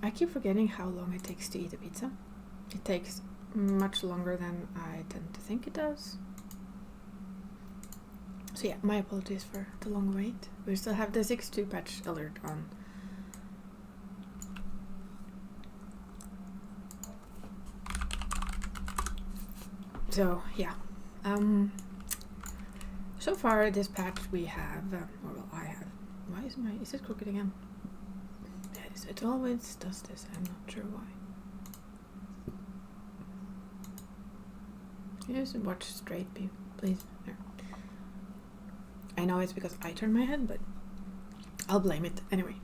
I keep forgetting how long it takes to eat a pizza. It takes much longer than I tend to think it does. So yeah, my apologies for the long wait. We still have the 6.2 patch alert on. So yeah, so far this patch we have, or well I have, is it crooked again? Yeah, it always does this, I'm not sure why. Just watch straight, please. There. I know it's because I turn my head, but I'll blame it anyway.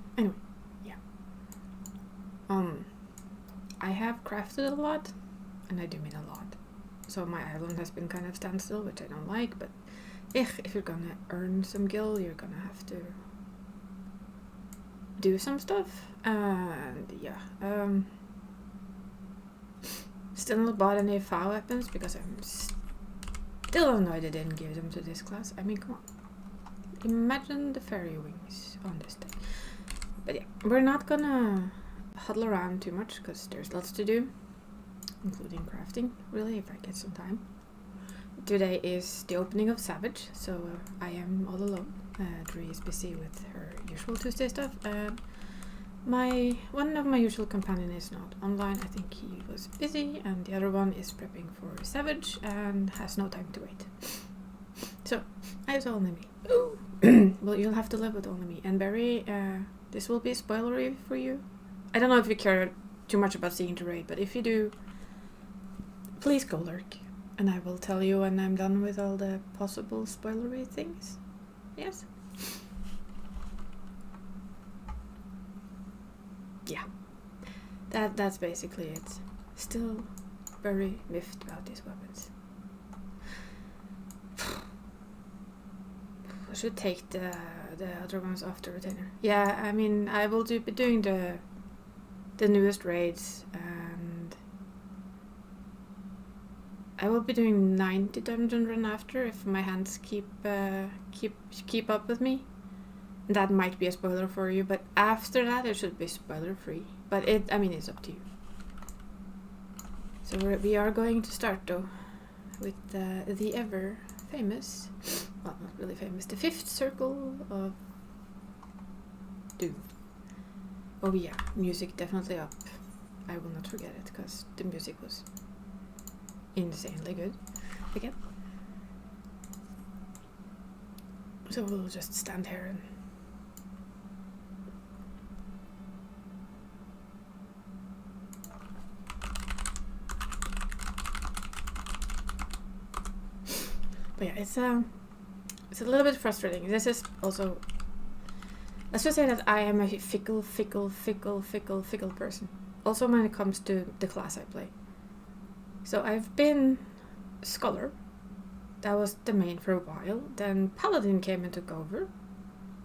Yeah. I have crafted a lot, and I do mean a lot. So my island has been kind of standstill, which I don't like, but if you're gonna earn some gil, you're gonna have to do some stuff. And yeah, still not bought any FAO weapons because I'm still annoyed I didn't give them to this class. I mean, come on. Imagine the fairy wings on this thing. But yeah, we're not gonna huddle around too much because there's lots to do, including crafting, really, if I get some time. Today is the opening of Savage, so I am all alone. Dree is busy with her usual Tuesday stuff, and one of my usual companion is not online. I think he was busy, and the other one is prepping for Savage and has no time to wait. So, I have only me. Ooh. Well, you'll have to live with only me. And Barry, this will be spoilery for you. I don't know if you care too much about seeing the raid, but if you do, please go lurk. And I will tell you when I'm done with all the possible spoilery things. Yes? Yeah. That's basically it. Still very miffed about these weapons. I should take the other ones off the retainer. Yeah, I mean, I will be doing the newest raids, and I will be doing 90 dungeon run after if my hands keep up with me. That might be a spoiler for you, but after that it should be spoiler free. But I mean, it's up to you. So we are going to start though with the ever famous, well, not really famous, the 5th circle of Doom. Oh yeah, music definitely up. I will not forget it because the music was insanely good again. So we'll just stand here and but yeah, it's a little bit frustrating. This is also, let's just say that I am a fickle person. Also when it comes to the class I play. So I've been Scholar. That was the main for a while. Then Paladin came and took over,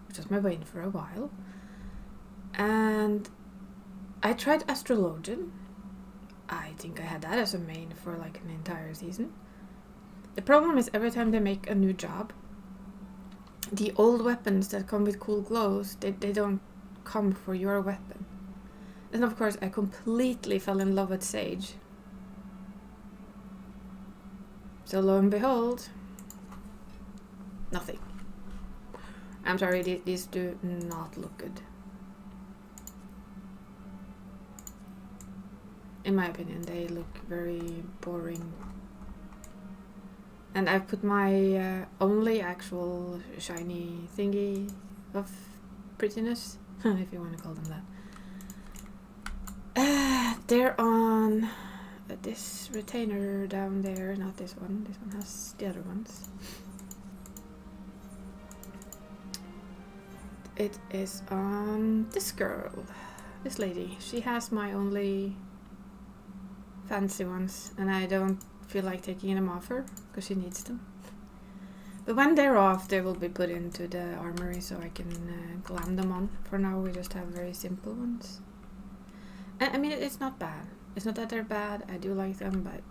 which was my main for a while. And I tried Astrologian. I think I had that as a main for like an entire season. The problem is every time they make a new job, the old weapons that come with cool glows, they don't come for your weapon. And of course I completely fell in love with Sage. So lo and behold, nothing. I'm sorry, these do not look good. In my opinion, they look very boring. And I've put my only actual shiny thingy of prettiness, if you want to call them that. They're on this retainer down there, not this one. This one has the other ones. It is on this girl, this lady. She has my only fancy ones, and I don't feel like taking them off her because she needs them. But when they're off, they will be put into the armory so I can glam them on. For now, we just have very simple ones. And I mean, it's not bad. It's not that they're bad. I do like them, but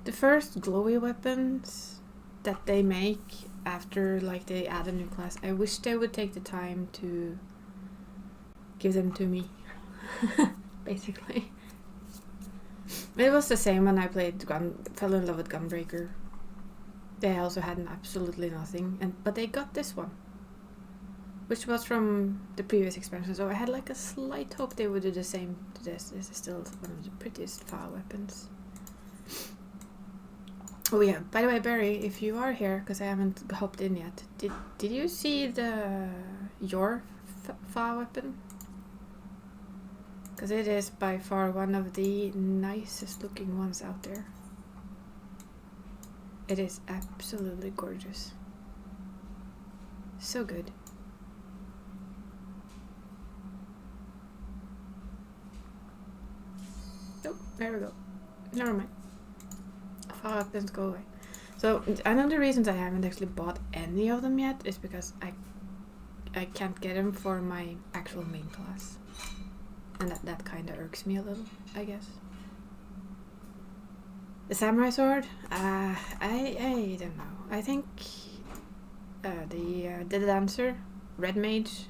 the first glowy weapons that they make after like they add a new class, I wish they would take the time to give them to me. Basically. It was the same when I played fell in love with Gunbreaker. They also had absolutely nothing, but they got this one, which was from the previous expansion. So I had like a slight hope they would do the same to this. This is still one of the prettiest fire weapons. Oh yeah, by the way, Barry, if you are here, because I haven't hopped in yet, did you see your fire weapon? Because it is by far one of the nicest looking ones out there. It is absolutely gorgeous. So good. Oh, there we go. Never mind. Fire weapons go away. So another reasons I haven't actually bought any of them yet is because I can't get them for my actual main class. And that kind of irks me a little, I guess. The samurai sword? I don't know. I think the dancer, red mage,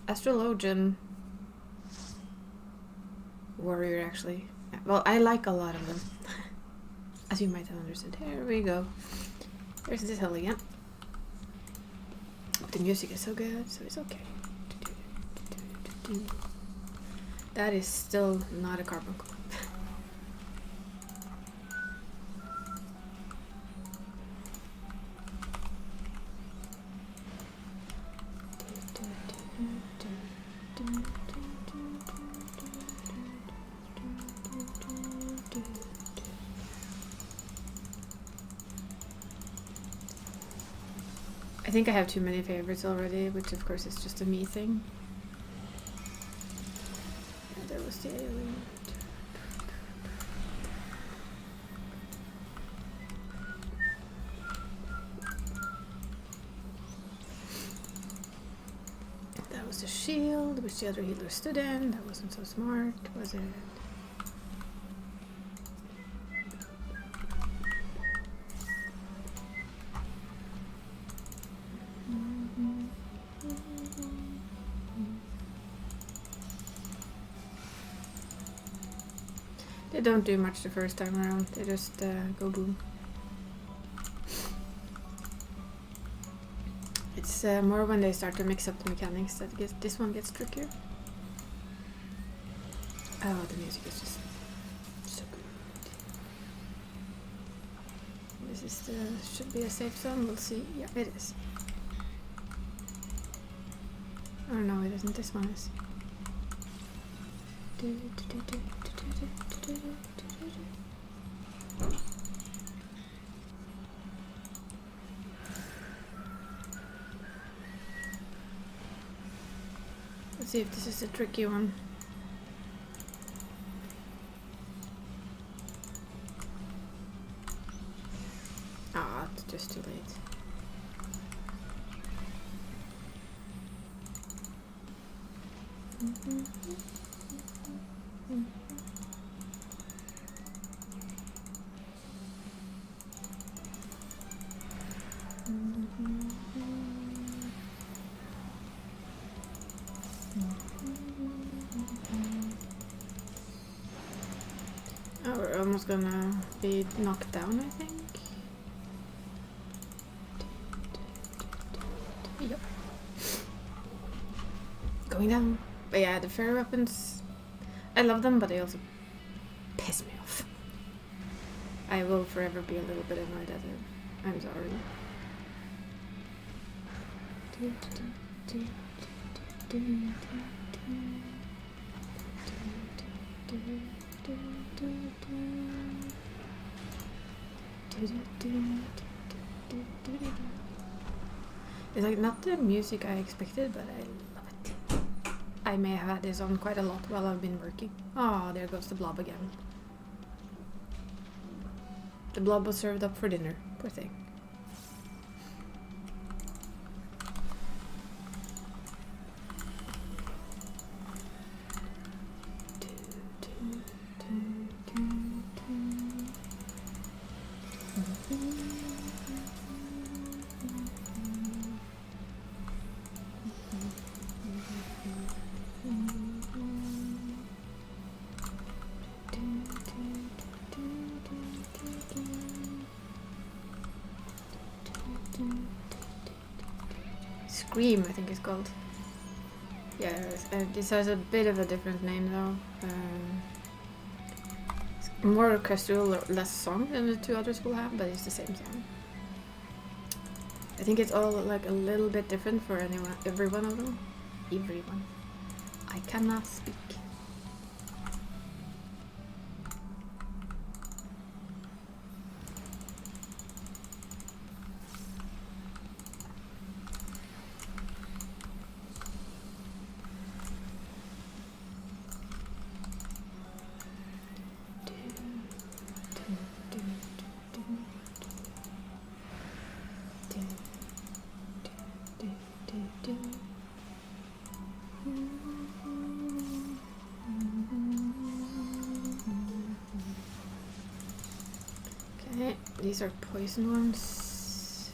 astrologian, warrior actually. Well, I like a lot of them. As you might have understood. Here we go. There's this hill again. The music is so good, so it's okay. That is still not a carbon copy. I think I have too many favorites already, which of course is just a me thing. And there was the alien. That was the shield, which the other healer stood in. That wasn't so smart, was it? They don't do much the first time around, they just go boom. It's more when they start to mix up the mechanics that this one gets trickier. Oh, the music is just so good. This is should be a safe zone, we'll see. Yeah, it is. Oh no, it isn't, this one is. Let's see if this is a tricky one. Ah, it's just too late. Oh, we're almost gonna be knocked down, I think. Yep. Going down. But yeah, the fairy weapons, I love them, but they also piss me off. I will forever be a little bit annoyed at it. I'm sorry. It's like not the music I expected, but I love it. I may have had this on quite a lot while I've been working. Oh, there goes the blob again. The blob was served up for dinner. Poor thing. Scream, I think it's called. Yeah, this has a bit of a different name though. It's more orchestral, or less song than the two others will have, but it's the same song. I think it's all like a little bit different for every one of them. Everyone. I cannot speak. Okay, these are poison ones.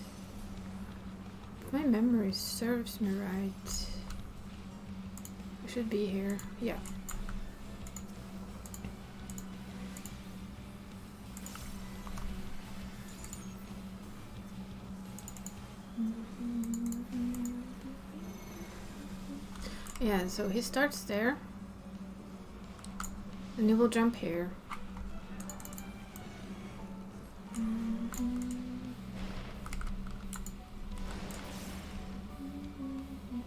If my memory serves me right, we should be here. Yeah. Yeah, so he starts there, and he will jump here.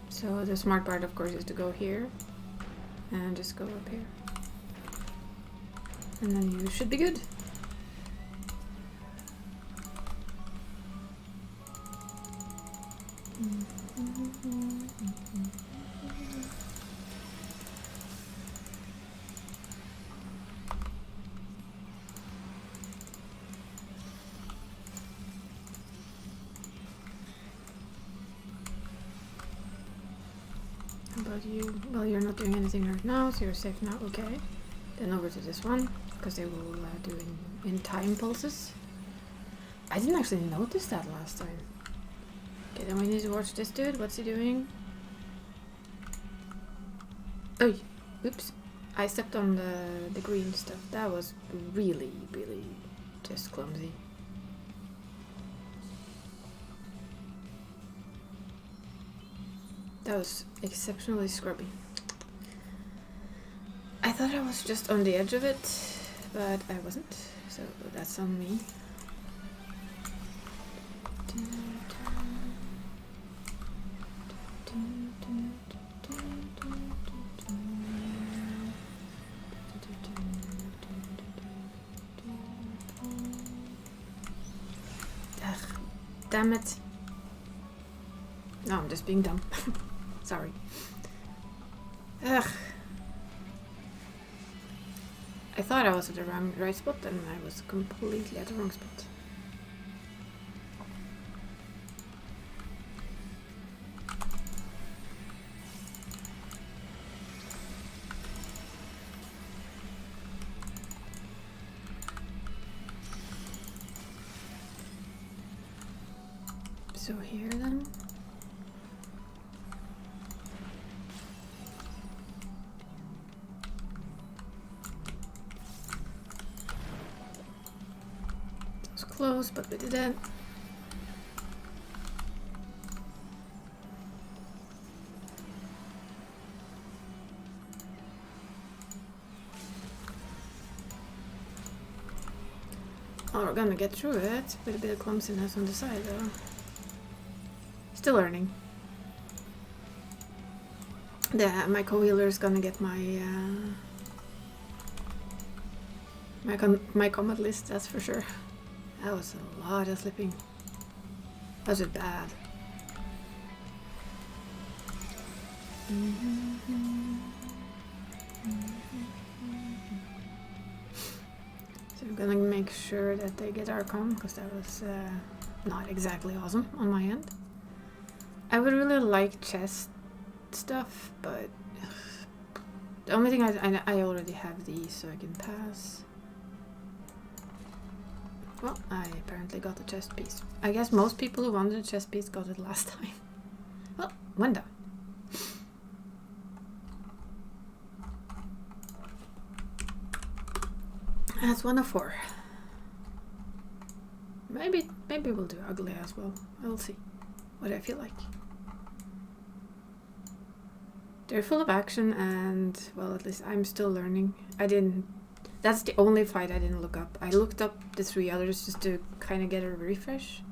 So the smart part, of course, is to go here, and just go up here. And then you should be good. How about you? Well, you're not doing anything right now, so you're safe now. Okay. Then over to this one, because they will do in time pulses. I didn't actually notice that last time. Okay, then we need to watch this dude. What's he doing? Oh, oops. I stepped on the green stuff. That was really, really just clumsy. That was exceptionally scrubby. I thought I was just on the edge of it, but I wasn't, so that's on me. Ugh, damn it. No, I'm just being dumb. Sorry. Ugh. I thought I was at the right spot, and I was completely at the wrong spot. So here then. Close, but we did it. Oh, we're gonna get through it with a bit of clumsiness on the side though. Still learning. My co-healer is gonna get my my combat list, that's for sure. That was a lot of slipping. That was just bad. So I'm gonna make sure that they get Archon, because that was not exactly awesome on my end. I would really like chest stuff, but the only thing I already have these, so I can pass. Well, I apparently got the chest piece. I guess most people who wanted a chest piece got it last time. Well, one down. That's 1 of 4. Maybe we'll do ugly as well. We'll see what I feel like. They're full of action and, well, at least I'm still learning. That's the only fight I didn't look up. I looked up the 3 others just to kind of get a refresh.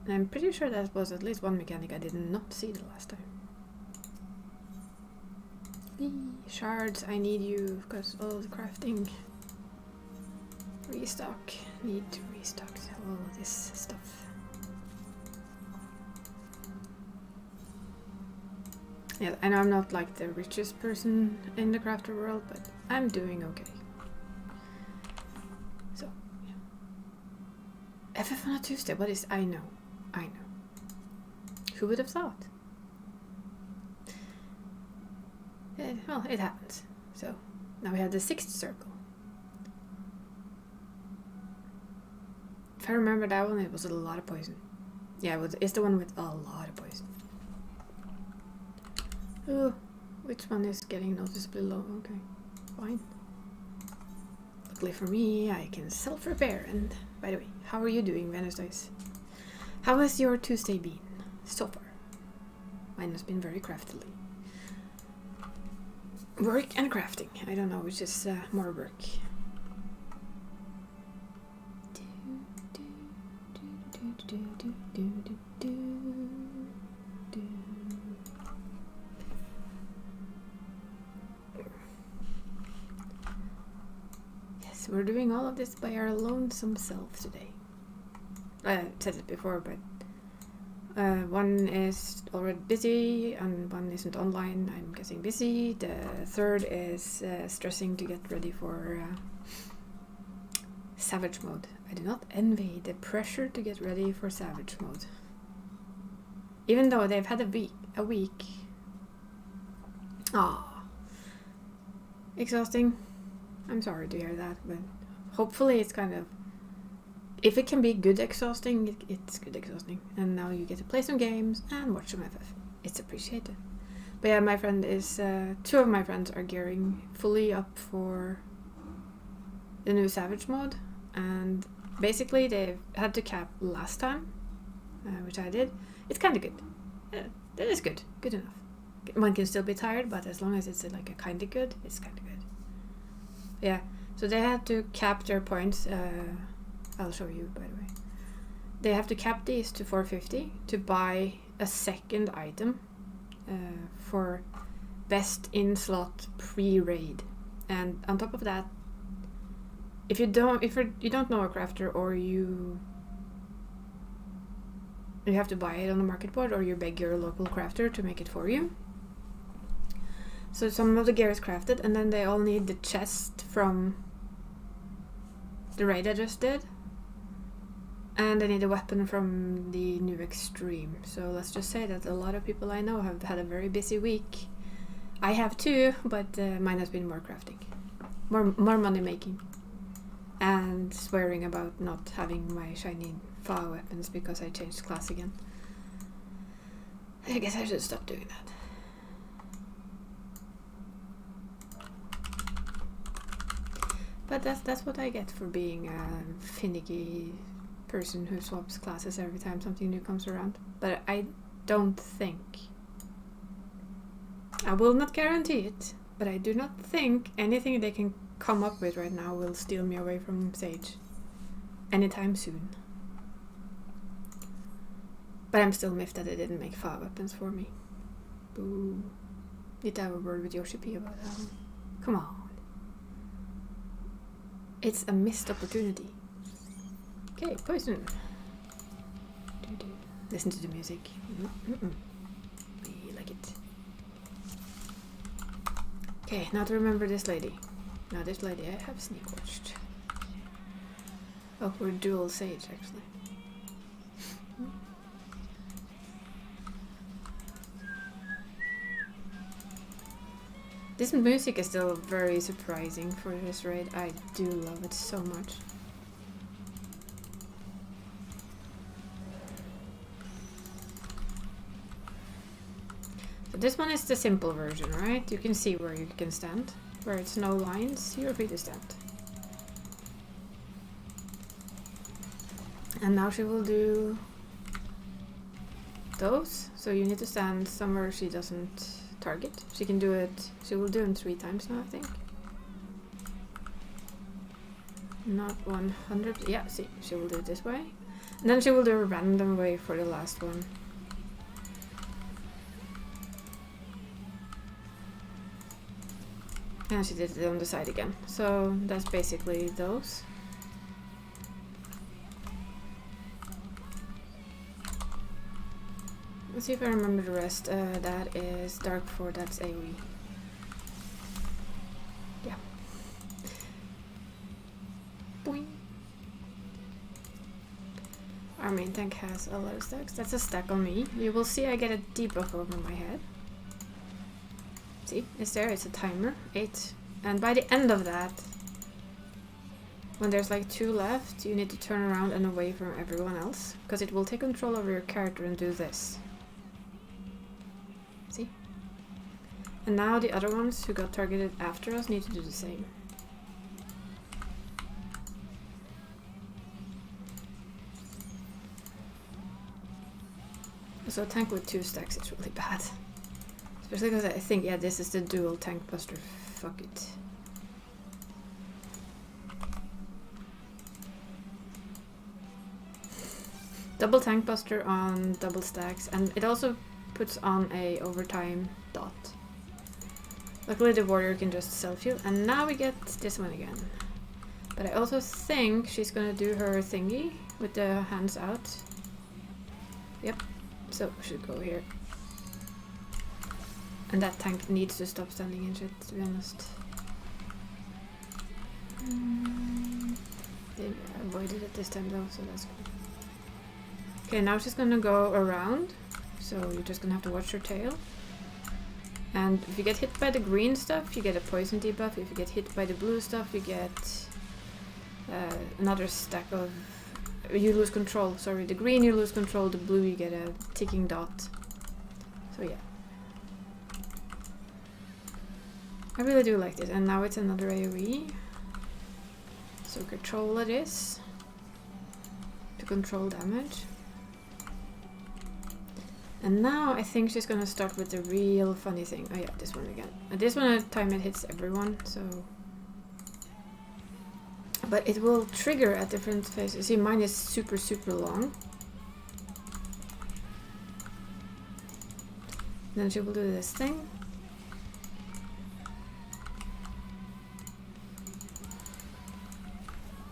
And I'm pretty sure that was at least one mechanic I did not see the last time. Shards, I need you, because all the crafting. Restock. Need to restock all of this stuff. Yeah, I know I'm not like the richest person in the crafter world, but I'm doing okay. So, yeah. FF on a Tuesday, what is... I know. Who would have thought? Well, it happens. So, now we have the 6th circle. If I remember that one, it was a lot of poison. Yeah, it's the one with a lot of poison. Oh, which one is getting noticeably low? Okay, fine. Luckily for me, I can self-repair. And by the way, how are you doing, Venus Dice? How has your Tuesday been so far? Mine has been very craftily. Work and crafting. I don't know which is more work. Yes, we're doing all of this by our lonesome self today. I said it before, but one is already busy and one isn't online. I'm getting busy. The third is stressing to get ready for Savage mode. I do not envy the pressure to get ready for Savage mode. Even though they've had a week. Ah, exhausting. I'm sorry to hear that, but hopefully it's kind of... If it can be good exhausting, it's good exhausting. And now you get to play some games and watch some FF. It's appreciated. But yeah, my friend is... 2 of my friends are gearing fully up for the new Savage mode. And basically they had to cap last time, which I did. It's kind of good. That is good. Good enough. One can still be tired, but as long as it's like a kind of good, it's kind of good. Yeah, so they had to cap their points. I'll show you, by the way. They have to cap these to 450 to buy a second item for best in-slot pre-raid. And on top of that, if you don't know a crafter, or you have to buy it on the market board, or you beg your local crafter to make it for you. So some of the gear is crafted, and then they all need the chest from the raid I just did. And I need a weapon from the new Extreme. So let's just say that a lot of people I know have had a very busy week. I have too, but mine has been more crafting. More money making. And swearing about not having my shiny fire weapons because I changed class again. I guess I should stop doing that. But that's what I get for being a finicky person who swaps classes every time something new comes around. But I don't think... I will not guarantee it, but I do not think anything they can come up with right now will steal me away from Sage anytime soon. But I'm still miffed that they didn't make fire weapons for me. Boo. Need to have a word with Yoshi P about that one. Come on. It's a missed opportunity. Okay, poison. Listen to the music. We like it. Okay, now to remember this lady. Now this lady I have sneak watched. Oh, we're dual Sage actually. This music is still very surprising for this raid. I do love it so much. So this one is the simple version, right? You can see where you can stand. Where it's no lines, you're free to stand. And now she will do those. So you need to stand somewhere she doesn't target. She can do it. She will do it 3 times now, I think. Not 100. Yeah, see, she will do it this way. And then she will do a random way for the last one. And she did it on the side again. So that's basically those. Let's see if I remember the rest. That is Dark Fort, that's AoE. Yeah. Boing. Our main tank has a lot of stacks. That's a stack on me. You will see I get a debuff over my head. See, it's there, it's a timer, 8. And by the end of that, when there's like 2 left, you need to turn around and away from everyone else. Because it will take control over your character and do this. See? And now the other ones who got targeted after us need to do the same. So a tank with 2 stacks is really bad. Especially because I think, yeah, this is the dual tank buster. Fuck it. Double tank buster on double stacks, and it also puts on a overtime dot. Luckily the warrior can just self-heal, and now we get this one again. But I also think she's gonna do her thingy with the hands out. Yep, so we should go here. And that tank needs to stop standing in shit, to be honest. They avoided it this time though, so that's good. Okay, now she's gonna go around, so you're just gonna have to watch her tail. And if you get hit by the green stuff, you get a poison debuff. If you get hit by the blue stuff, you get another stack of... You lose control, sorry. The green you lose control, the blue you get a ticking dot. So yeah. I really do like this, and now it's another AoE. So control it is to control damage. And now I think she's gonna start with the real funny thing. Oh yeah, this one again. And this one at a time it hits everyone, so... But it will trigger at different phases. See, mine is super, super long. Then she will do this thing.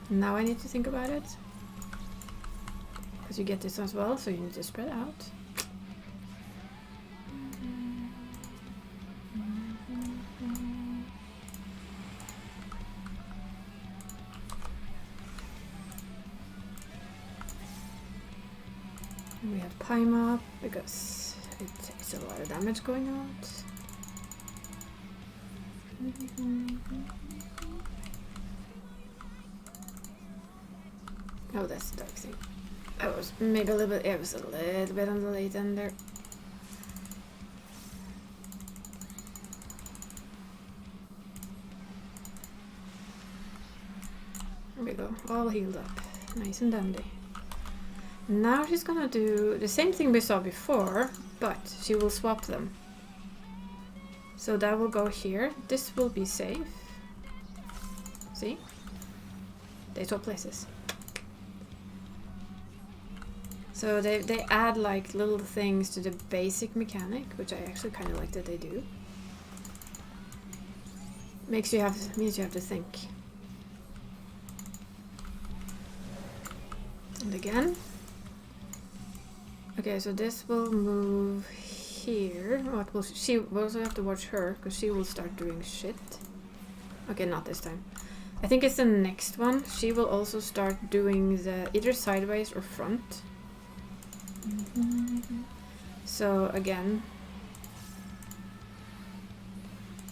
Now I need to think about it. Because you get this as well, so you need to spread out. We have Paima up because it's a lot of damage going out. Oh, that's the dark thing. I was maybe a little bit, it was a little bit on the late end there. There we go, all healed up. Nice and dandy. Now she's gonna do the same thing we saw before, but she will swap them. So that will go here. This will be safe. See? They swap places. So they add like little things to the basic mechanic, which I actually kind of like that they do. Means you have to think. And again. Okay, so this will move here. What will she will also have to watch her because she will start doing shit. Okay, not this time. I think it's the next one. She will also start doing the either sideways or front. So again,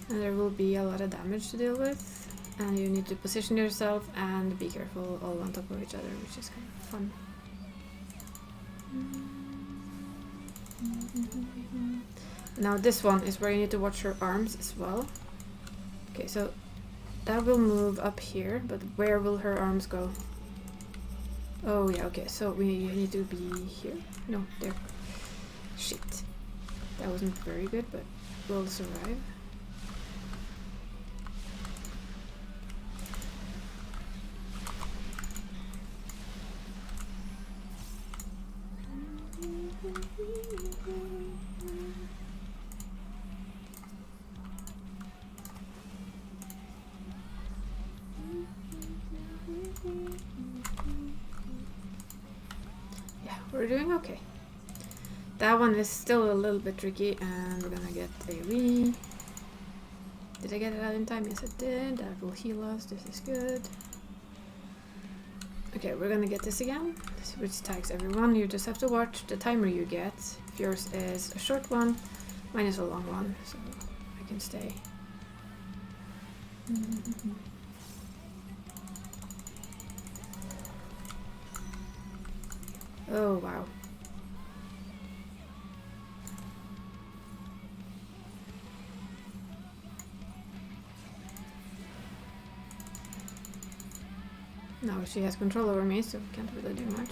and there will be a lot of damage to deal with, and you need to position yourself and be careful all on top of each other, which is kind of fun. Now this one is where you need to watch her arms as well. Okay, so that will move up here, but where will her arms go? Oh yeah, okay, so we need to be here. No, there. That wasn't very good, but we'll survive. Yeah, we're doing okay. That one is still a little bit tricky, and we're gonna get a re. Did I get it out in time? Yes, I did. That will heal us. This is good. Okay, we're gonna get this again, which tags everyone. You just have to watch the timer you get. If yours is a short one, mine is a long one, so I can stay. Oh, wow. Now she has control over me, so can't really do much.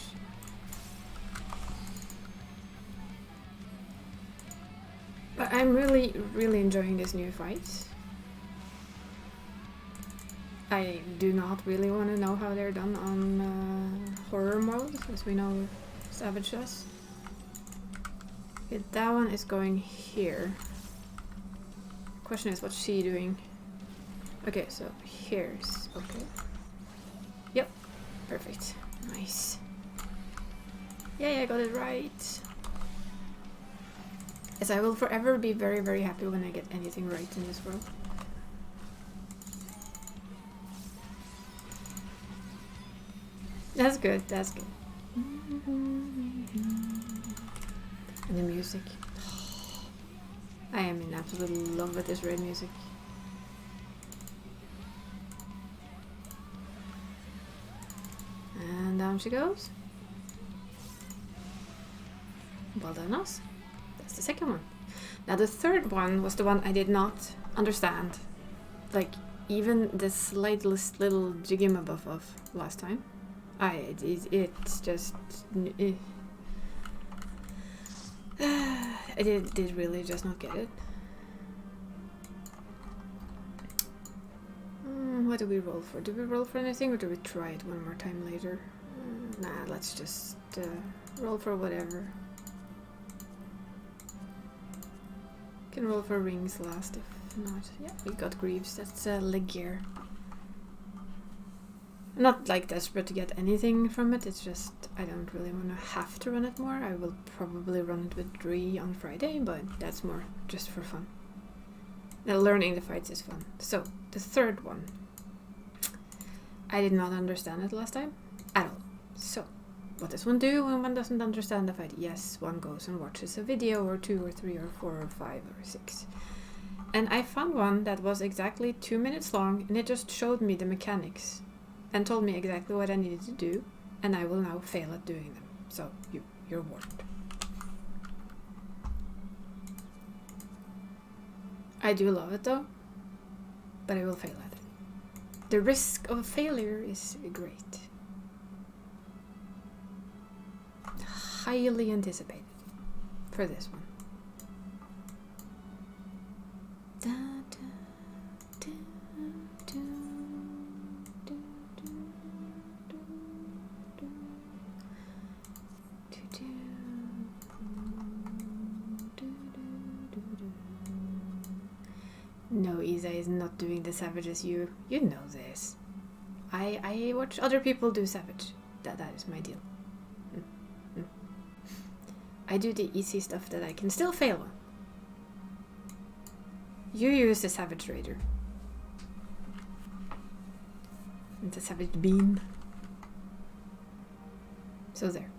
But I'm really, really enjoying this new fight. I do not really want to know how they're done on horror mode, as we know Savage does. Okay, that one is going here. Question is, what's she doing? Okay, so here's okay. Yep, perfect. Nice. Yay, I got it right. Yes, I will forever be very, very happy when I get anything right in this world. That's good, that's good. And the music. I am in absolute love with this red music. And down she goes. Well done us. That's the second one. Now the third one was the one I did not understand. Like, even the slightest little jiggy-mabuff of last time. It's just... I did really just not get it. What do we roll for? Do we roll for anything, or do we try it one more time later? Nah, let's just roll for whatever. Can roll for rings last if not. Yeah, we got Greaves. That's leg gear. I'm not like desperate to get anything from it. It's just I don't really want to have to run it more. I will probably run it with Dree on Friday, but that's more just for fun. Now, learning the fights is fun. So the third one, I did not understand it last time at all. So what does one do when one doesn't understand the fight? Yes, one goes and watches a video or 2 or 3 or 4 or 5 or 6. And I found one that was exactly 2 minutes long, and it just showed me the mechanics and told me exactly what I needed to do, and I will now fail at doing them. So you're warned. I do love it though, but I will fail at it. The risk of failure is great. Highly anticipated for this one. No, Isa is not doing the Savages. You know this. I watch other people do Savage. That is my deal. I do the easy stuff that I can still fail on. You use the Savage Raider. And the Savage Beam. So there.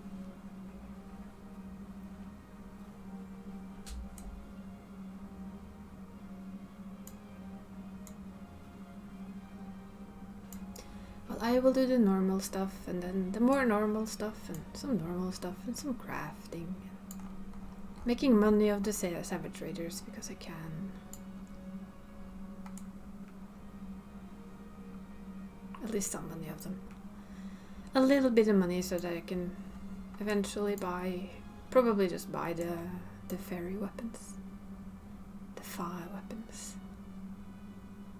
Well, I will do the normal stuff, and then the more normal stuff, and some normal stuff, and some crafting. Making money of the Savage Raiders because I can. At least some money of them. A little bit of money so that I can eventually buy, probably just buy the the fairy weapons. The fire weapons.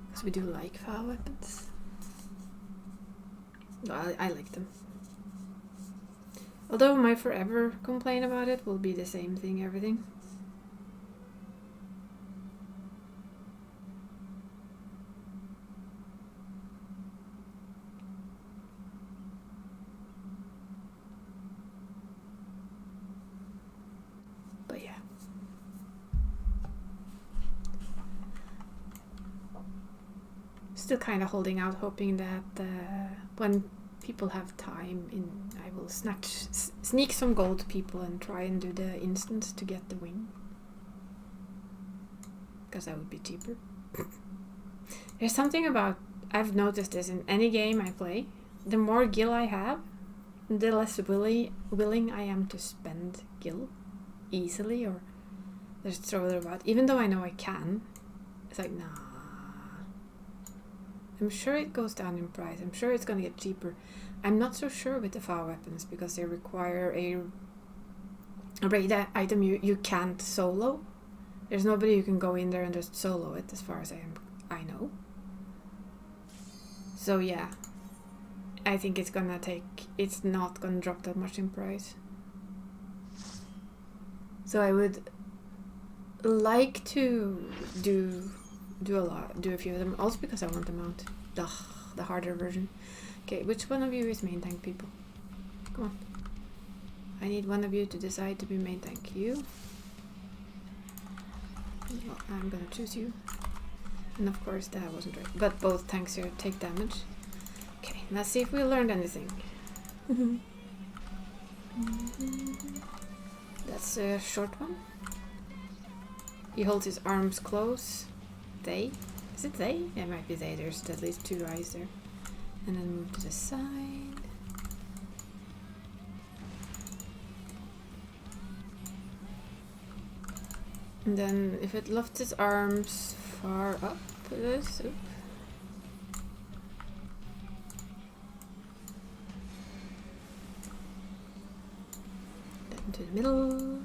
Because we do like fire weapons. No, I like them. Although my forever complaint about it will be the same thing, everything. But yeah. Still kind of holding out, hoping that when people have time, I will sneak some gold to people and try and do the instance to get the wing. Because that would be cheaper. There's something about, I've noticed this in any game I play, the more gil I have, the less willing I am to spend gil easily or just throw it about. Even though I know I can, it's like, nah. I'm sure it goes down in price. I'm sure it's gonna get cheaper. I'm not so sure with the fire weapons because they require a raid item you can't solo. There's nobody who can go in there and just solo it, as far as I know. So yeah, I think it's not gonna drop that much in price. So I would like to do a few of them, also because I want them out. The harder version. Okay, which one of you is main tank, people? Come on. I need one of you to decide to be main tank. You. Well, I'm gonna choose you. And of course that wasn't right. But both tanks here take damage. Okay, let's see if we learned anything. That's a short one. He holds his arms close. They? Is it they? Yeah, it might be they. There's at least two eyes there. And then move to the side. And then if it lifts its arms far up, this. Oop. Then to the middle.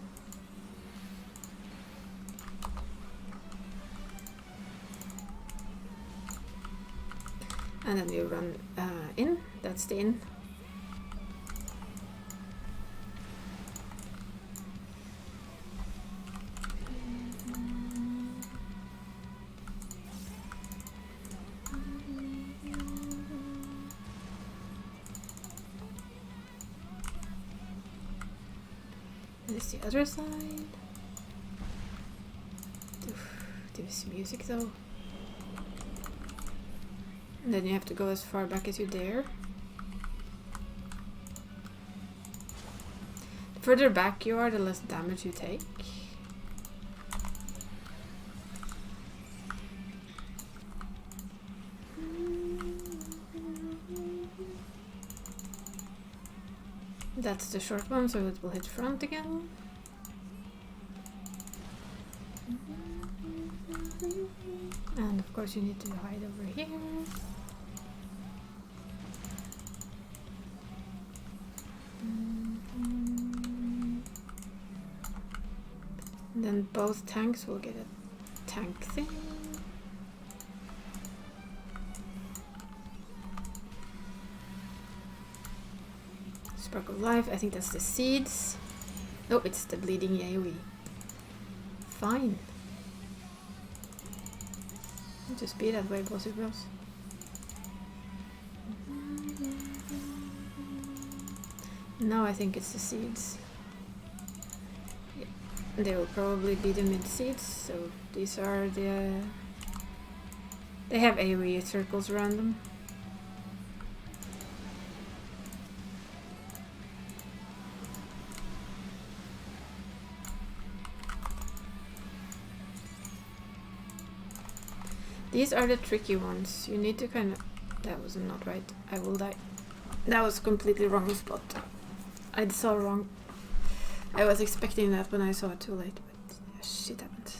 And then you run in. That's the in. This is the other side. This music though. And then you have to go as far back as you dare. The further back you are, the less damage you take. That's the short one, so it will hit front again. And of course you need to hide over here. And then both tanks will get a tank thing. Spark of Life, I think that's the seeds. No, it's the bleeding AoE. Fine. Just be that way, bossy bros. Now I think it's the seeds. Yeah. They will probably be the mid seeds, so these are the... They have AoE circles around them. These are the tricky ones. You need to kind of... That was not right. I will die. That was completely wrong spot. I saw wrong. I was expecting that when I saw it too late, but shit happened.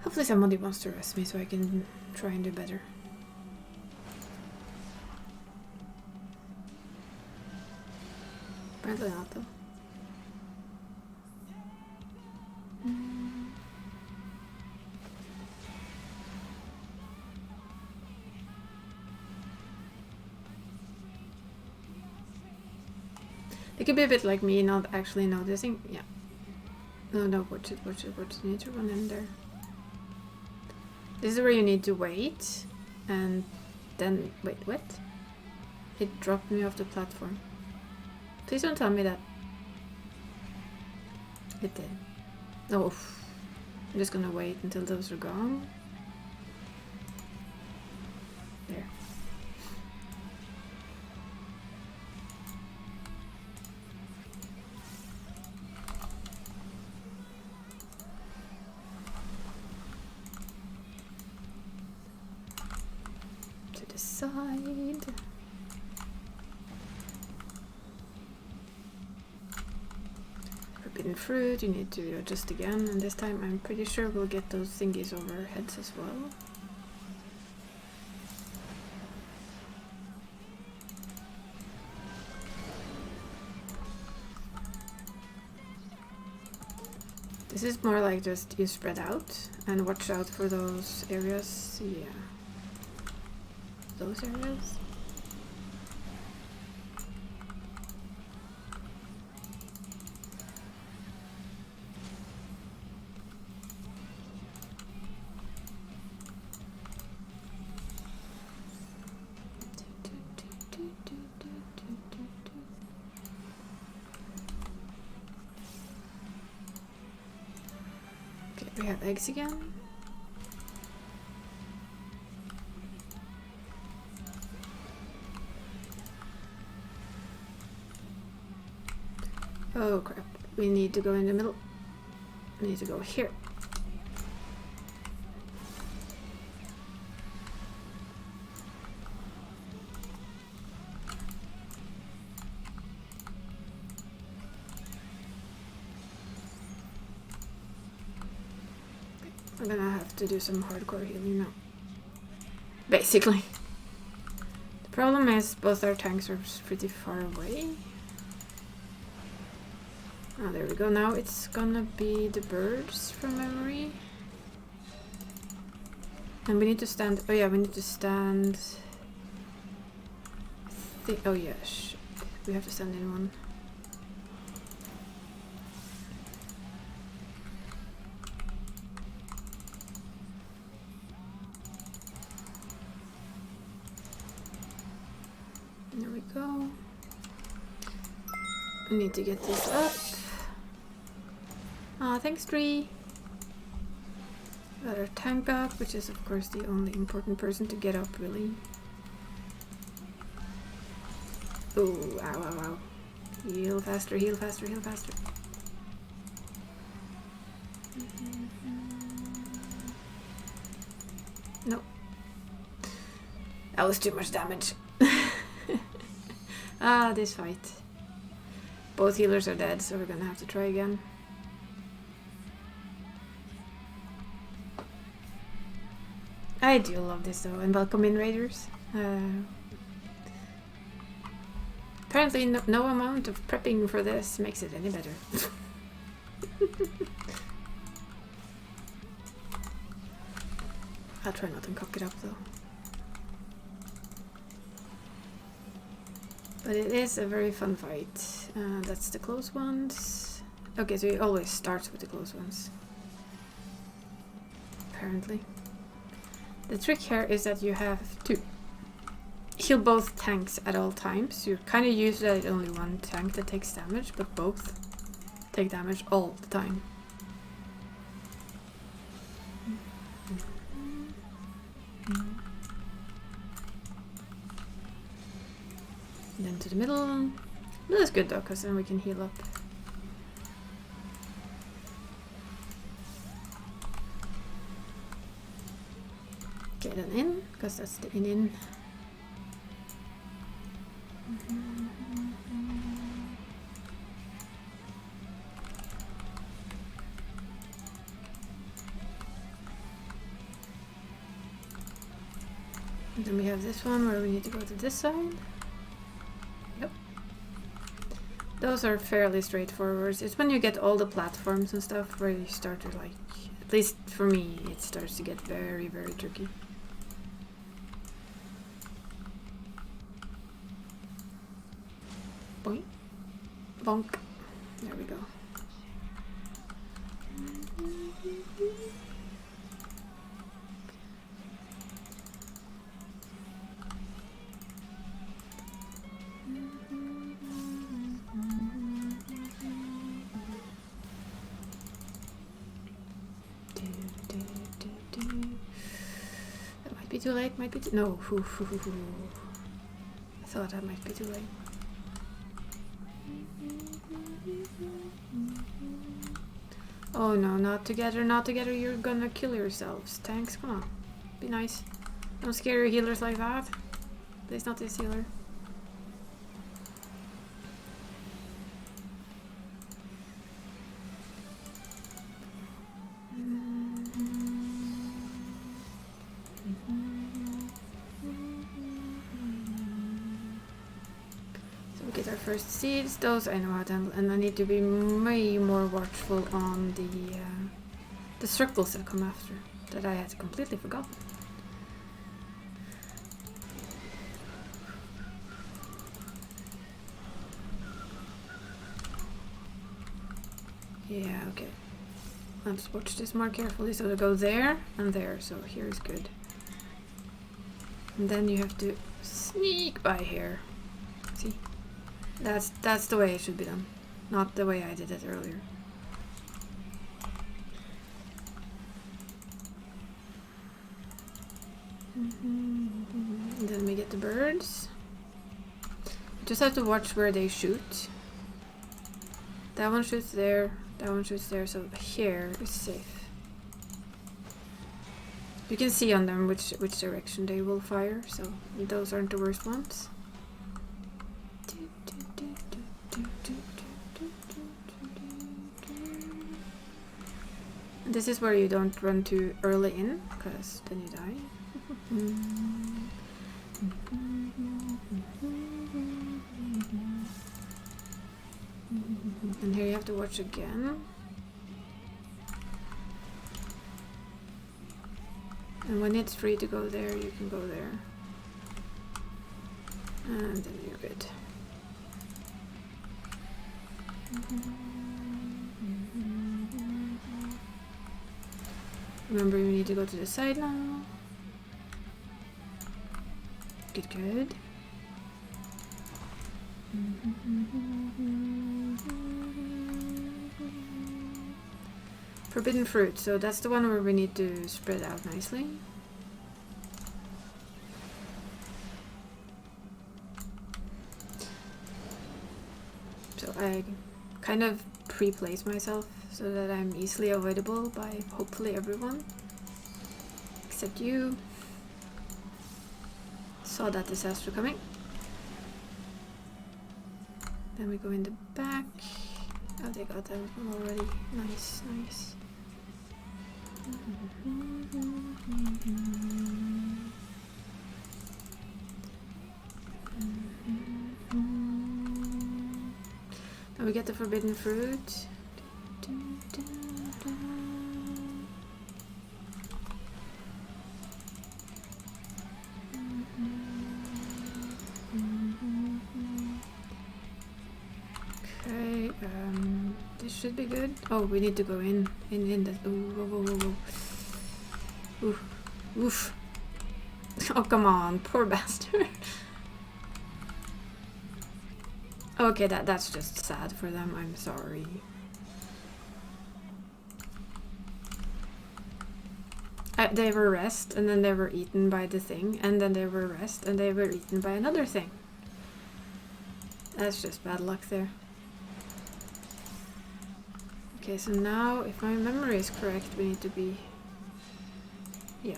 Hopefully somebody wants to rest me so I can try and do better. Apparently not though. It could be a bit like me not actually noticing. Yeah. No, watch it. You need to run in there. This is where you need to wait. And then... Wait, what? It dropped me off the platform. Please don't tell me that. It did. Oh. I'm just gonna wait until those are gone. There. To the side. Forbidden fruit, you need to adjust again, and this time I'm pretty sure we'll get those thingies over our heads as well. This is more like just you spread out and watch out for those areas. Yeah. Those areas. Okay, we have eggs again. Oh crap, we need to go in the middle. We need to go here. I'm gonna have to do some hardcore healing now. Basically. The problem is both our tanks are pretty far away. Oh, there we go. Now it's gonna be the birds from memory. And we need to stand... Oh yeah, we need to stand... Oh yeah, shit. We have to stand in one. There we go. We need to get this up. Ah, thanks, tree. Got our tank up, which is of course the only important person to get up, really. Ooh, ow, ow, ow. Heal faster, heal faster, heal faster. Nope. That was too much damage. Ah, this fight. Both healers are dead, so we're gonna have to try again. I do love this though, and welcome in raiders. Apparently no amount of prepping for this makes it any better. I'll try not to cock it up though. But it is a very fun fight. That's the close ones. Okay, so it always starts with the close ones. Apparently. The trick here is that you have to heal both tanks at all times. You're kind of used to that only one tank that takes damage, but both take damage all the time. Then to the middle. Middle is good though, because then we can heal up. Okay, then in, because that's the in. And then we have this one where we need to go to this side. Yep. Those are fairly straightforward. It's when you get all the platforms and stuff where you start to like, at least for me, it starts to get very, very tricky. Boing. Bonk. There we go. That might be too late, might be too... No. I thought that might be too late. Oh no, not together, not together, you're gonna kill yourselves. Tanks, come on. Be nice. Don't scare your healers like that. Please not this healer. Get our first seeds, those I know how to handle, and I need to be way more watchful on the circles that come after, that I had completely forgotten. Yeah, okay. Let's watch this more carefully, so to go there and there, so here is good. And then you have to sneak by here. See? That's the way it should be done, not the way I did it earlier. And then we get the birds. Just have to watch where they shoot. That one shoots there, that one shoots there, so here is safe. You can see on them which direction they will fire, so those aren't the worst ones. This is where you don't run too early in, because then you die. And here you have to watch again. And when it's free to go there, you can go there. And then you're good. Remember, you need to go to the side now. Good. Forbidden fruit, so that's the one where we need to spread out nicely. So I kind of pre-place myself so that I'm easily avoidable by hopefully everyone. Except you. Saw that disaster coming. Then we go in the back. Oh, they got that one already. Nice. Now we get the forbidden fruit. Okay, this should be good. Oh, we need to go in that. Ooh. Oof. Oh, come on, poor bastard. Okay, that's just sad for them. I'm sorry. They were rest, and then they were eaten by the thing, and then they were rest, and they were eaten by another thing. That's just bad luck there. Okay, so now, if my memory is correct, we need to be... Yeah.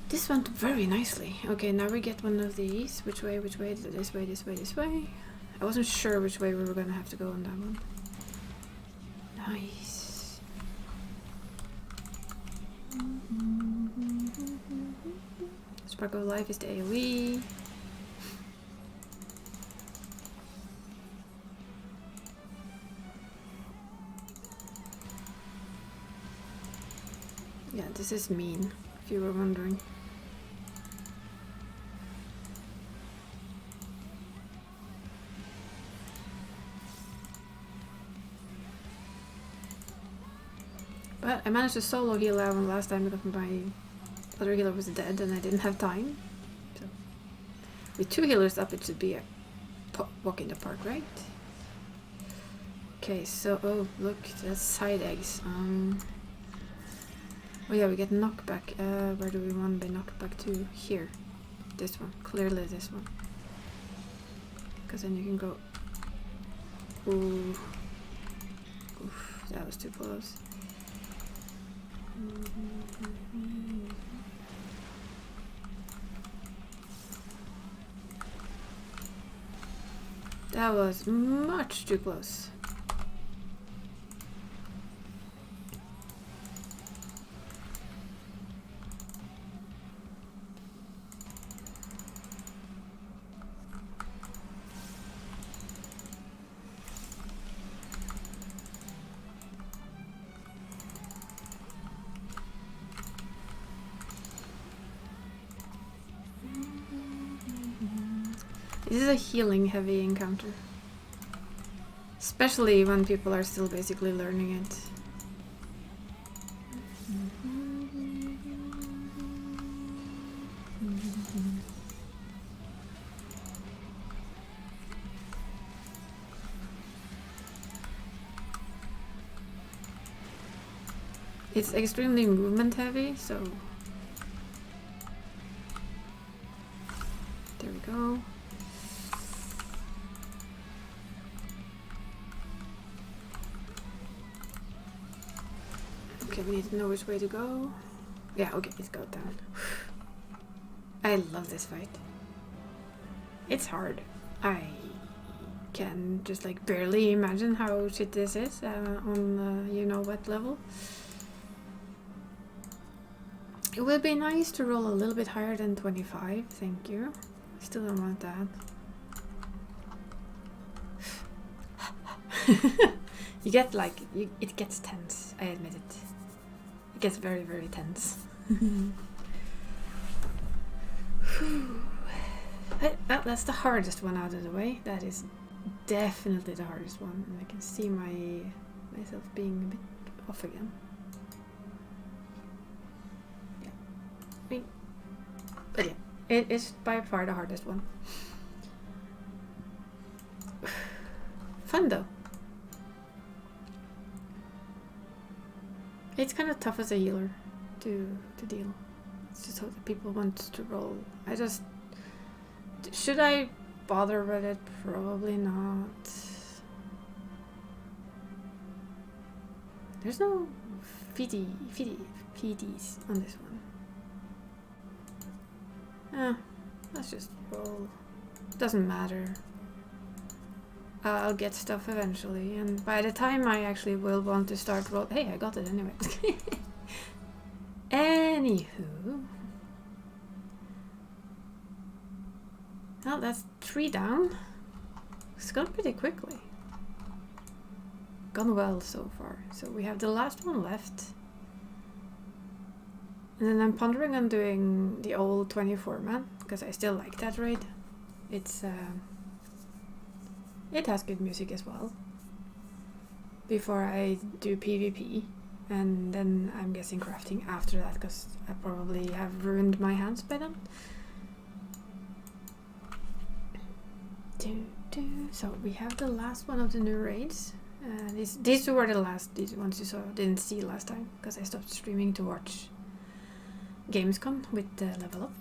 This went very nicely. Okay, now we get one of these. Which way? This way. I wasn't sure which way we were gonna have to go on that one. Nice. Spark of Life is the AoE. Yeah, this is mean, if you were wondering. But I managed to solo heal Avon last time because my other healer was dead and I didn't have time. So with 2 healers up, it should be a walk in the park, right? Okay, so oh look, that's side eggs. Oh yeah, we get knockback. Where do we want the knockback to? Here, this one. Clearly this one. Because then you can go. Ooh, oof, that was too close. That was much too close. This is a healing heavy encounter. Especially when people are still basically learning it. It's extremely movement heavy, so there we go. Okay, we need to know which way to go. Yeah, okay, let's go down. I love this fight. It's hard. I can just like barely imagine how shit this is on you know what level. It would be nice to roll a little bit higher than 25, thank you. I still don't want that. You get like, it gets tense, I admit it. It gets very, very tense. Well, that's the hardest one out of the way. That is definitely the hardest one. And I can see myself being a bit off again. Yeah. But yeah, it is by far the hardest one. Fun though. It's kind of tough as a healer to deal. It's just how the people want to roll. I just... Should I bother with it? Probably not. There's no PDs on this one. Let's just roll. Doesn't matter. I'll get stuff eventually, and by the time I actually will want to start roll... Hey, I got it anyway. Anywho. Well, that's 3 down. It's gone pretty quickly. Gone well so far. So we have the last one left. And then I'm pondering on doing the old 24-man, because I still like that raid. It's... It has good music as well. Before I do PvP, and then I'm guessing crafting after that, because I probably have ruined my hands by then. So we have the last one of the new raids. These two were the last, these ones you didn't see last time, because I stopped streaming to watch Gamescom with Level Up.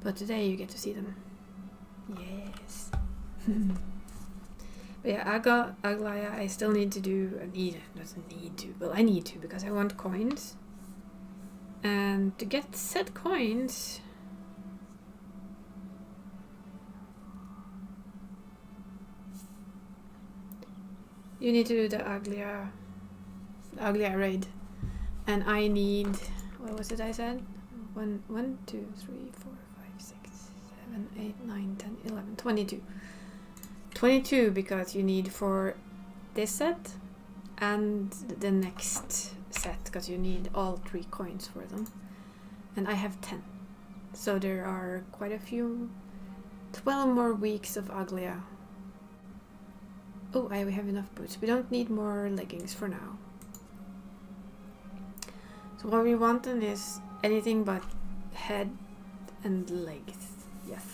But today you get to see them. Yes. But yeah, I got Aglaya. I still need to do... I need to because I want coins. And to get said coins... You need to do the Aglia raid. And I need... What was it I said? 1, 2, 3, 4, 5, 6, 7, 8, 9, 10, 11, 22. 22 because you need for this set and the next set because you need all 3 coins for them. And I have 10. So there are quite a few, 12 more weeks of Aglia. Oh, we have enough boots. We don't need more leggings for now. So what we want then is anything but head and legs. Yes.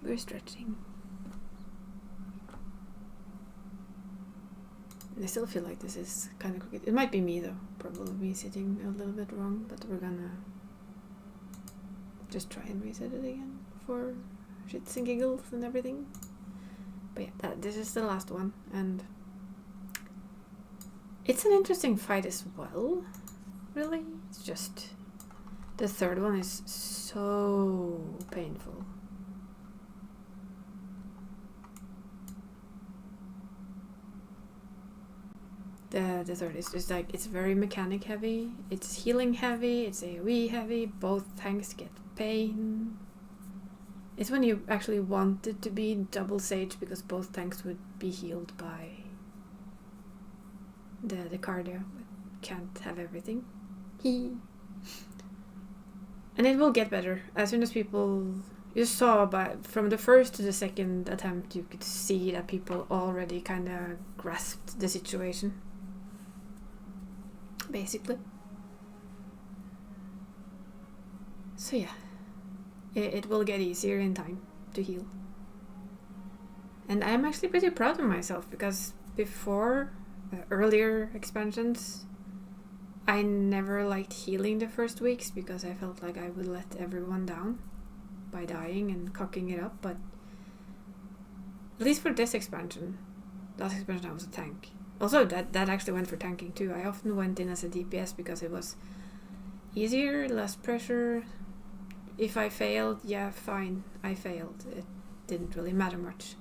We're stretching. I still feel like this is kind of crooked. It might be me though, probably me sitting a little bit wrong, but we're gonna just try and reset it again for shits and giggles and everything. But yeah, this is the last one, and it's an interesting fight as well, really. It's just the third one is so painful. The third is just like, it's very mechanic heavy, it's healing heavy, it's AoE heavy, both tanks get pain. It's when you actually want it to be double Sage because both tanks would be healed by the cardio, but can't have everything. And it will get better as soon as people, you saw from the first to the second attempt, you could see that people already kind of grasped the situation. Basically. So yeah, it will get easier in time to heal. And I'm actually pretty proud of myself because before earlier expansions, I never liked healing the first weeks because I felt like I would let everyone down by dying and cocking it up, but at least for this expansion, last expansion I was a tank. Also, that actually went for tanking too. I often went in as a DPS because it was easier, less pressure. If I failed, yeah, fine, I failed. It didn't really matter much.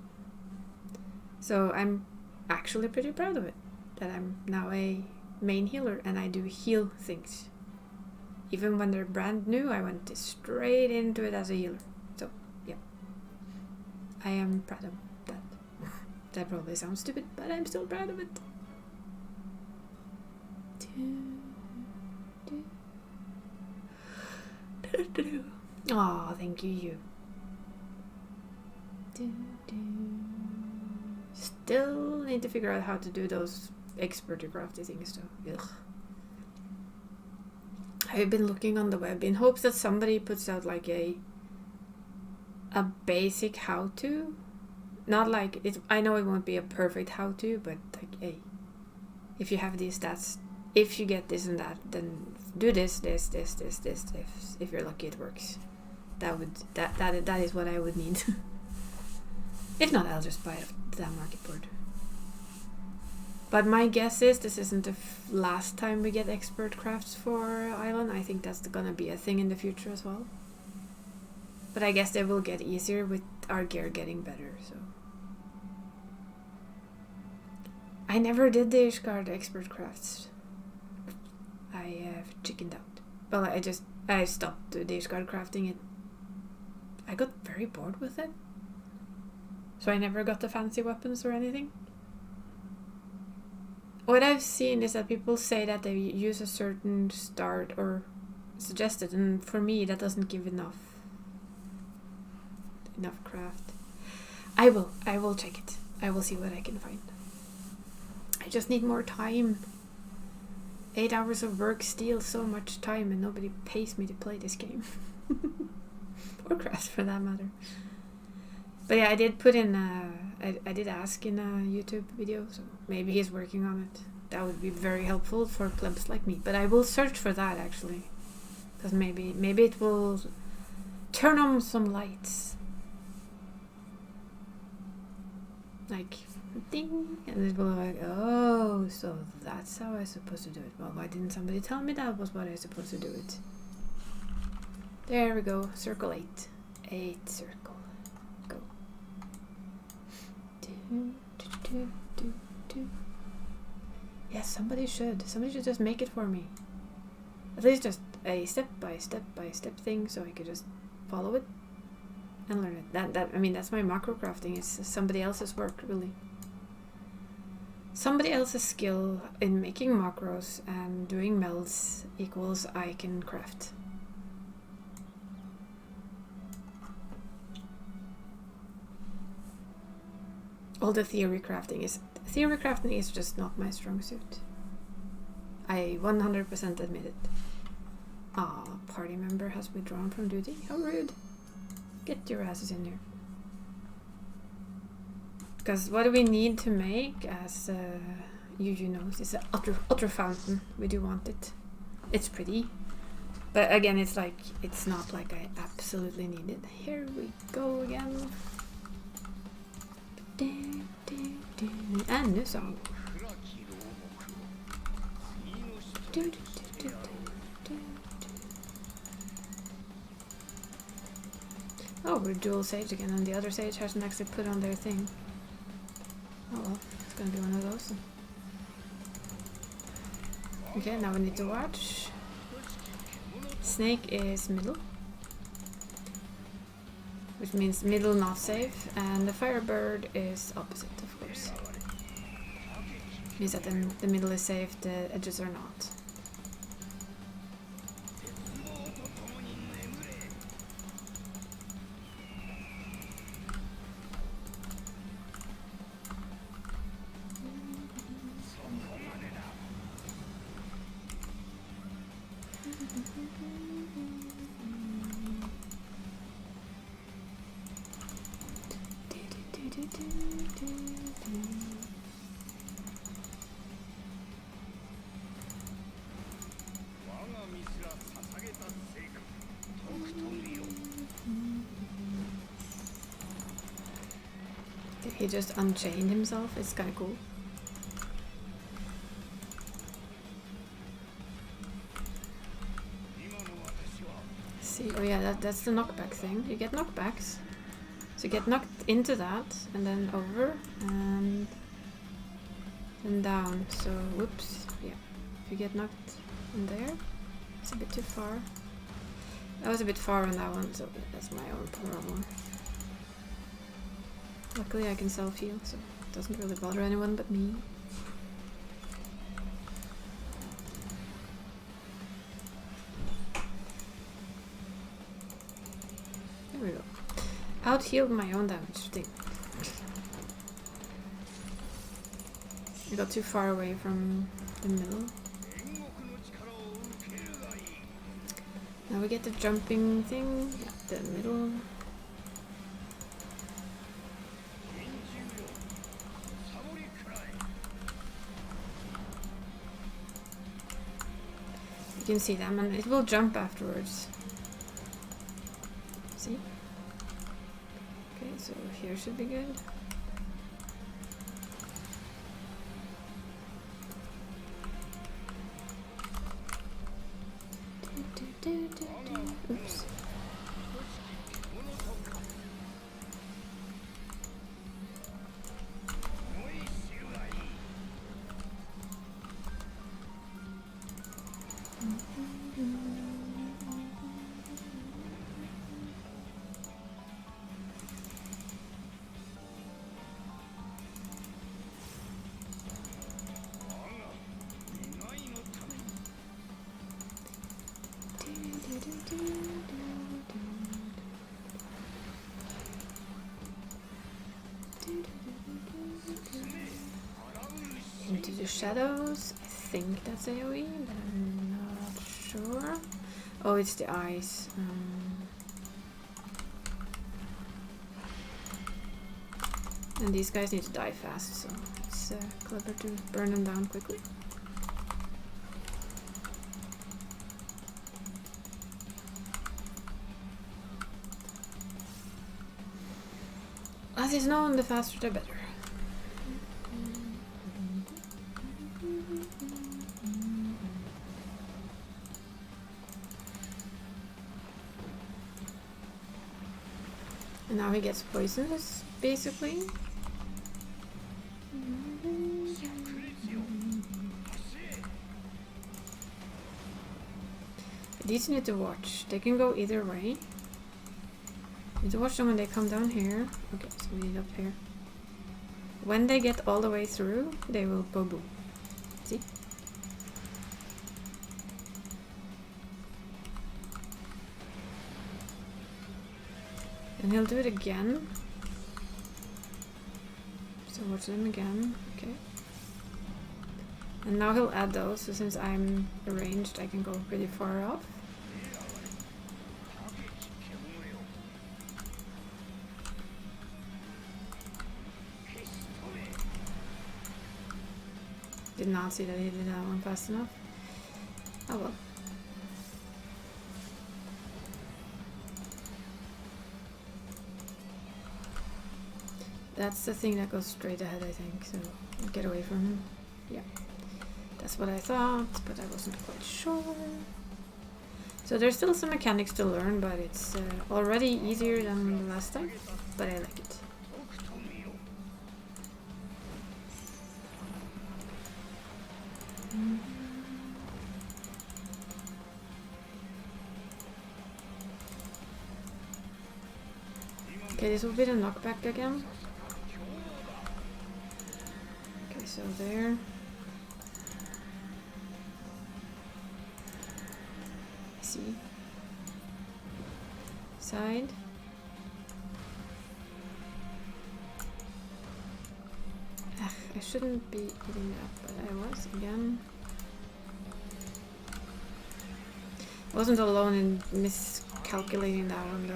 So I'm actually pretty proud of it, that I'm now a main healer and I do heal things. Even when they're brand new, I went straight into it as a healer. So, yeah. I am proud of that. That probably sounds stupid, but I'm still proud of it. Aw, thank you. Still need to figure out how to do those expert crafty things though. Ugh. I've been looking on the web in hopes that somebody puts out like a basic how-to. Not like it. I know it won't be a perfect how-to, but like, hey, if you have these stats, if you get this and that, then do this. If you're lucky, it works. That is what I would need. If not, I'll just buy the market board. But my guess is this isn't the last time we get expert crafts for Island. I think that's gonna be a thing in the future as well. But I guess they will get easier with our gear getting better, so. I never did the Ishgard expert crafts. I have chickened out. Well, I stopped the Ishgard crafting it. I got very bored with it. So I never got the fancy weapons or anything. What I've seen is that people say that they use a certain start or suggested, and for me that doesn't give enough craft. I will check it. I will see what I can find. I just need more time. 8 hours of work steals so much time and nobody pays me to play this game. Or craft for that matter. But yeah, I did put in I did ask in a YouTube video, so maybe he's working on it. That would be very helpful for plebs like me. But I will search for that actually. Because maybe it will turn on some lights. Like ding, and it will be like, oh, so that's how I'm supposed to do it. Well, why didn't somebody tell me that was what I was supposed to do it? There we go. Circle 8. 8 circle. Go. Yes, somebody should. Somebody should just make it for me. At least just a step by step thing, so I could just follow it and learn it. I mean, that's my macro crafting. It's somebody else's work, really. Somebody else's skill in making macros and doing melds equals I can craft. All the theory crafting is just not my strong suit. I 100% admit it. Ah, party member has withdrawn from duty. How rude. Get your asses in here. Because what do we need to make, as Yuju knows, is an utter fountain. We do want it. It's pretty. But again, it's not like I absolutely need it. Here we go again. And new song. Oh, we're dual sage again, and the other sage hasn't actually put on their thing. Oh well, it's gonna be one of those. Okay, now we need to watch. Snake is middle, which means middle not safe, and the firebird is opposite, of course. Means that the middle is safe, the edges are not. He just unchained himself. It's kind of cool. See, oh yeah, that's the knockback thing. You get knockbacks. So you get knocked into that, and then over, and then down. So, whoops. Yeah. If you get knocked in there, it's a bit too far. I was a bit far on that one, so that's my own problem. Luckily I can self-heal, so it doesn't really bother anyone but me. There we go. Out-healed my own damage thing. I got too far away from the middle. Now we get the jumping thing. Yeah, the middle. You can see them, and it will jump afterwards. See? Okay, so here should be good. Oops. Into the shadows. I think that's AoE, but I'm not sure. Oh, it's the eyes. And these guys need to die fast, so it's clever to burn them down quickly. As is known, the faster the better. And now he gets poisonous, basically. These you need to watch. They can go either way. You need to watch them when they come down here. Okay, so we need up here. When they get all the way through, they will go boom. See? And he'll do it again. So watch them again. Okay. And now he'll add those, so since I'm arranged, I can go pretty far off. Did not see that he did that one fast enough. Oh well. That's the thing that goes straight ahead, I think, so get away from him. Yeah. That's what I thought, but I wasn't quite sure. So there's still some mechanics to learn, but it's already easier than the last time, but I like it. Okay, this will be the knockback again. Okay, so there. See. Side. Ugh, I shouldn't be hitting that, but I was again. I wasn't alone in miscalculating that one though.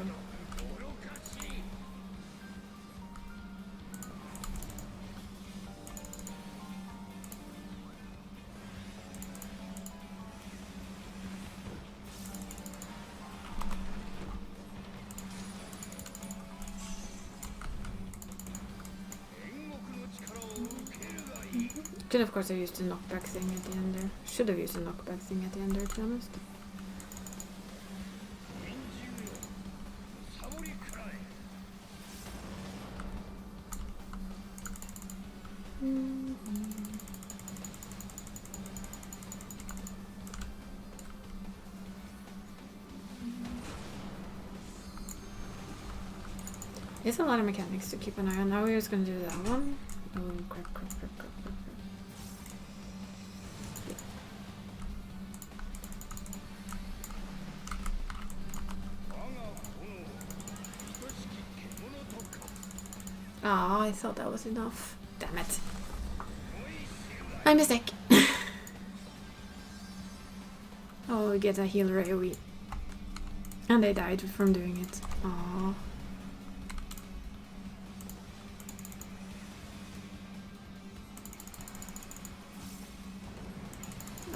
Could of course have used the knockback thing at the end there. Should have used the knockback thing at the end there, to be honest. There's a lot of mechanics to keep an eye on. Now we're just gonna do that one. Oh crap, crap, crap, crap, crap, crap. Ah, I thought that was enough. Damn it. My mistake. Oh, we get a healer AoE. And they died from doing it. Aww.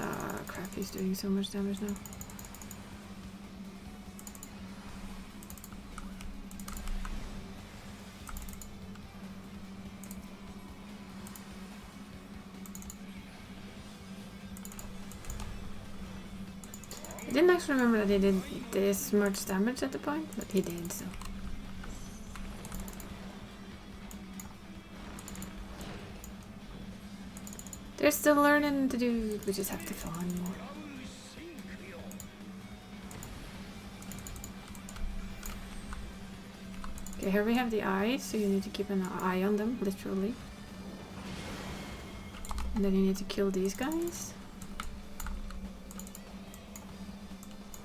Ah, crap, he's doing so much damage now. I didn't actually remember that he did this much damage at the point, but he did, so. There's still learning to do, we just have to find more. Okay, here we have the eyes, so you need to keep an eye on them, literally. And then you need to kill these guys.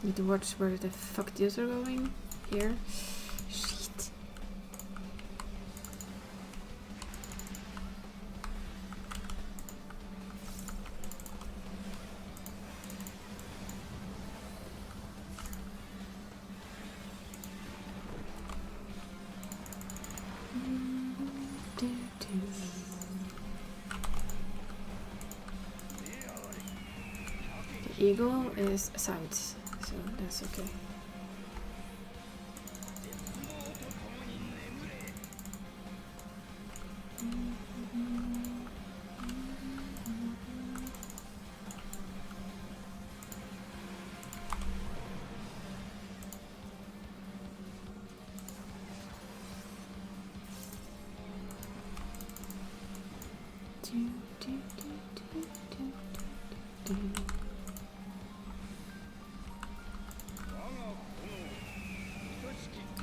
Need to watch where the fuck these are going. Here. Shit. The eagle is sides. So that's okay.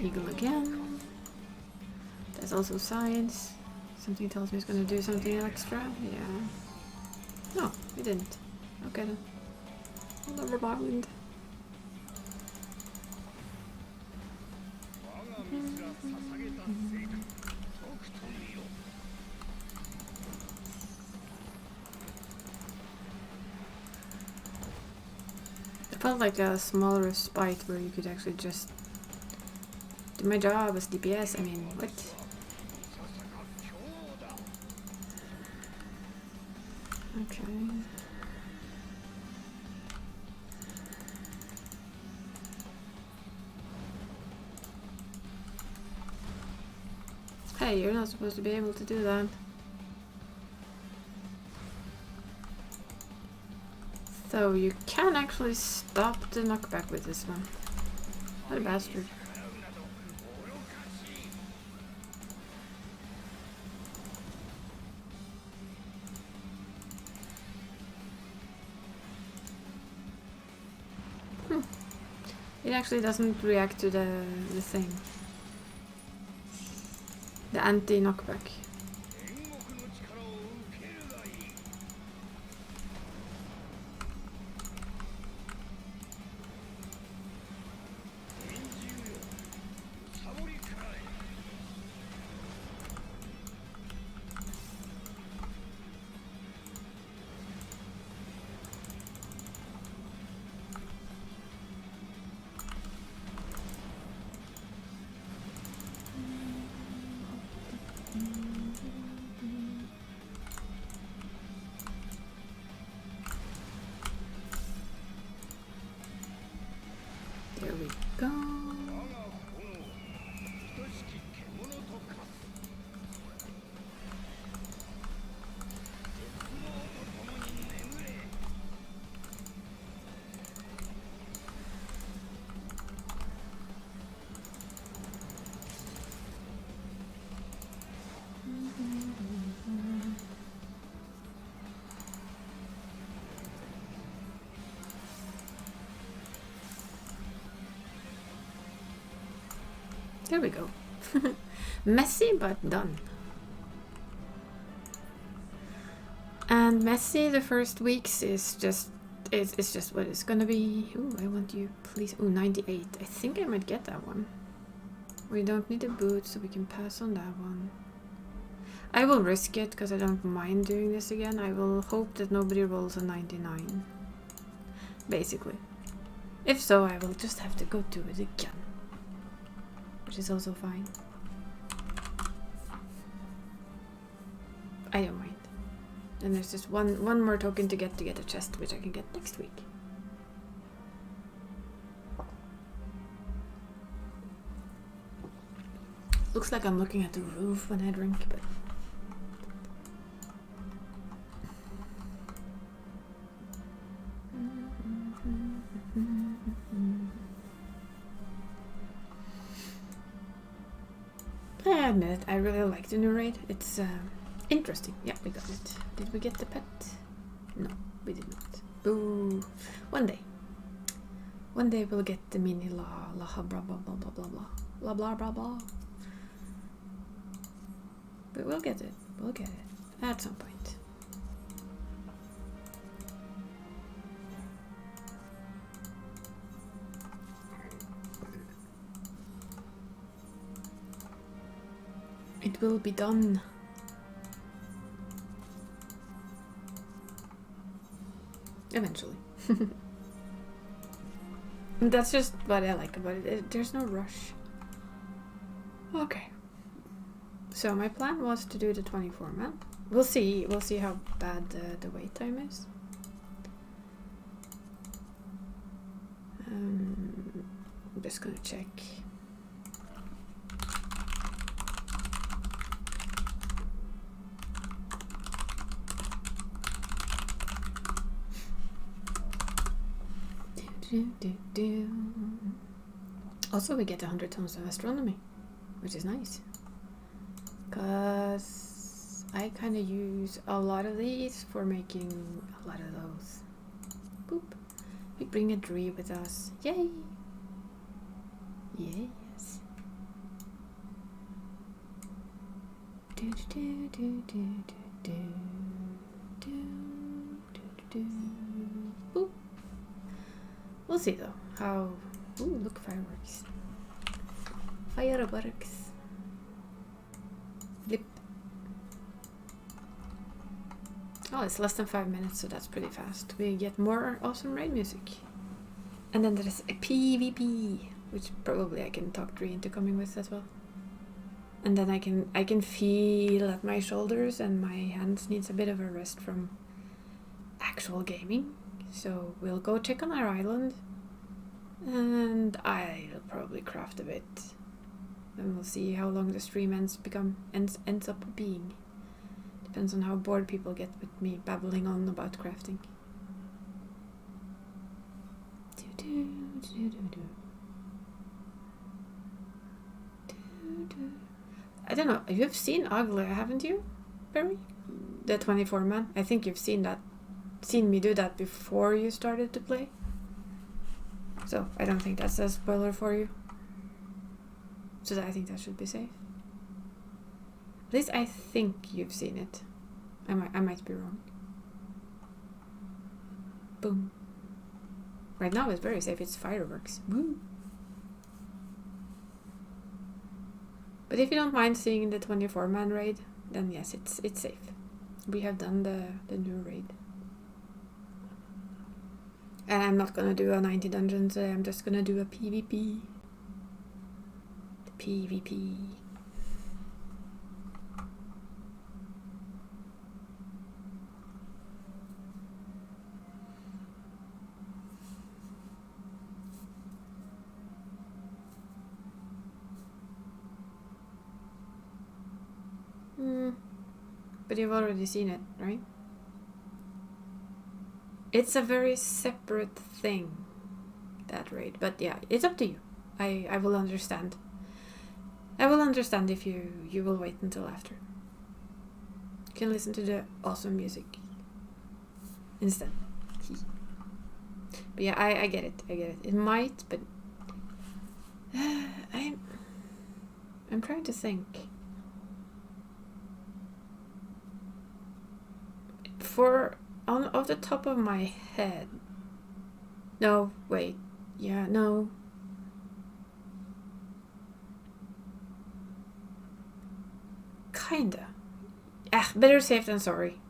Eagle again. There's also science. Something tells me it's gonna do something extra. Yeah. No, it didn't. Okay then. Never mind. It felt like a small respite where you could actually just do my job as DPS. I mean, what? Okay. Hey, you're not supposed to be able to do that. So you can actually stop the knockback with this one. What a bastard. It actually doesn't react to the thing. The anti-knockback. There we go. There we go. Messy but done. And messy the first weeks is just it's just what it's gonna be. Ooh, I want you please. Ooh, 98. I think I might get that one. We don't need a boot, so we can pass on that one. I will risk it because I don't mind doing this again. I will hope that nobody rolls a 99. Basically. If so, I will just have to go do it again. Which is also fine. I don't mind. And there's just one more token to get a chest, which I can get next week. Looks like I'm looking at the roof when I drink, but... I admit it, I really like the new raid. It's interesting. Yeah, we got it. Did we get the pet? No, we did not. Boo. One day. One day we'll get the mini blah blah blah blah blah blah blah blah blah blah blah. But we'll get it. We'll get it at some point. It will be done. Eventually. That's just what I like about it. There's no rush. Okay. So my plan was to do the 24-man. We'll see how bad the wait time is. I'm just gonna check. Also, we get 100 tons of astronomy, which is nice. Because I kind of use a lot of these for making a lot of those. Boop. We bring a tree with us. Yay! Yes. Do do do do do do do do. Boop. We'll see though how. Ooh, look, fireworks. Fireworks. Flip. Oh, it's less than 5 minutes, so that's pretty fast. We get more awesome raid music. And then there's a PvP, which probably I can talk Dree into coming with as well. And then I can feel that my shoulders and my hands needs a bit of a rest from actual gaming. So we'll go check on our island. And I'll probably craft a bit. And we'll see how long the stream ends up being. Depends on how bored people get with me babbling on about crafting. I don't know, you've seen Aglia, haven't you, Barry? The 24 man? I think you've seen me do that before you started to play. So I don't think that's a spoiler for you. So I think that should be safe. At least I think you've seen it. I might be wrong. Boom. Right now it's very safe, it's fireworks. Woo! But if you don't mind seeing the 24 man raid, then yes, it's safe. We have done the new raid. And I'm not gonna do a 90 dungeons, I'm just gonna do a PvP. The PvP. But you've already seen it, right? It's a very separate thing, that raid. But yeah, it's up to you. I will understand. I will understand if you will wait until after. You can listen to the awesome music instead. But yeah, I get it. I get it. It might, but I'm trying to think. Off the top of my head. No, wait. Yeah, no. Kinda. Better safe than sorry.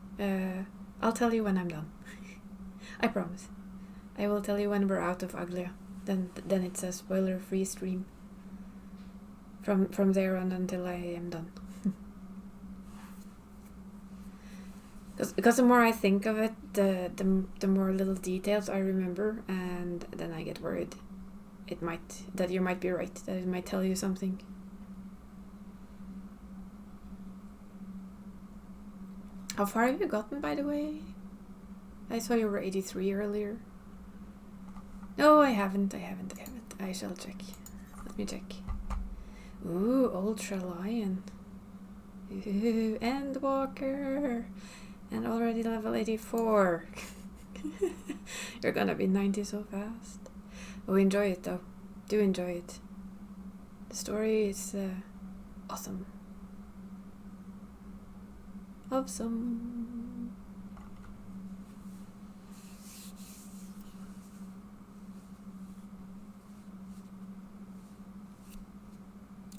I'll tell you when I'm done. I promise. I will tell you when we're out of Aglia. Then it's a spoiler-free stream. From there on until I am done. Because the more I think of it, the more little details I remember, and then I get worried. That you might be right, that it might tell you something. How far have you gotten, by the way? I saw you were 83 earlier. No, I haven't. I shall check. Let me check. Ooh, Ultra Lion. Ooh, Endwalker. And already level 84. You're gonna be 90 so fast. Oh, enjoy it though. Do enjoy it. The story is awesome. Awesome.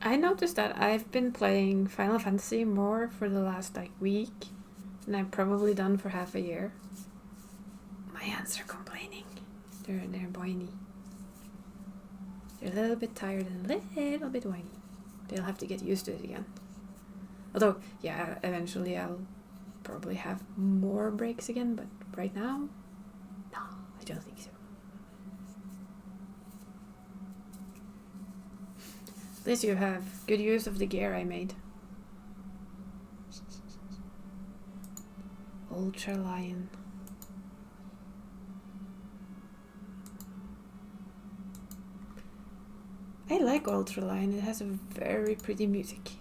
I noticed that I've been playing Final Fantasy more for the last week. And I'm probably done for half a year. My hands are complaining. They're whiny. They're a little bit tired and a little bit whiny. They'll have to get used to it again. Although, yeah, eventually I'll probably have more breaks again, but right now, no, I don't think so. At least you have good use of the gear I made. Ultra Lion. I like Ultra Lion, it has a very pretty music.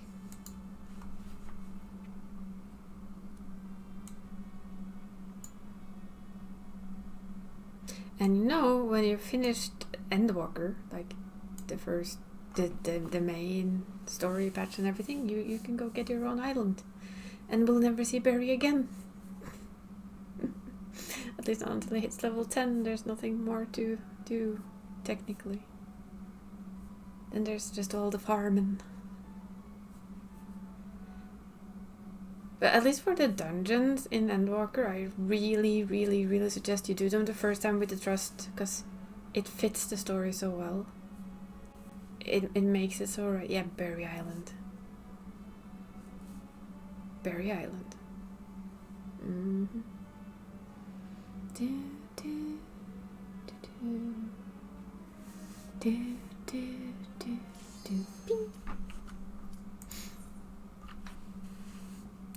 And you know, when you've finished Endwalker, like the main story patch and everything, you can go get your own island. And we'll never see Barry again. At least not until he hits level 10, there's nothing more to do, technically. Then there's just all the farming. But at least for the dungeons in Endwalker, I really, really, really suggest you do them the first time with the trust, because it fits the story so well. It makes it so right. Yeah, Barry Island. Barry Island. Mm-hmm.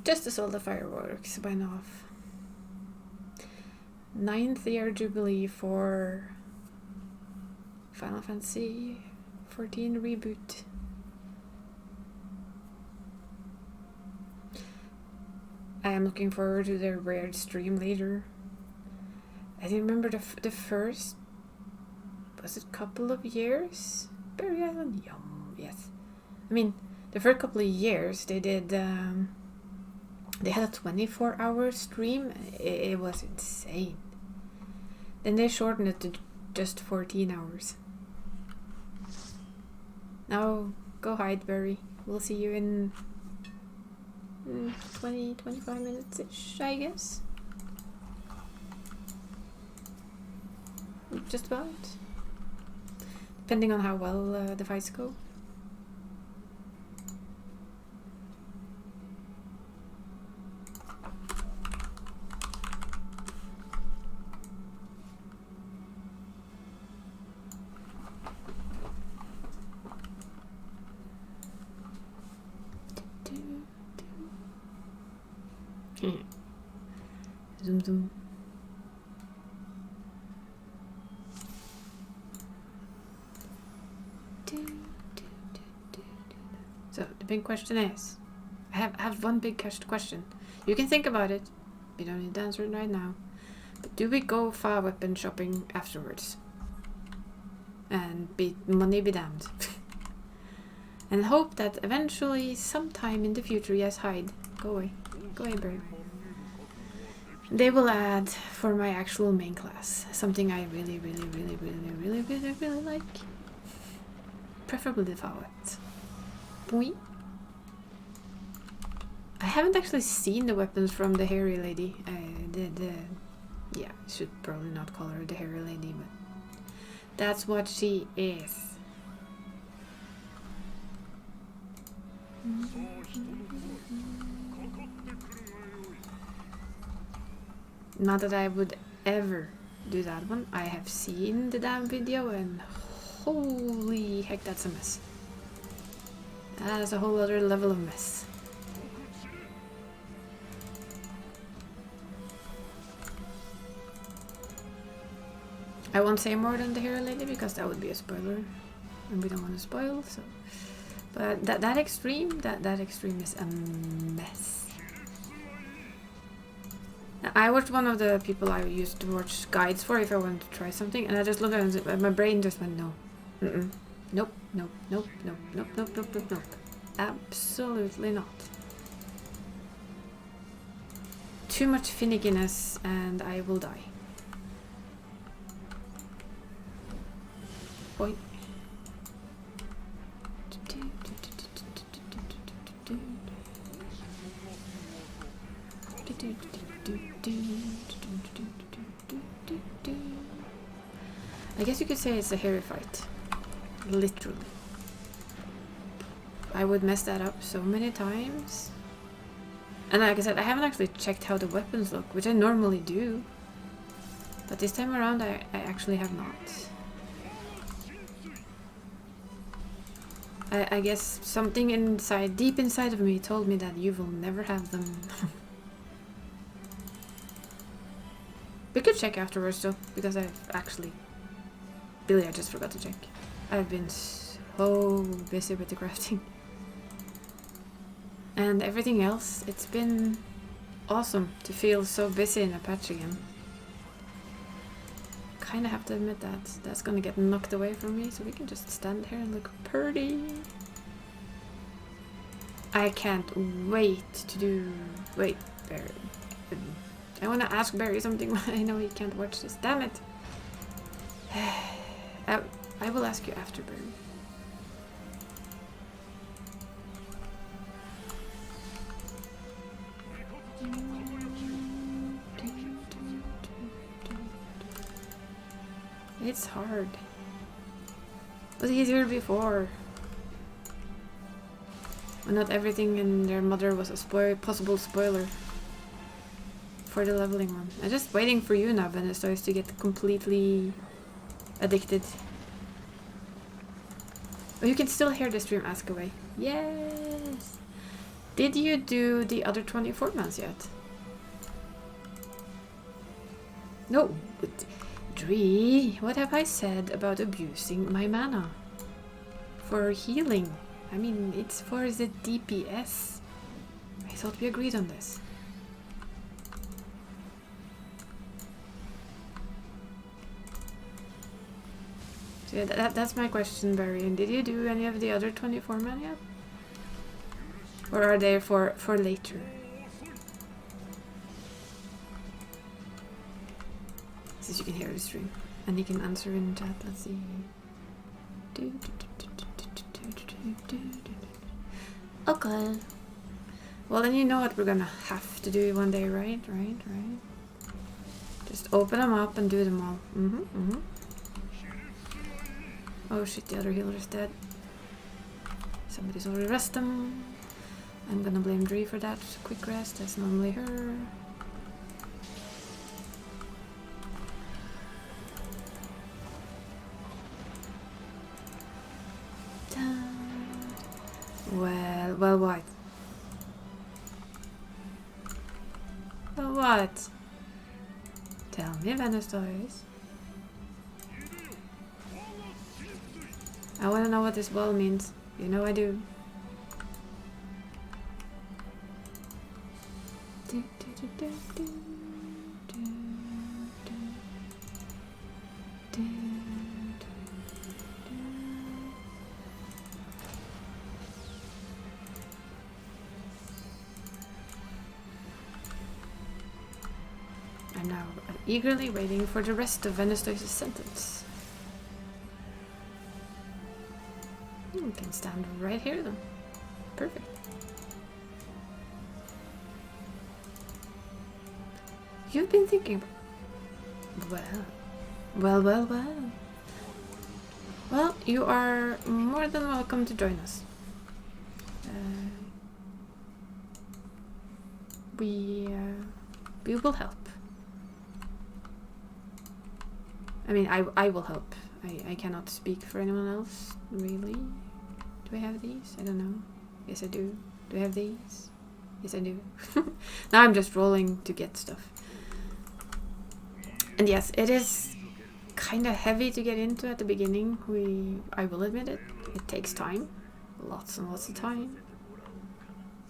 Just as all the fireworks went off. 9th year jubilee for Final Fantasy 14 reboot. I am looking forward to their weird stream later. I do remember the first, was it couple of years? Barry Island? Yum, yes. I mean, the first couple of years they did, they had a 24-hour stream. It was insane. Then they shortened it to just 14 hours. Now, go hide, Barry. We'll see you in 20-25 minutes-ish, I guess. Just about. Depending on how well the fights go. Zoom zoom. So the big question is, I have one big question. You can think about it. You don't need to answer it right now. But do we go fire weapon shopping afterwards? And money be damned. And hope that eventually, sometime in the future, yes, hide. Go away. Go away, Barry. They will add for my actual main class. Something I really like. Preferably the Fawet. Boing. I haven't actually seen the weapons from the hairy lady. Yeah, I should probably not call her the hairy lady, but that's what she is. Not that I would ever do that one. I have seen the damn video and holy heck, that's a mess. That is a whole other level of mess. I won't say more than the hero lady because that would be a spoiler and we don't want to spoil, so. But that extreme is a mess. I watched one of the people I used to watch guides for if I wanted to try something, and I just looked at it and my brain just went no. Nope. Absolutely not. Too much finickiness and I will die. Boing. I guess you could say it's a hairy fight. Literally. I would mess that up so many times. And like I said, I haven't actually checked how the weapons look, which I normally do. But this time around I actually have not. I guess something inside, deep inside of me told me that you will never have them. We could check afterwards though, because I've actually... Billy, I just forgot to check. I've been so busy with the crafting. And everything else, it's been awesome to feel so busy in a patch again. kind of have to admit that that's gonna get knocked away from me, so we can just stand here and look pretty. I can't wait to do... Wait, Barry. I want to ask Barry something, but I know he can't watch this. Damn it! I will ask you after, Barry. It's hard. It was easier before. When not everything in their mother was a possible spoiler for the leveling one. I'm just waiting for you now, Venestois, to get completely addicted. Oh, you can still hear the stream ask away. Yes! Did you do the other 24 months yet? No! Dree, what have I said about abusing my mana? For healing. I mean, it's for the DPS. I thought we agreed on this. So yeah, that's my question, Barry. And did you do any of the other 24 men yet? Or are they for later? Since you can hear the stream. And you can answer in chat. Let's see. Okay. Well, then you know what we're gonna have to do one day, right? Right. Just open them up and do them all. Oh shit, the other healer is dead. Somebody's already rested them. I'm gonna blame Dree for that. Quick rest, that's normally her. Well, what? Well, what? Tell me, Venestois. I wanna know what this well means. You know I do. I'm now eagerly waiting for the rest of Venestois' sentence. We can stand right here then. Perfect. You've been thinking... Well. Well, you are more than welcome to join us. We will help. I mean, I will help. I cannot speak for anyone else, really. Do I have these? I don't know. Yes, I do. Do I have these? Yes, I do. Now I'm just rolling to get stuff. And yes, it is kind of heavy to get into at the beginning. I will admit it. It takes time. Lots and lots of time.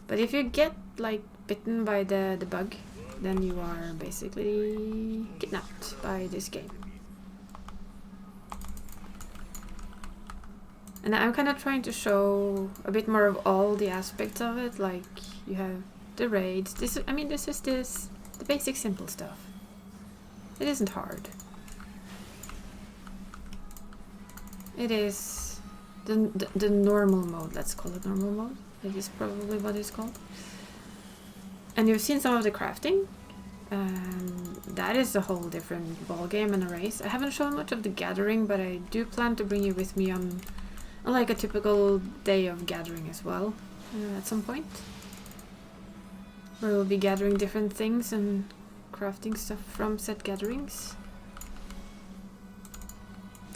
But if you get, like, bitten by the bug, then you are basically kidnapped by this game. And I'm kind of trying to show a bit more of all the aspects of it, like you have the raids. This is the basic simple stuff. It isn't hard. It is the normal mode, let's call it normal mode. That is probably what it's called. And you've seen some of the crafting. That is a whole different ball game and a race. I haven't shown much of the gathering, but I do plan to bring you with me on like a typical day of gathering as well, at some point. Where we'll be gathering different things and crafting stuff from said gatherings.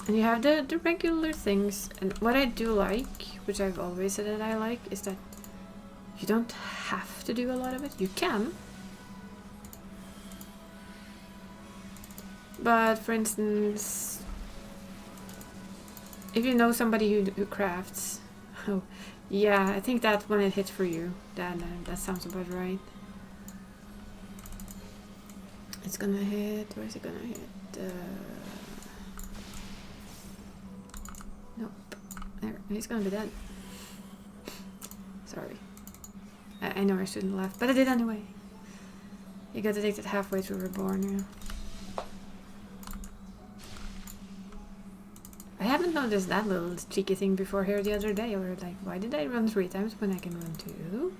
And you have the regular things, and what I do like, which I've always said that I like, is that you don't have to do a lot of it. You can. But for instance, if you know somebody who crafts, oh yeah, I think that when it hits for you, that sounds about right. It's gonna hit. Where is it gonna hit? There, he's gonna be dead. Sorry. I know I shouldn't laugh, but I did anyway. You got addicted halfway through Reborn, you know. I haven't noticed that little cheeky thing before here the other day. Where like, why did I run 3 times when I can run 2?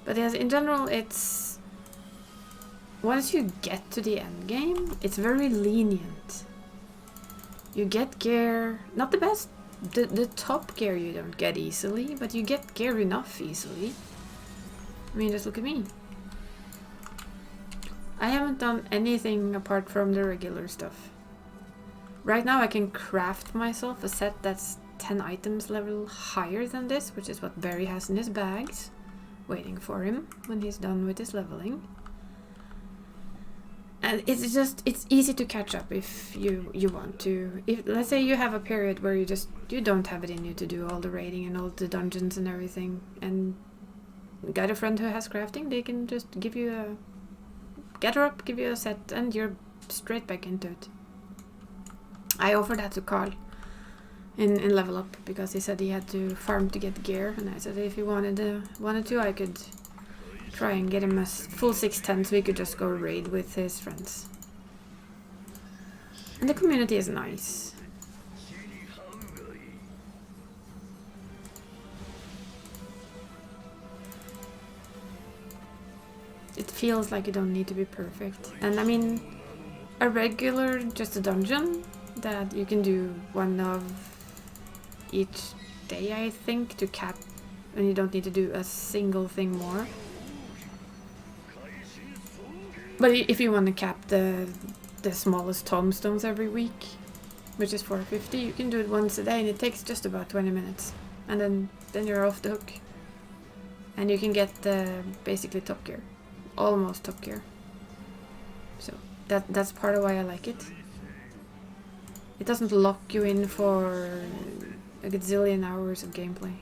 But yes, in general, it's... Once you get to the end game, it's very lenient. You get gear, not the best, the top gear you don't get easily, but you get gear enough easily. I mean, just look at me. I haven't done anything apart from the regular stuff. Right now I can craft myself a set that's 10 items level higher than this, which is what Barry has in his bags, waiting for him when he's done with his leveling. And it's easy to catch up if you want to. If let's say you have a period where you don't have it in you to do all the raiding and all the dungeons and everything, and got a friend who has crafting, they can just give you a gather up, give you a set, and you're straight back into it. I offered that to Carl in Level Up because he said he had to farm to get gear, and I said if he wanted to, I could try and get him a full 610 so we could just go raid with his friends. And the community is nice. It feels like you don't need to be perfect. And I mean, a regular, just a dungeon that you can do one of each day, I think, to cap, and you don't need to do a single thing more. But if you want to cap the smallest tombstones every week, which is 450, you can do it once a day, and it takes just about 20 minutes. And then you're off the hook. And you can get basically top gear. Almost top gear. So that's part of why I like it. It doesn't lock you in for a gazillion hours of gameplay.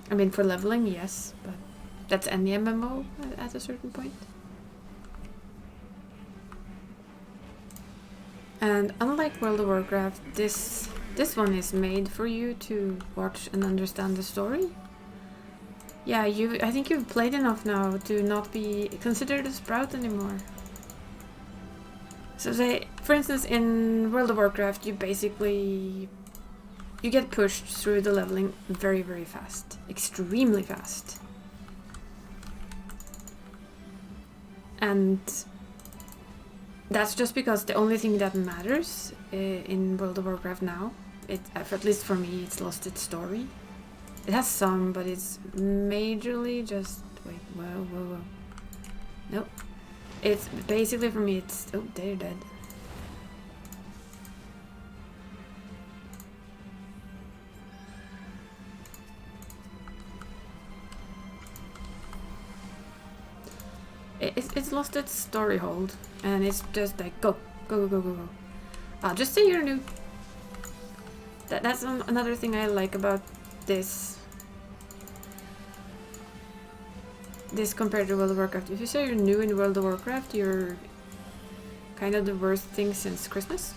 I mean, for leveling, yes, but that's any MMO at a certain point. And unlike World of Warcraft, this one is made for you to watch and understand the story. Yeah, I think you've played enough now to not be considered a sprout anymore. So say, for instance, in World of Warcraft, you get pushed through the leveling very, very fast. Extremely fast. And that's just because the only thing that matters in World of Warcraft now, at least for me, it's lost its story. It has some, but it's majorly just... Wait, whoa. Nope. It's basically, for me, it's... Oh, they're dead. It's lost its story hold, and it's just like, go. I'll just say you're new. That's another thing I like about this compared to World of Warcraft. If you say you're new in World of Warcraft, you're kind of the worst thing since Christmas.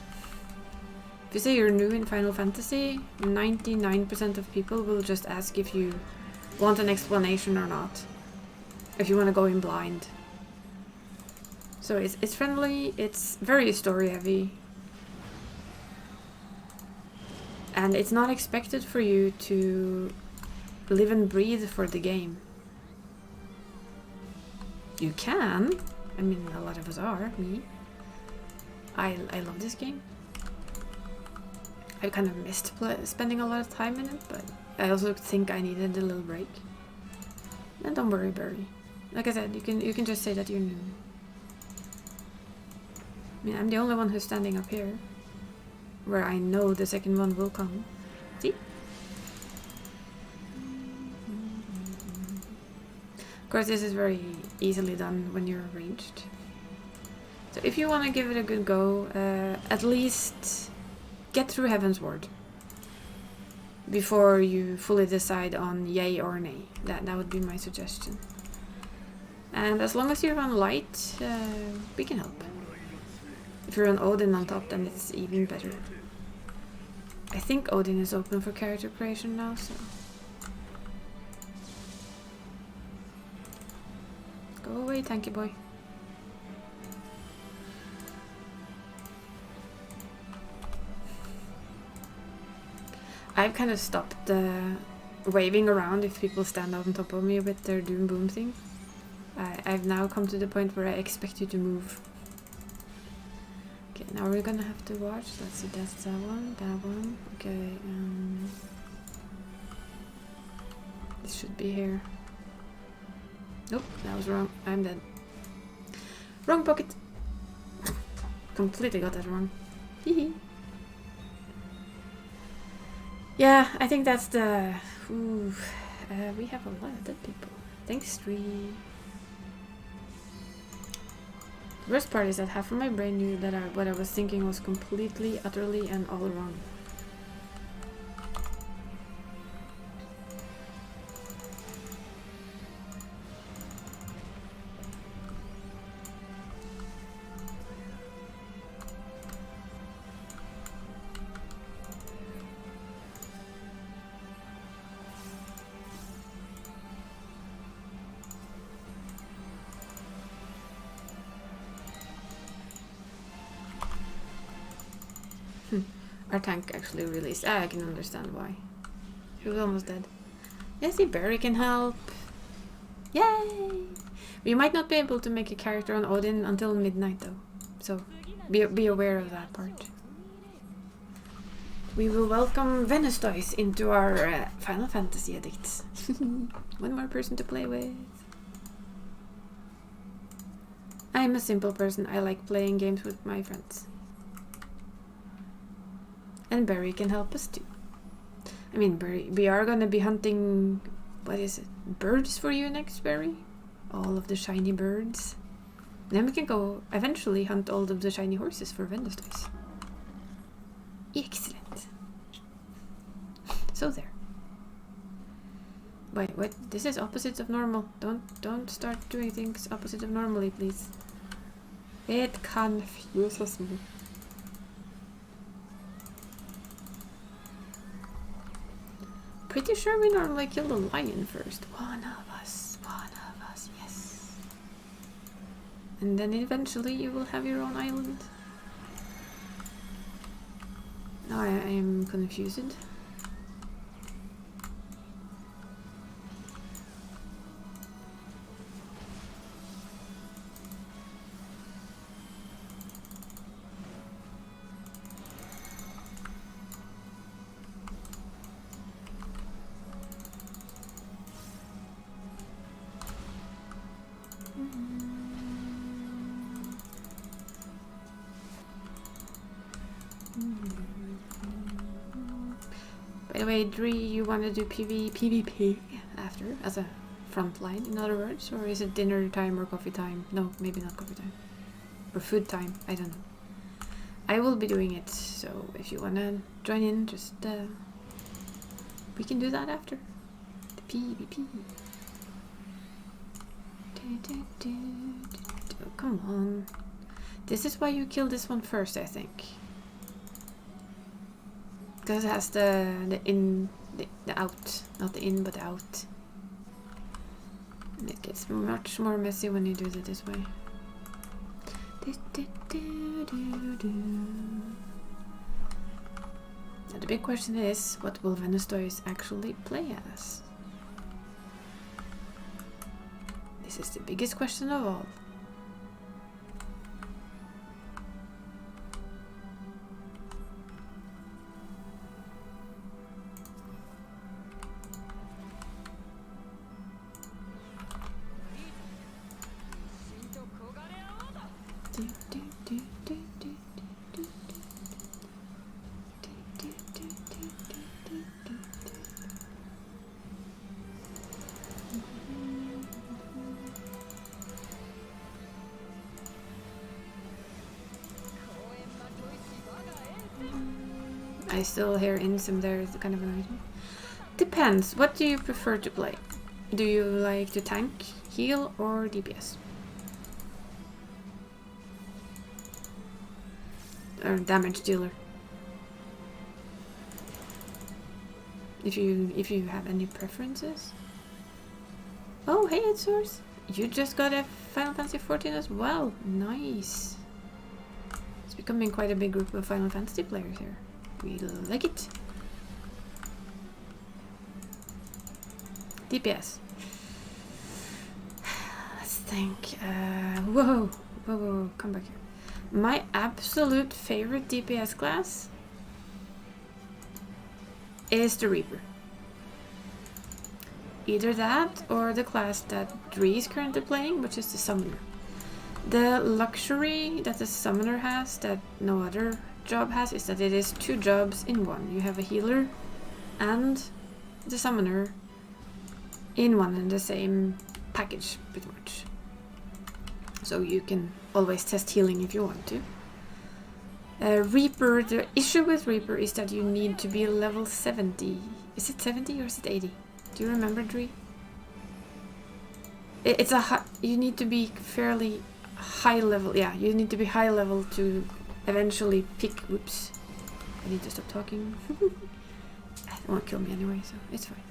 If you say you're new in Final Fantasy, 99% of people will just ask if you want an explanation or not. If you want to go in blind. So it's friendly, it's very story heavy. And it's not expected for you to live and breathe for the game. You can. I mean, a lot of us are. Me. I love this game. I kind of missed spending a lot of time in it, but I also think I needed a little break. And don't worry, Barry. Like I said, you can just say that you're new. I mean, I'm the only one who's standing up here, where I know the second one will come. See? Of course, this is very easily done when you're ranged. So if you want to give it a good go, at least get through Heaven's Ward before you fully decide on yay or nay. That would be my suggestion. And as long as you're on light, we can help. If you're on Odin on top, then it's even better. I think Odin is open for character creation now, so... Go away, tanky boy. I've kind of stopped waving around if people stand on top of me with their doom boom thing. I've now come to the point where I expect you to move. Okay, now we're gonna have to watch. Let's see, that's that one. Okay, this should be here. Nope, that was wrong. I'm dead. Wrong pocket. Completely got that wrong. Hehe. Yeah, I think that's the... Ooh, we have a lot of dead people. Thanks, Tree. The worst part is that half of my brain knew that what I was thinking was completely, utterly, and all wrong. Our tank actually released. I can understand why. He was almost dead. Yes, the Barry can help. Yay! We might not be able to make a character on Odin until midnight though. So be aware of that part. We will welcome Venustois into our Final Fantasy addicts. One more person to play with. I'm a simple person. I like playing games with my friends. And Barry can help us too. I mean, Barry, we are gonna be hunting, what is it, birds for you next, Barry? All of the shiny birds. Then we can go eventually hunt all of the shiny horses for Venustois. Excellent. So there. Wait, what? This is opposites of normal. Don't start doing things opposite of normally, please. It confuses me. Pretty sure we normally kill the lion first. One of us, yes. And then eventually you will have your own island. Now I am confused. By the way, Dree, you want to do PvP after, as a front line, in other words? Or is it dinner time or coffee time? No, maybe not coffee time. Or food time, I don't know. I will be doing it, so if you want to join in, just, we can do that after. The PvP. Oh, come on. This is why you kill this one first, I think. Because it has the out, not the in but the out. And it gets much more messy when you do it this way. Now the big question is, what will Venustois actually play as? This is the biggest question of all. I still hear Insum there, it's kind of annoying. Depends, what do you prefer to play? Do you like to tank, heal, or DPS? Or damage dealer? if you have any preferences. Oh, hey, it's Source. You just got a Final Fantasy 14 as well. Nice. It's becoming quite a big group of Final Fantasy players here. We like it. DPS. Let's think. Whoa, come back here. My absolute favorite DPS class is the Reaper. Either that or the class that Dree is currently playing, which is the Summoner. The luxury that the Summoner has that no other job has is that it is 2 jobs in one. You have a healer and the Summoner in one and the same package, pretty much. So you can always test healing if you want to. Reaper, the issue with Reaper is that you need to be level 70. Is it 70 or is it 80? Do you remember, Dree? It's a you need to be fairly high level. Yeah, you need to be high level to eventually pick. Whoops, I need to stop talking. It won't kill me anyway, so it's fine.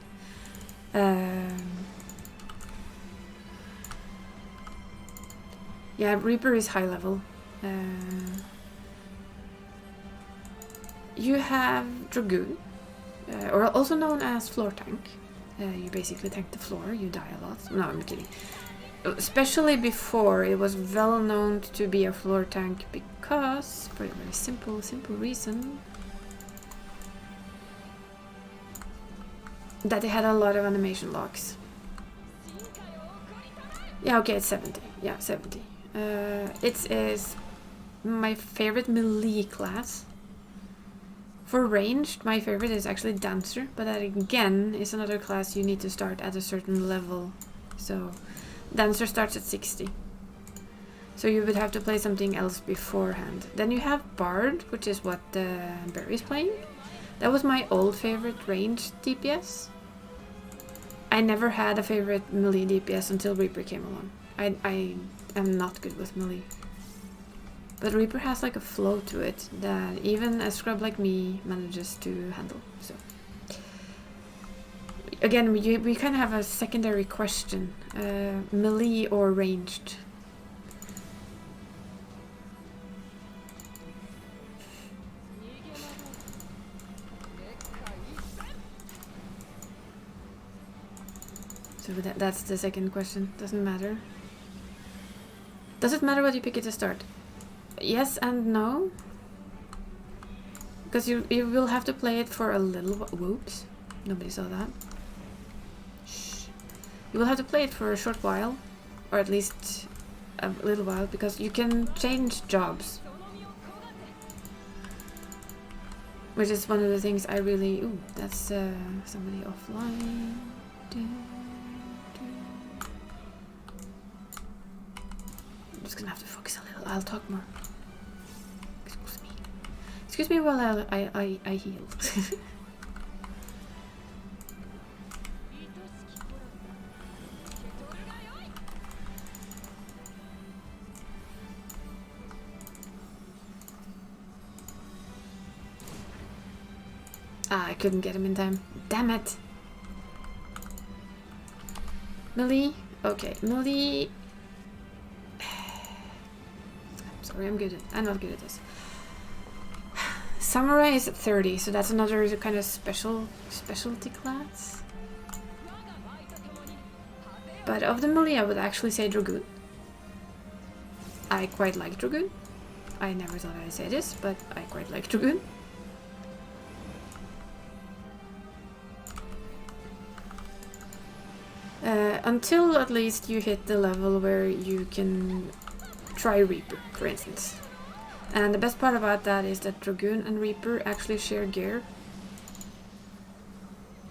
Yeah, Reaper is high level. You have Dragoon, or also known as floor tank. You basically tank the floor, you die a lot. No, I'm kidding. Especially before, it was well known to be a floor tank because, for a very simple reason, that they had a lot of animation locks. Yeah, okay, it's 70. Yeah, 70. It is my favorite melee class. For ranged, my favorite is actually Dancer, but that again is another class you need to start at a certain level. So Dancer starts at 60. So you would have to play something else beforehand. Then you have Bard, which is what Barry's playing. That was my old favorite ranged DPS. I never had a favorite melee DPS until Reaper came along. I am not good with melee. But Reaper has like a flow to it that even a scrub like me manages to handle. So again, we kind of have a secondary question. Melee or ranged? So that's the second question. Doesn't matter. Does it matter what you pick at the start? Yes and no. Because you will have to play it for a little while. Whoops. Nobody saw that. Shh. You will have to play it for a short while. Or at least a little while. Because you can change jobs. Which is one of the things I really... Ooh, that's somebody offline. I'm just gonna have to focus a little. I'll talk more. Excuse me. Excuse me while I heal. I couldn't get him in time. Damn it. Melee? Okay, melee. Sorry, I'm not good at this. Samurai is 30, so that's another kind of specialty class. But of the melee, I would actually say Dragoon. I quite like Dragoon. I never thought I'd say this, but I quite like Dragoon. Until at least you hit the level where you can try Reaper, for instance. And the best part about that is that Dragoon and Reaper actually share gear.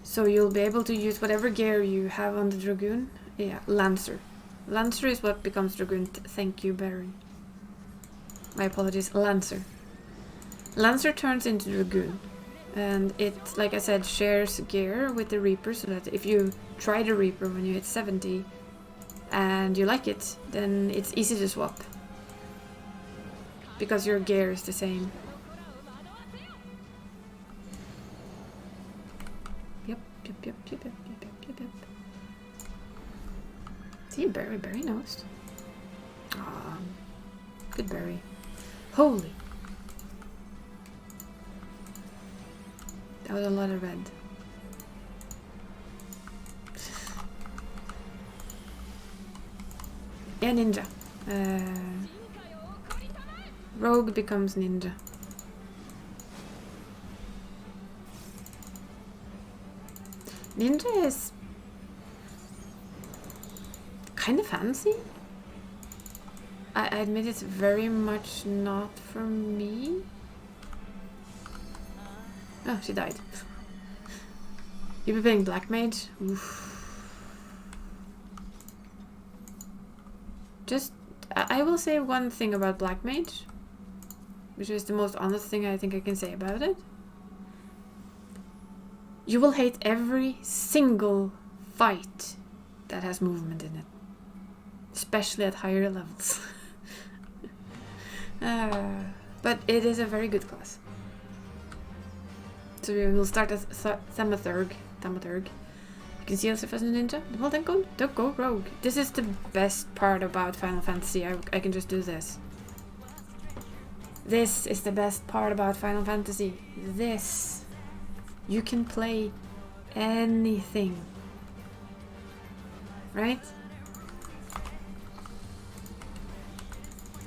So you'll be able to use whatever gear you have on the Dragoon. Yeah, Lancer. Lancer is what becomes Dragoon. Thank you, Barry. My apologies, Lancer. Lancer turns into Dragoon. And it, like I said, shares gear with the Reaper, so that if you try the Reaper when you hit 70 and you like it, then it's easy to swap. Because your gear is the same. Yep. See, berry nose. Ah, good berry. Holy. That was a lot of red. Yeah, ninja. Rogue becomes ninja. Ninja is kind of fancy. I admit it's very much not for me. Oh, she died. You be playing Black Mage? Oof. Just, I will say one thing about Black Mage, which is the most honest thing I think I can say about it. You will hate every single fight that has movement in it. Especially at higher levels. But it is a very good class. So we will start as Thaumaturg. You can see yourself as a ninja. Well then don't go rogue. This is the best part about Final Fantasy. I can just do this. This is the best part about Final Fantasy. This. You can play anything. Right?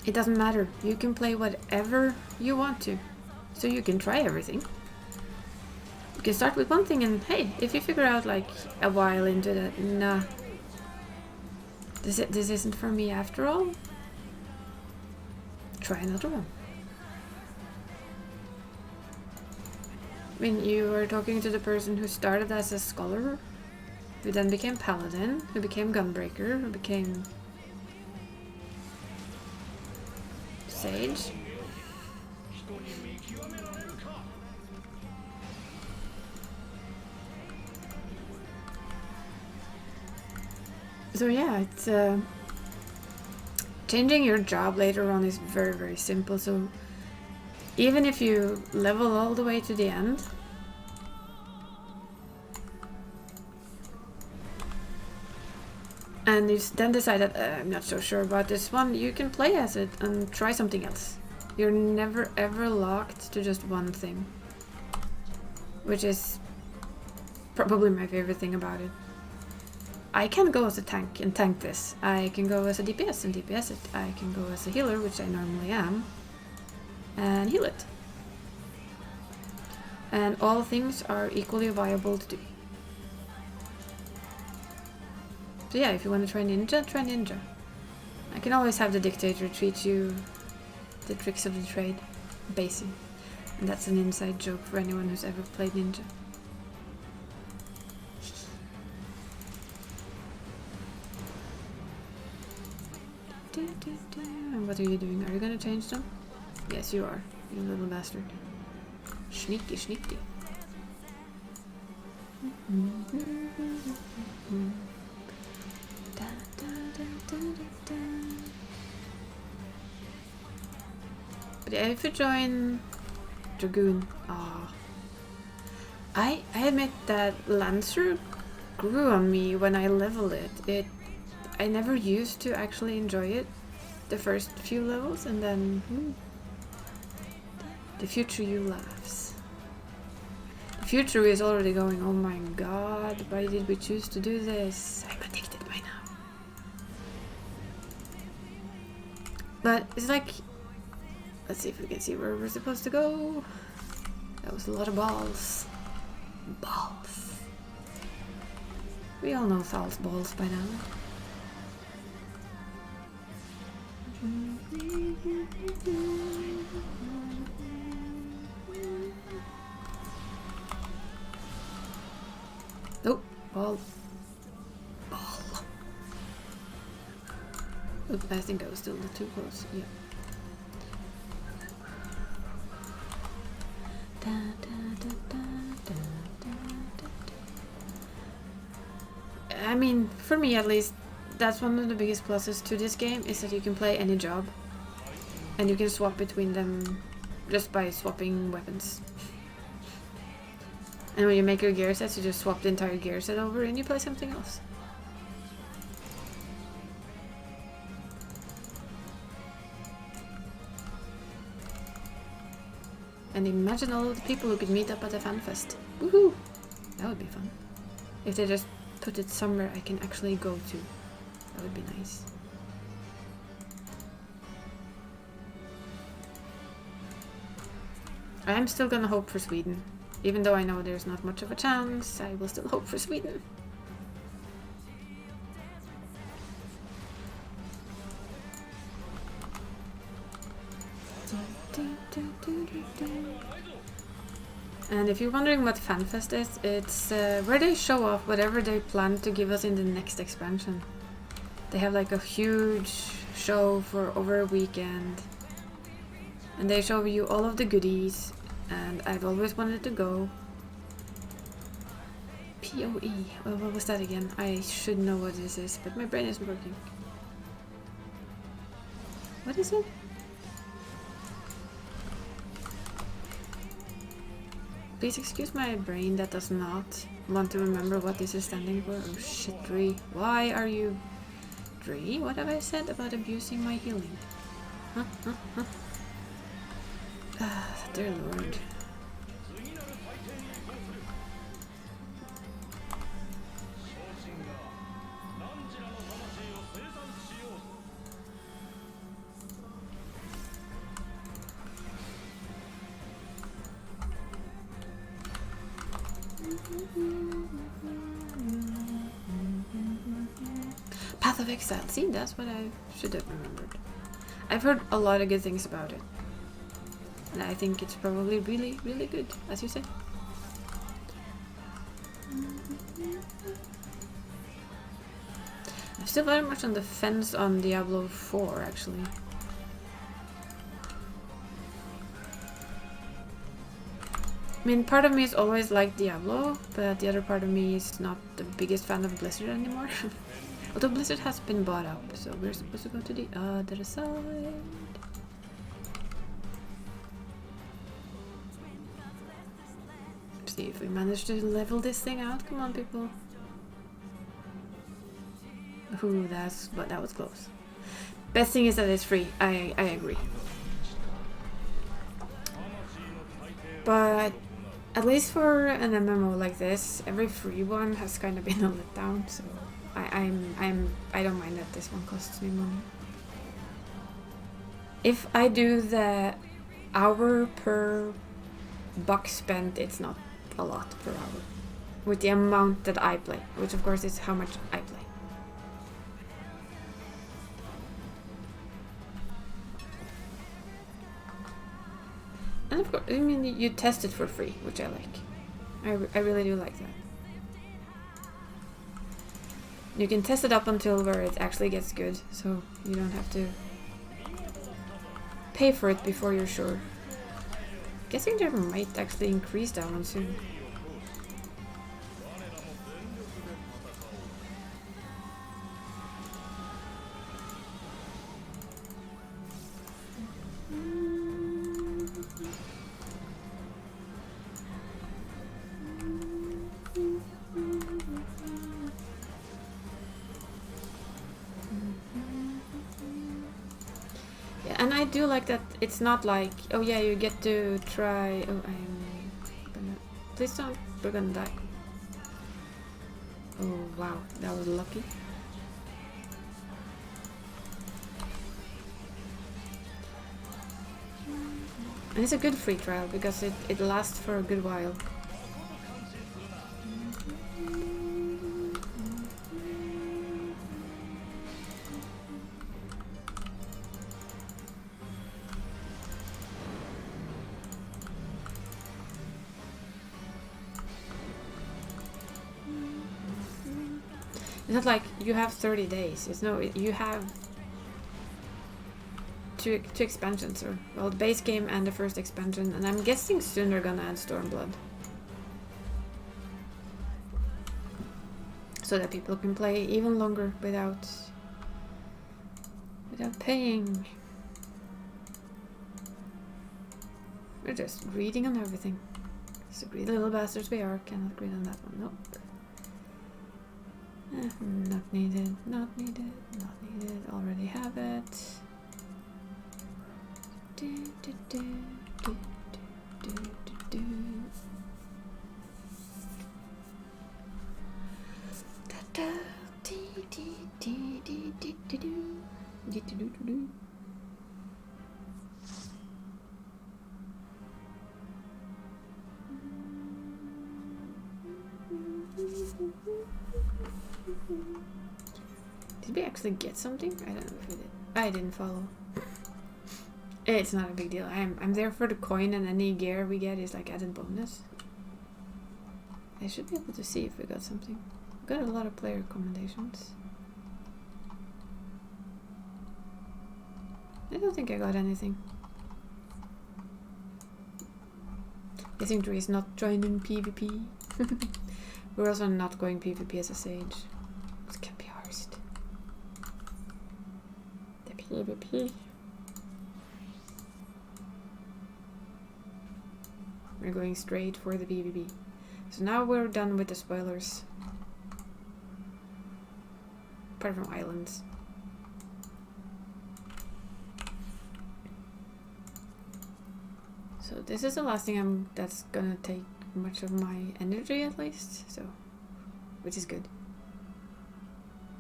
It doesn't matter. You can play whatever you want to. So you can try everything. You can start with one thing and hey, if you figure out like a while into that, nah, this isn't for me after all, try another one. I mean, you were talking to the person who started as a scholar, who then became paladin, who became gunbreaker, who became sage. So yeah, it's changing your job later on is very, very simple. So even if you level all the way to the end, and you then decide that I'm not so sure about this one, you can play as it and try something else. You're never ever locked to just one thing, which is probably my favorite thing about it. I can go as a tank and tank this. I can go as a DPS and DPS it. I can go as a healer, which I normally am, and heal it. And all things are equally viable to do. So yeah, if you want to try ninja, try ninja. I can always have the dictator teach you the tricks of the trade, basic. And that's an inside joke for anyone who's ever played ninja. And what are you doing? Are you gonna change them? Yes, you are, you little bastard. Sneaky, sneaky. But yeah, if you join Dragoon, I admit that Lancer grew on me when I leveled it. I never used to actually enjoy it the first few levels, and then the future you laughs. The future is already going, oh my god, why did we choose to do this? I'm addicted by now. But it's like, let's see if we can see where we're supposed to go. That was a lot of balls. Balls. We all know Thal's balls by now. Oh, ball. Ball. Oop, I think I was still too close. Yeah. I mean, for me at least, that's one of the biggest pluses to this game, is that you can play any job. And you can swap between them just by swapping weapons. And when you make your gear sets, you just swap the entire gear set over and you play something else. And imagine all of the people who could meet up at a FanFest. Woohoo! That would be fun. If they just put it somewhere I can actually go to. That would be nice. I am still gonna hope for Sweden. Even though I know there's not much of a chance, I will still hope for Sweden. And if you're wondering what FanFest is, it's where they show off whatever they plan to give us in the next expansion. They have like a huge show for over a weekend. And they show you all of the goodies. And I've always wanted to go. PoE. Well, what was that again? I should know what this is, but my brain isn't working. What is it? Please excuse my brain that does not want to remember what this is standing for. Oh shit, Dree. Why are you... Dree? What have I said about abusing my healing? Huh? Huh? Huh? Ah, dear lord. Path of Exile. See, that's what I should have remembered. I've heard a lot of good things about it. And I think it's probably really, really good, as you say. I'm still very much on the fence on Diablo 4, actually. I mean, part of me is always like Diablo, but the other part of me is not the biggest fan of Blizzard anymore. Although Blizzard has been bought up, so we're supposed to go to the other side. See if we manage to level this thing out. Come on, people. Ooh, that was close. Best thing is that it's free. I agree. But at least for an MMO like this, every free one has kind of been a letdown. So I don't mind that this one costs me money. If I do the hour per buck spent, it's not a lot per hour. With the amount that I play, which of course is how much I play. And of course, I mean, you test it for free, which I like. I really do like that. You can test it up until where it actually gets good, so you don't have to pay for it before you're sure. Guessing they might actually increase that one soon. And I do like that it's not like, oh yeah, you get to try... Oh, I'm gonna... Please don't... We're gonna die. Oh, wow. That was lucky. And it's a good free trial because it lasts for a good while. It's not like you have 30 days. It's no, you have two expansions, or well, the base game and the first expansion, and I'm guessing soon they're gonna add Stormblood, so that people can play even longer without paying. We're just reading on everything. So greedy little bastards we are. Cannot agree on that one. Nope. Not needed. Not needed. Not needed. Already have it. Do, do, do, do, do, do, do. Da, da, dee, dee, dee, dee, dee, dee, doo. Dee, dee, doo, doo, doo. Did we actually get something? I don't know if we did. I didn't follow. It's not a big deal. I'm there for the coin, and any gear we get is like added bonus. I should be able to see if we got something. We got a lot of player recommendations. I don't think I got anything. I think Dre's not joining PvP. We're also not going PvP as a sage. It can be arsed. The PvP. We're going straight for the PvP. So now we're done with the spoilers. Apart from islands. So this is the last thing that's gonna take much of my energy at least, so which is good.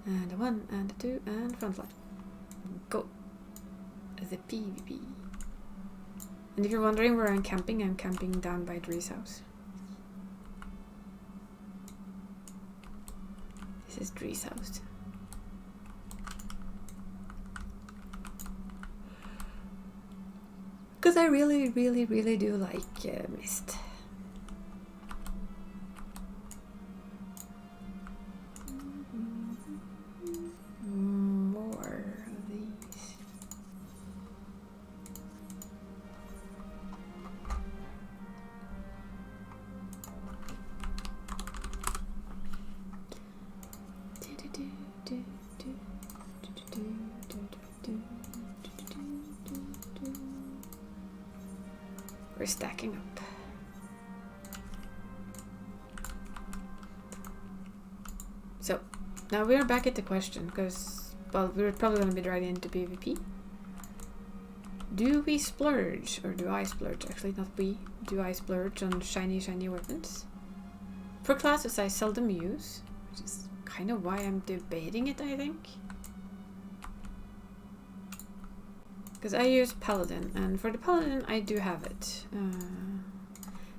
And a 1 and a 2 and front line. Go. The PvP. And if you're wondering where I'm camping down by Dre's house. This is Dre's house. Because I really do like Mist. More of these. We're stacking up. So, now we're back at the question, because, well, we're probably going to be right into PvP. Do we splurge, or do I splurge? Actually, not we. Do I splurge on shiny weapons? For classes I seldom use, which is kind of why I'm debating it, I think. Because I use Paladin, and for the Paladin I do have it.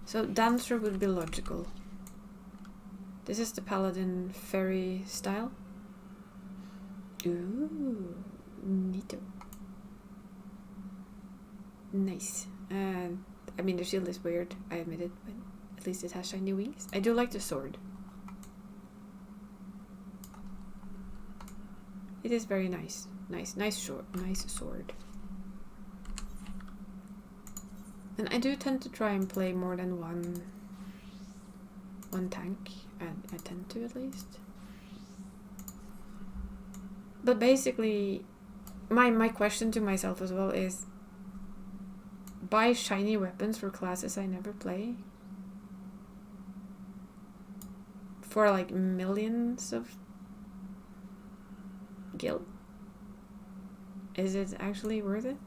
So Dancer would be logical. This is the Paladin fairy style. Ooh, neato. Nice. I mean, the shield is weird, I admit it, but at least it has shiny wings. I do like the sword. It is very nice. Nice sword. And I do tend to try and play more than one tank. I tend to, at least. But basically, my question to myself as well is, buy shiny weapons for classes I never play for like millions of gil? Is it actually worth it?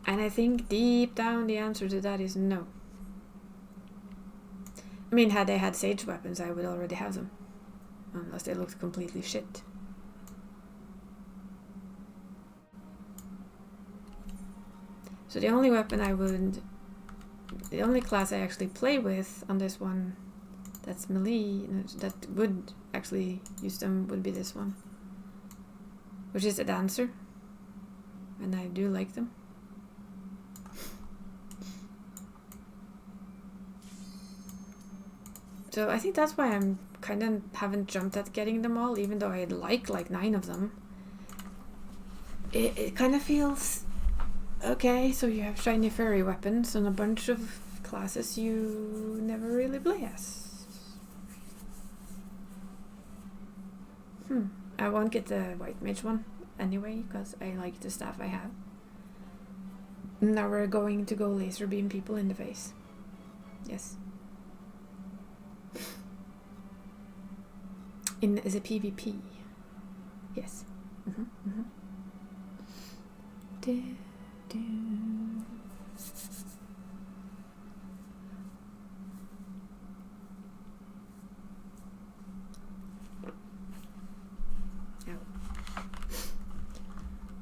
And I think deep down the answer to that is no. I mean, had they had sage weapons, I would already have them. Unless they looked completely shit. So the only weapon the only class I actually play with on this one that's melee, that would actually use them, would be this one. Which is a Dancer. And I do like them. So I think that's why I'm kind of haven't jumped at getting them all, even though I like 9 of them. It kind of feels okay. So you have shiny fairy weapons and a bunch of classes you never really play as. I won't get the white mage one anyway, because I like the staff I have. Now we're going to go laser beam people in the face. Yes. In the PvP. Yes. Do, do.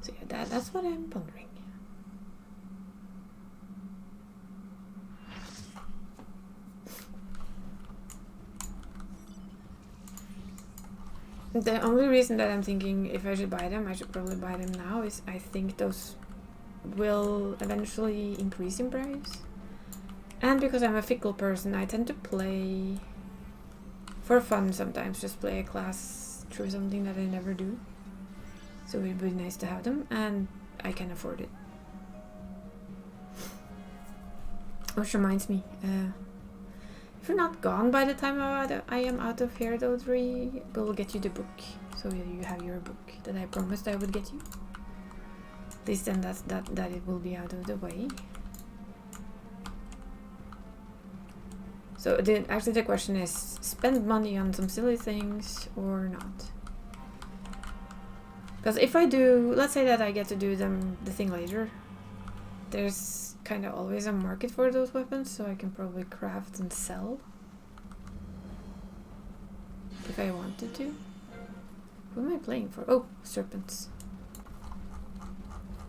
So yeah, that's what I'm pondering. The only reason that I'm thinking if I should buy them, I should probably buy them now, is I think those will eventually increase in price. And because I'm a fickle person, I tend to play for fun sometimes, just play a class through something that I never do. So it would be nice to have them, and I can afford it. Which reminds me, if you're not gone by the time I am out of here, though, 3 will get you the book. So you have your book that I promised I would get you. At least then that it will be out of the way. So actually the question is, spend money on some silly things or not? Because if I do, let's say that I get to do the thing later, there's kind of always a market for those weapons, so I can probably craft and sell. If I wanted to. Who am I playing for? Oh, serpents.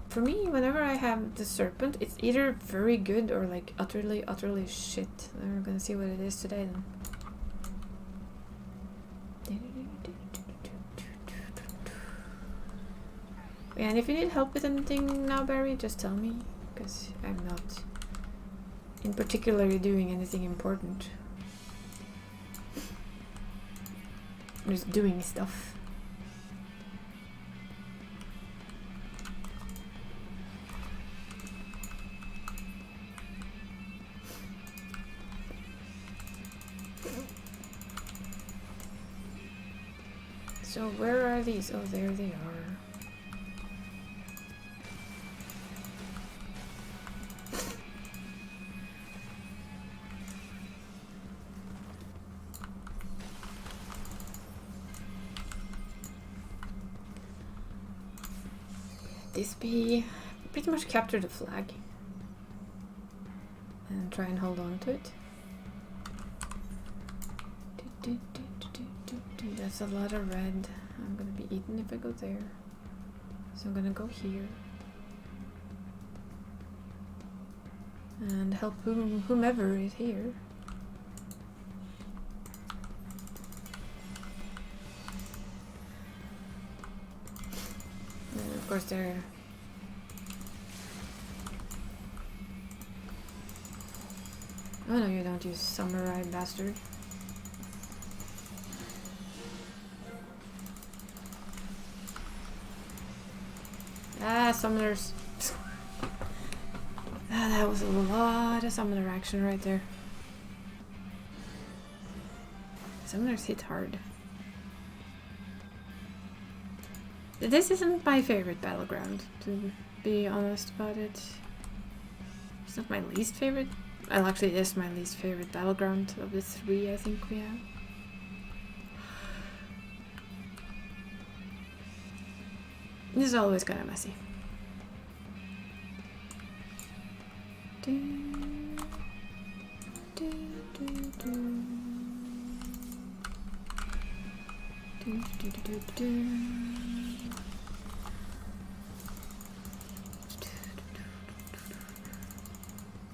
For me, whenever I have the serpent, it's either very good or like utterly shit. We're gonna see what it is today then. Yeah, and if you need help with anything now, Barry, just tell me, because I'm not in particular doing anything important. I'm just doing stuff. So where are these? Oh, there they are. This be pretty much capture the flag and try and hold on to it. That's a lot of red. I'm gonna be eaten if I go there. So I'm gonna go here. And help whomever is here. And of course they're... Oh no, you don't, you samurai bastard. Ah, summoners. Ah, that was a lot of summoner action right there. Summoners hit hard. This isn't my favorite battleground, to be honest about it. It's not my least favorite. Well, actually, it is my least favorite battleground of the 3 I think we have. This is always kind of messy.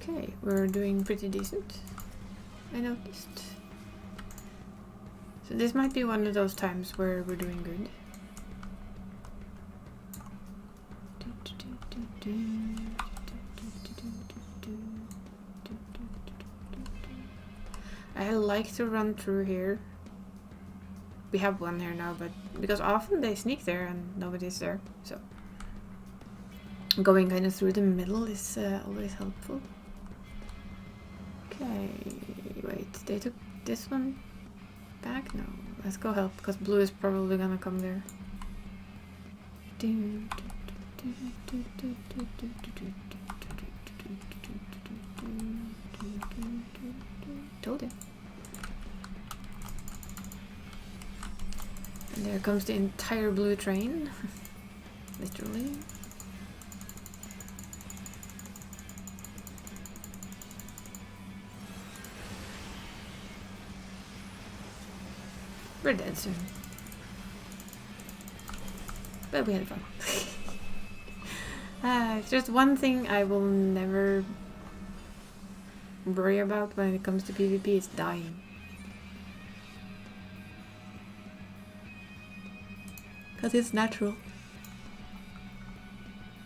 Okay, we're doing pretty decent, I noticed. So this might be one of those times where we're doing good. I like to run through here. We have one here now, but because often they sneak there and nobody's there, so going kind of through the middle is always helpful. Okay, wait, they took this one back? No, let's go help, because blue is probably gonna come there. Told you. And there comes the entire blue train. Literally. We're dead soon. But we had fun. It's just one thing I will never worry about when it comes to PvP is dying. Because it's natural.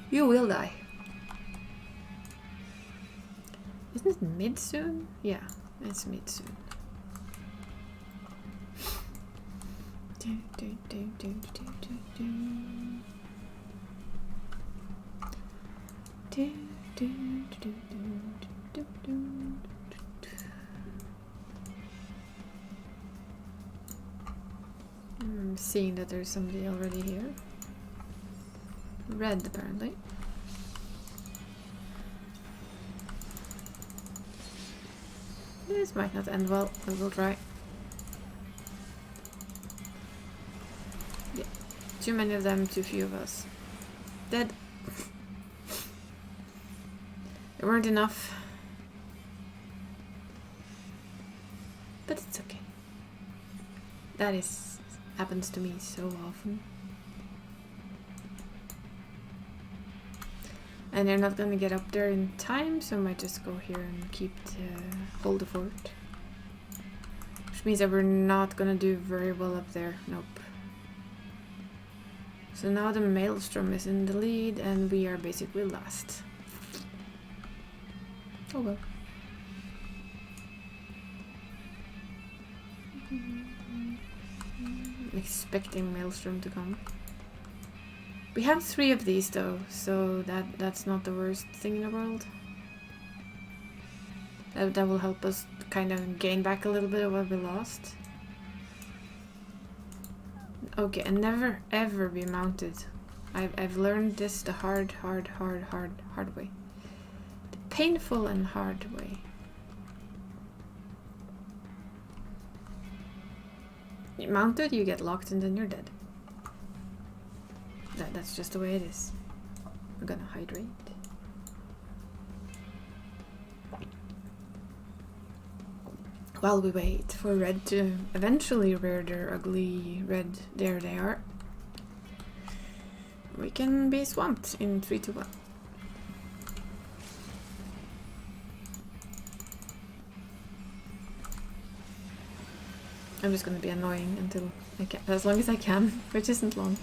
You will die. Isn't it mid soon? Yeah, it's mid soon. I'm seeing that there's somebody already here. Red, apparently. This might not end well, but we'll try. Yeah, too many of them, too few of us. Dead. There weren't enough. But it's okay. That happens to me so often. And they're not gonna get up there in time, so I might just go here and hold the fort. Which means that we're not gonna do very well up there. Nope. So now the Maelstrom is in the lead and we are basically last. Oh well. I'm expecting Maelstrom to come. We have 3 of these though, so that's not the worst thing in the world. That will help us kind of gain back a little bit of what we lost. Okay, and never ever be mounted. I've learned this the hard way. The painful and hard way. You're mounted, you get locked, and then you're dead. That's just the way it is. I'm gonna hydrate. While we wait for red to eventually rear their ugly red, there they are. We can be swamped in 3, 2, 1. I'm just gonna be annoying until I can, as long as I can, which isn't long.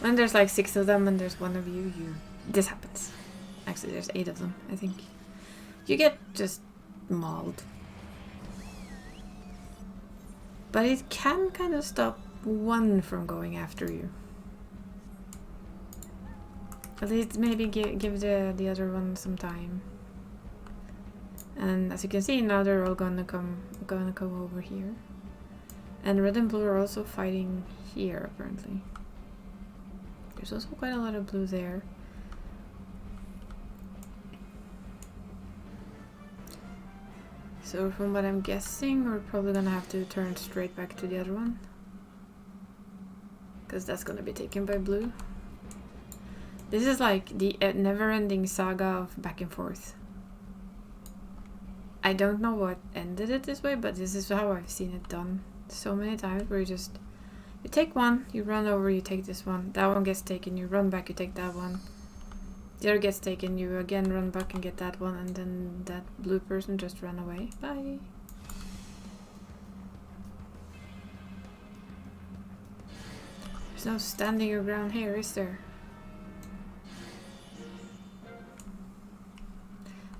When there's like 6 of them and there's 1 of you, this happens. Actually, there's 8 of them, I think. You get just mauled. But it can kind of stop 1 from going after you. At least maybe give the other one some time. And as you can see, now they're all gonna come over here. And red and blue are also fighting here, apparently. There's also quite a lot of blue there. So from what I'm guessing, we're probably gonna have to turn straight back to the other one. Because that's gonna be taken by blue. This is like the never-ending saga of back and forth. I don't know what ended it this way, but this is how I've seen it done so many times, where you take one, you run over, you take this one, that one gets taken, you run back, you take that one, the other gets taken, you again run back and get that one, and then that blue person just ran away. Bye. There's no standing your ground here, is there?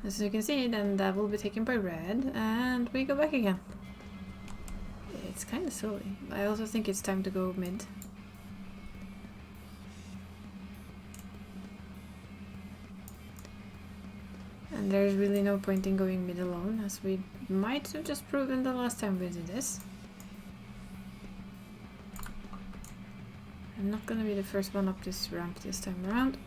As you can see, then that will be taken by red, and we go back again. It's kind of silly. I also think it's time to go mid. And there's really no point in going mid alone, as we might have just proven the last time we did this. I'm not gonna be the first one up this ramp this time around.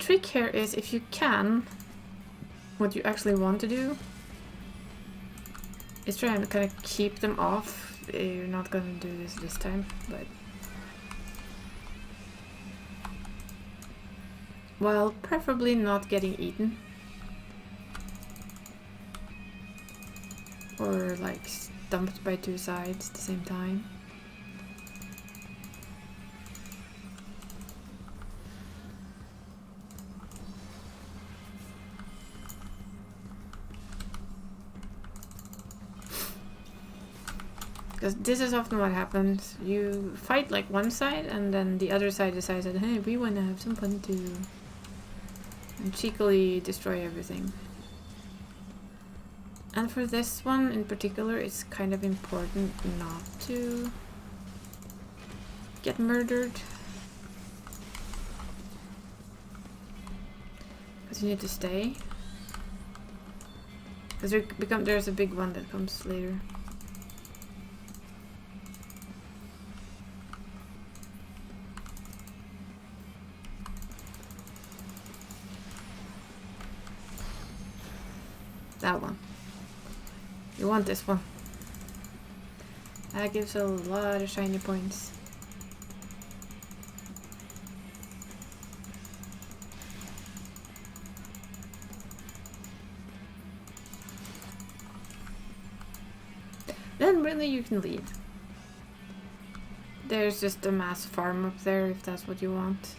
trick here is if you can, what you actually want to do is try and kind of keep them off. You're not gonna do this time, but while preferably not getting eaten or like stumped by two sides at the same time. Because this is often what happens. You fight like one side and then the other side decides that, hey, we want to have some fun too. And cheekily destroy everything. And for this one in particular, it's kind of important not to get murdered. Because you need to stay. Because there's a big one that comes later. That one. You want this one. That gives a lot of shiny points. Then really you can leave. There's just a mass farm up there if that's what you want.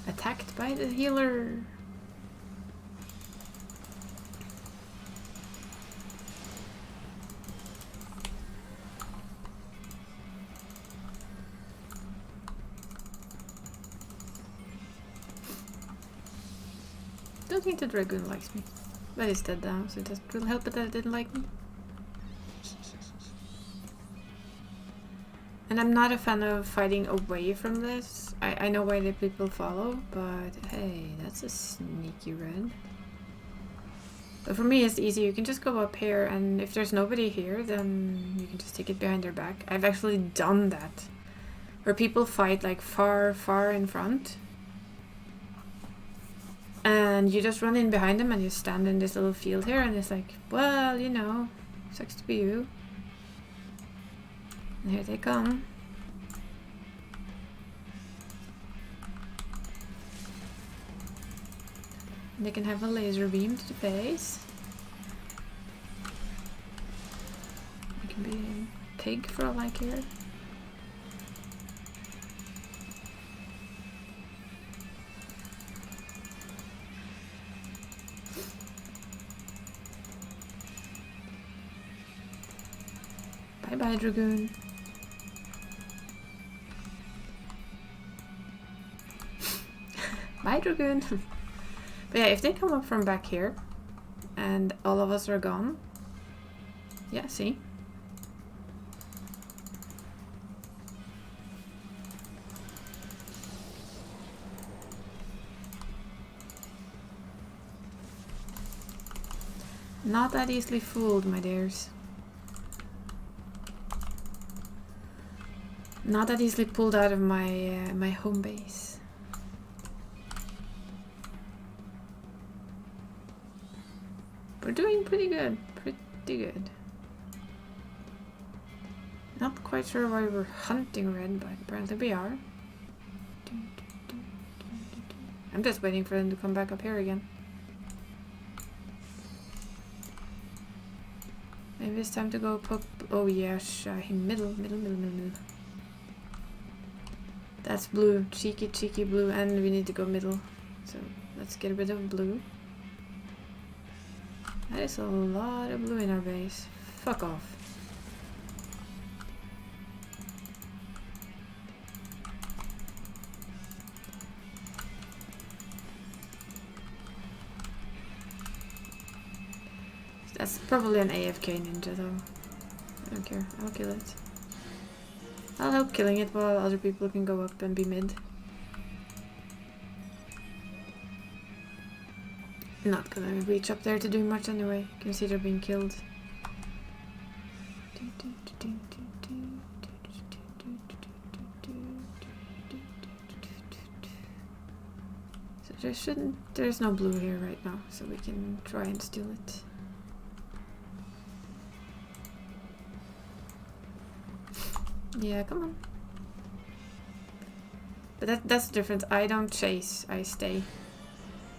Attacked by the healer. Don't think the dragoon likes me. But it's dead now, so it doesn't really help it that it didn't like me. And I'm not a fan of fighting away from this. I know why the people follow, but hey, that's a sneaky red. But for me it's easy. You can just go up here, and if there's nobody here, then you can just take it behind their back. I've actually done that. Where people fight like far, far in front. And you just run in behind them and you stand in this little field here, and it's like, well, you know, sucks to be you. And here they come. And they can have a laser beam to the face. You can be a pig for all I care. Bye bye, Dragoon. Bye, Dragoon. But yeah, if they come up from back here and all of us are gone. Yeah, see? Not that easily fooled, my dears. Not that easily pulled out of my my home base. We're doing pretty good. Pretty good. Not quite sure why we're hunting red, but apparently we are. I'm just waiting for them to come back up here again. Maybe it's time to go poke. Oh yeah, middle. That's blue. Cheeky blue, and we need to go middle. So let's get rid of blue. That is a lot of blue in our base. Fuck off. That's probably an AFK ninja though. I don't care. I'll kill it. I'll help killing it while other people can go up and be mid. Not gonna reach up there to do much anyway. Consider being killed. So there's no blue here right now, so we can try and steal it. Yeah, come on. But that's the difference. I don't chase, I stay.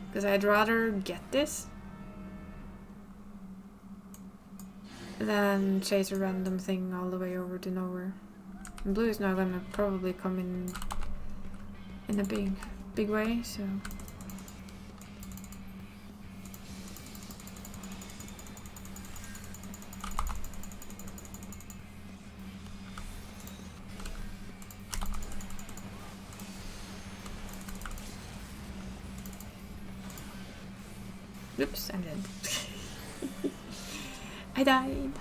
Because I'd rather get this than chase a random thing all the way over to nowhere. And blue is now gonna probably come in a big way, so... Oops, I'm dead. I died.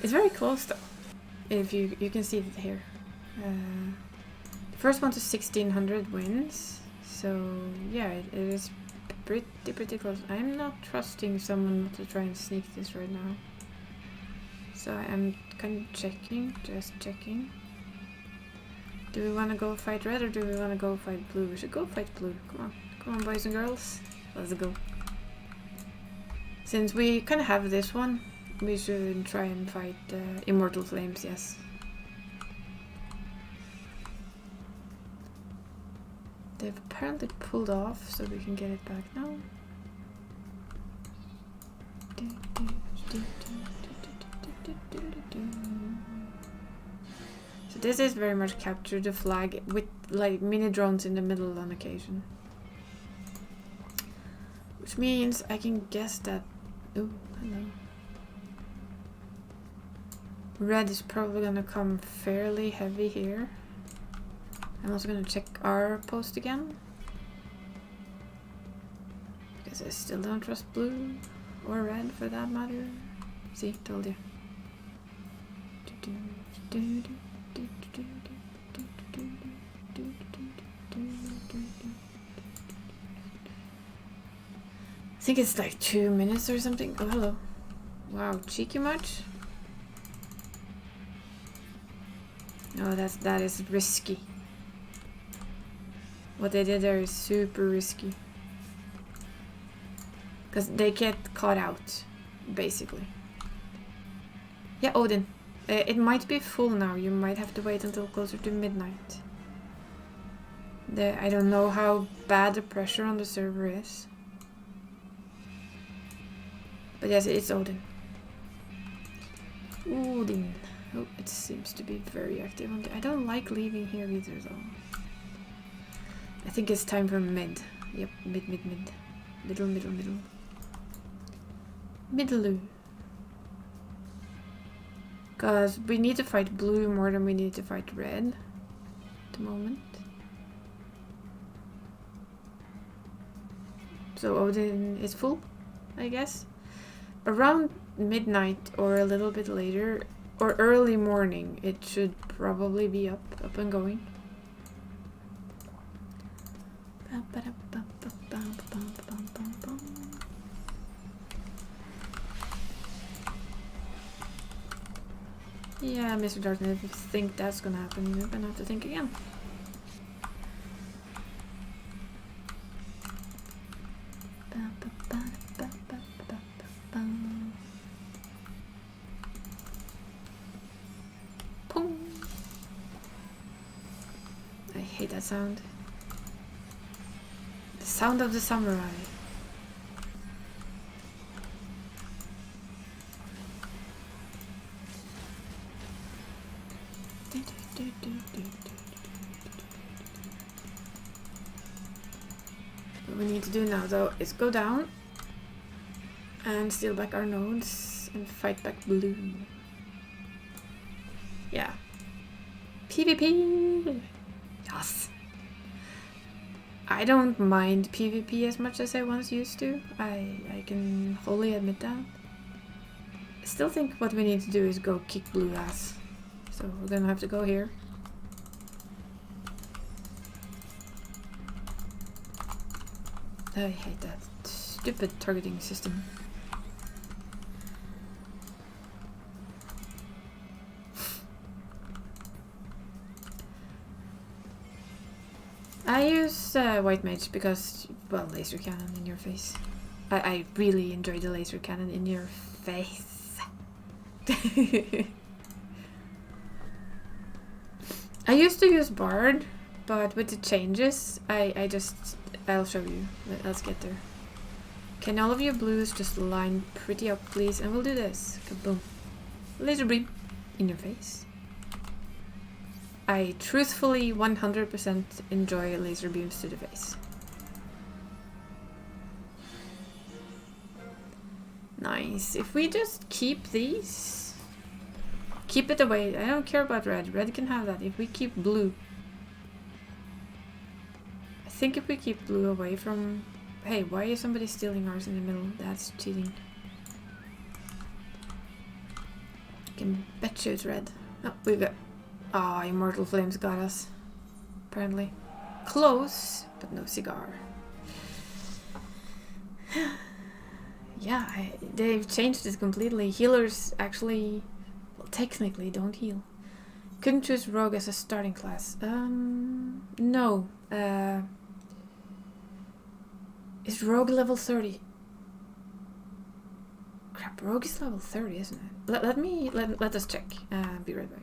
It's very close though. If you can see it here. The first one to 1600 wins. So yeah, it is pretty close. I'm not trusting someone to try and sneak this right now. So I'm kind of checking, just checking. Do we want to go fight red or do we want to go fight blue? We should go fight blue. Come on. Come on, boys and girls. Let's go. Since we kind of have this one, we should try and fight Immortal Flames, yes. They've apparently pulled off, so we can get it back now. So this is very much capture the flag with like mini drones in the middle on occasion. Which means I can guess that... Oh, hello. Red is probably gonna come fairly heavy here. I'm also gonna check our post again. Because I still don't trust blue. Or red for that matter. See, told you. I think it's like 2 minutes or something. Oh, hello. Wow, cheeky much? No, that is risky. What they did there is super risky. Because they get caught out, basically. Yeah, Odin. It might be full now. You might have to wait until closer to midnight. I don't know how bad the pressure on the server is. But yes, it's Odin. Odin. Oh, it seems to be very active. I don't like leaving here either, though. I think it's time for mid. Yep, mid. Middle. Middle. Because we need to fight blue more than we need to fight red at the moment. So Odin is full, I guess. Around midnight or a little bit later, or early morning, it should probably be up and going. Yeah, Mr. Darkness, if you think that's gonna happen, you're gonna have to think again. I hate that sound. The sound of the samurai. What we need to do now, though, is go down and steal back our nodes and fight back blue. Yeah. PvP! Yes! I don't mind PvP as much as I once used to. I can wholly admit that. still think what we need to do is go kick blue ass. So we're gonna have to go here. I hate that stupid targeting system. I use White Mage because, well, laser cannon in your face. I really enjoy the laser cannon in your face. I used to use Bard, but with the changes, I'll show you. Let's get there. Can all of your blues just line pretty up, please? And we'll do this. Kaboom. Laser beam in your face. I truthfully 100% enjoy laser beams to the face. Nice. If we just keep these, keep it away. I don't care about red. Red can have that. If we keep blue, I think if we keep blue away from... Hey, why is somebody stealing ours in the middle? That's cheating. I can bet you it's red. Oh, we've got... Ah, Immortal Flames got us. Apparently. Close, but no cigar. Yeah, they've changed it completely. Healers actually, well, technically don't heal. Couldn't choose Rogue as a starting class. No. Is Rogue level 30? Crap, Rogue is level 30, isn't it? Let us check. Be right back.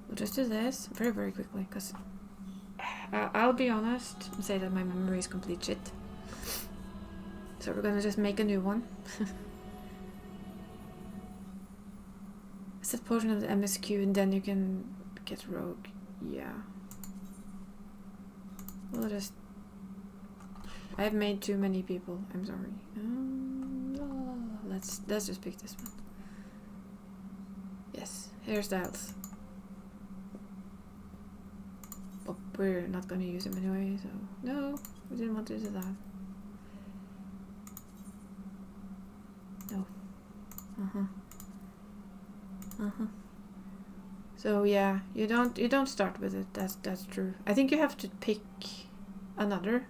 We'll just do this very, very quickly, because I'll be honest and say that my memory is complete shit. So we're gonna just make a new one. Set portion of the MSQ and then you can get Rogue. Yeah. We'll just... I've made too many people. I'm sorry. Let's just pick this one. Yes, hairstyles. But we're not gonna use him anyway, so no, we didn't want to do that. No. So yeah, you don't start with it. That's true. I think you have to pick another.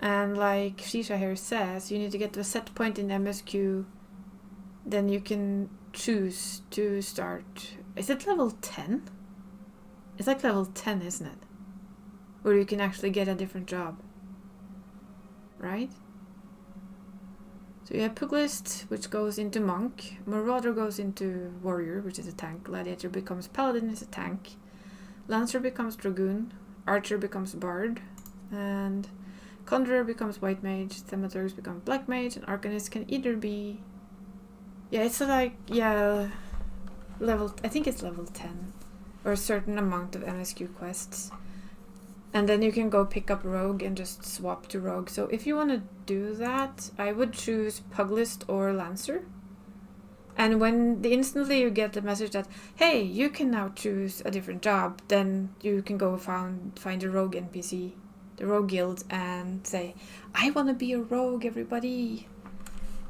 And like Shisha here says, you need to get to a set point in MSQ. Then you can choose to start. Is it level 10? It's like level 10, isn't it? Where you can actually get a different job. Right? So you have Puglist, which goes into Monk. Marauder goes into Warrior, which is a tank. Gladiator becomes Paladin, is a tank. Lancer becomes Dragoon. Archer becomes Bard. And Conjurer becomes White Mage. Thaumaturgus becomes Black Mage. And Arcanist can either be... Yeah, it's like... Yeah... Level... I think it's level 10. Or a certain amount of MSQ quests. And then you can go pick up Rogue and just swap to Rogue. So if you want to do that, I would choose Puglist or Lancer. And when instantly you get the message that, hey, you can now choose a different job, then you can go find a Rogue NPC, the Rogue Guild, and say, I want to be a Rogue, everybody.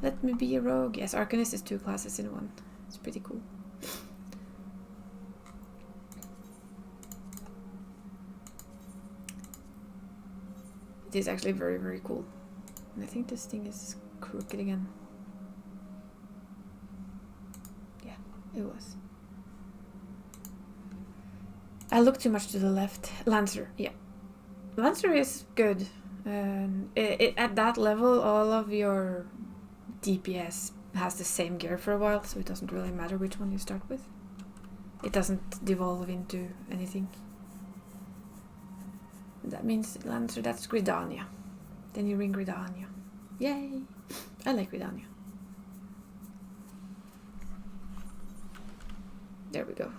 Let me be a Rogue. Yes, Arcanist is 2 classes in one. It's pretty cool. It is actually very, very cool. And I think this thing is crooked again. Yeah, it was. I look too much to the left. Lancer, yeah. Lancer is good. At that level, all of your DPS has the same gear for a while, so it doesn't really matter which one you start with. It doesn't devolve into anything. That means Lancer, that's Gridania. Then you ring Gridania. Yay! I like Gridania. There we go.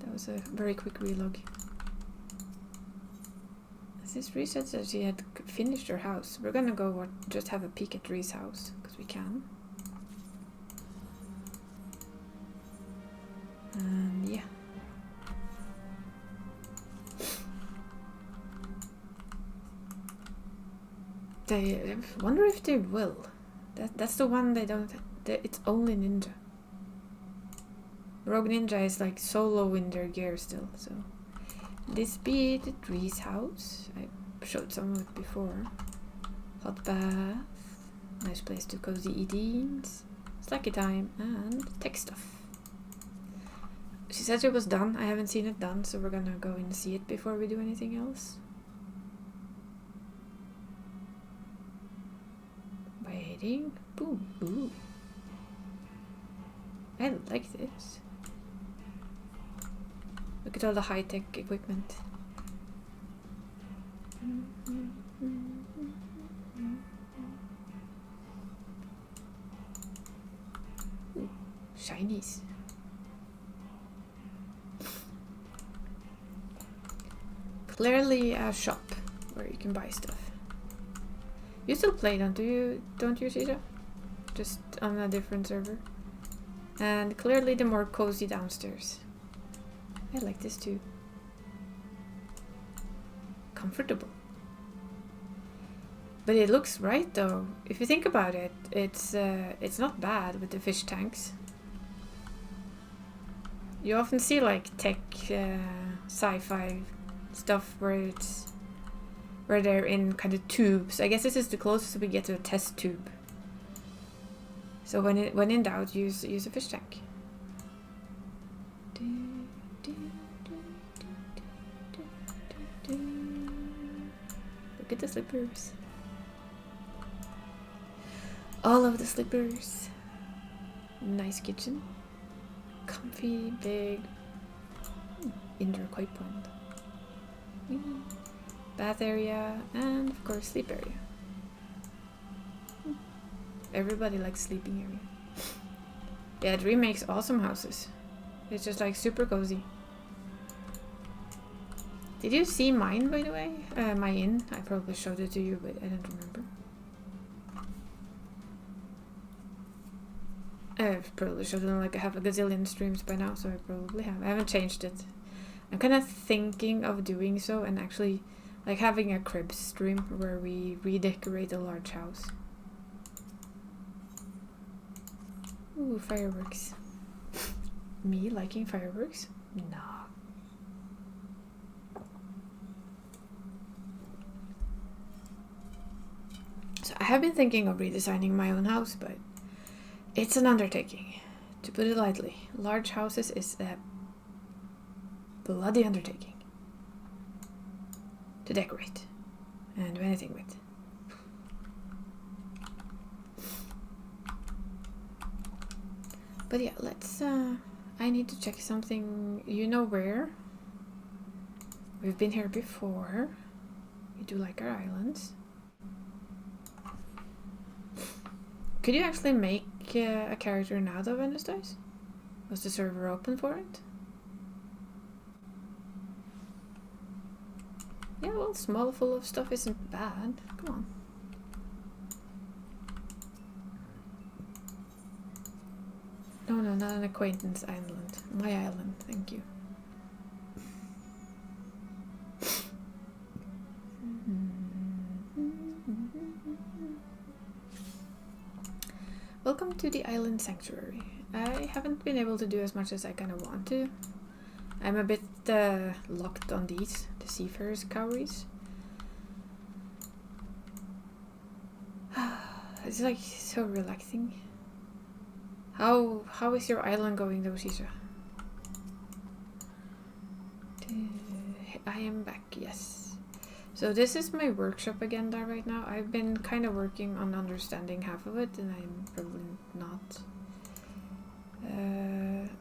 That was a very quick relog. This Rhys said that she had finished her house. We're gonna go just have a peek at Rhys' house, because we can. And yeah. I wonder if they will. That's the one they don't... It's only ninja. Rogue Ninja is like solo in their gear still, so... This be the tree's house. I showed some of it before. Hot bath. Nice place to cozy eatings. Slacky time and tech stuff. She said it was done. I haven't seen it done, so we're gonna go and see it before we do anything else. Waiting. Boom. Ooh. I like this. Look at all the high-tech equipment. Ooh, shinies. Clearly a shop where you can buy stuff. You still play, don't you, Shisha? Just on a different server. And clearly the more cozy downstairs. I like this too. Comfortable. But it looks right though. If you think about it, it's not bad with the fish tanks. You often see like tech sci-fi stuff where they're in kind of tubes. I guess this is the closest we get to a test tube. So when in doubt, use a fish tank. Look at the slippers. All of the slippers. Nice kitchen. Comfy, big. Indoor koi pond. Bath area, and of course sleep area. Everybody likes sleeping area. Yeah, Dream makes awesome houses. It's just like super cozy. Did you see mine, by the way? My inn? I probably showed it to you, but I don't remember. I've probably showed it on like I have a gazillion streams by now, so I probably have. I haven't changed it. I'm kind of thinking of doing so and actually like having a crib stream where we redecorate a large house. Ooh, fireworks. Me liking fireworks? Nah. So I have been thinking of redesigning my own house, but it's an undertaking. To put it lightly, large houses is a bloody undertaking to decorate and do anything with. But yeah, let's I need to check something. You know where? We've been here before. We do like our islands. Could you actually make a character now though, Wednesdays? Was the server open for it? Yeah, well, small full of stuff isn't bad. Come on. No, not an acquaintance island. My island, thank you. Welcome to the island sanctuary. I haven't been able to do as much as I kind of want to. I'm a bit locked on these, the seafarers cowries. It's like so relaxing. How is your island going though, Shisha? I am back, yes. So this is my workshop agenda right now. I've been kind of working on understanding half of it, and I'm probably not.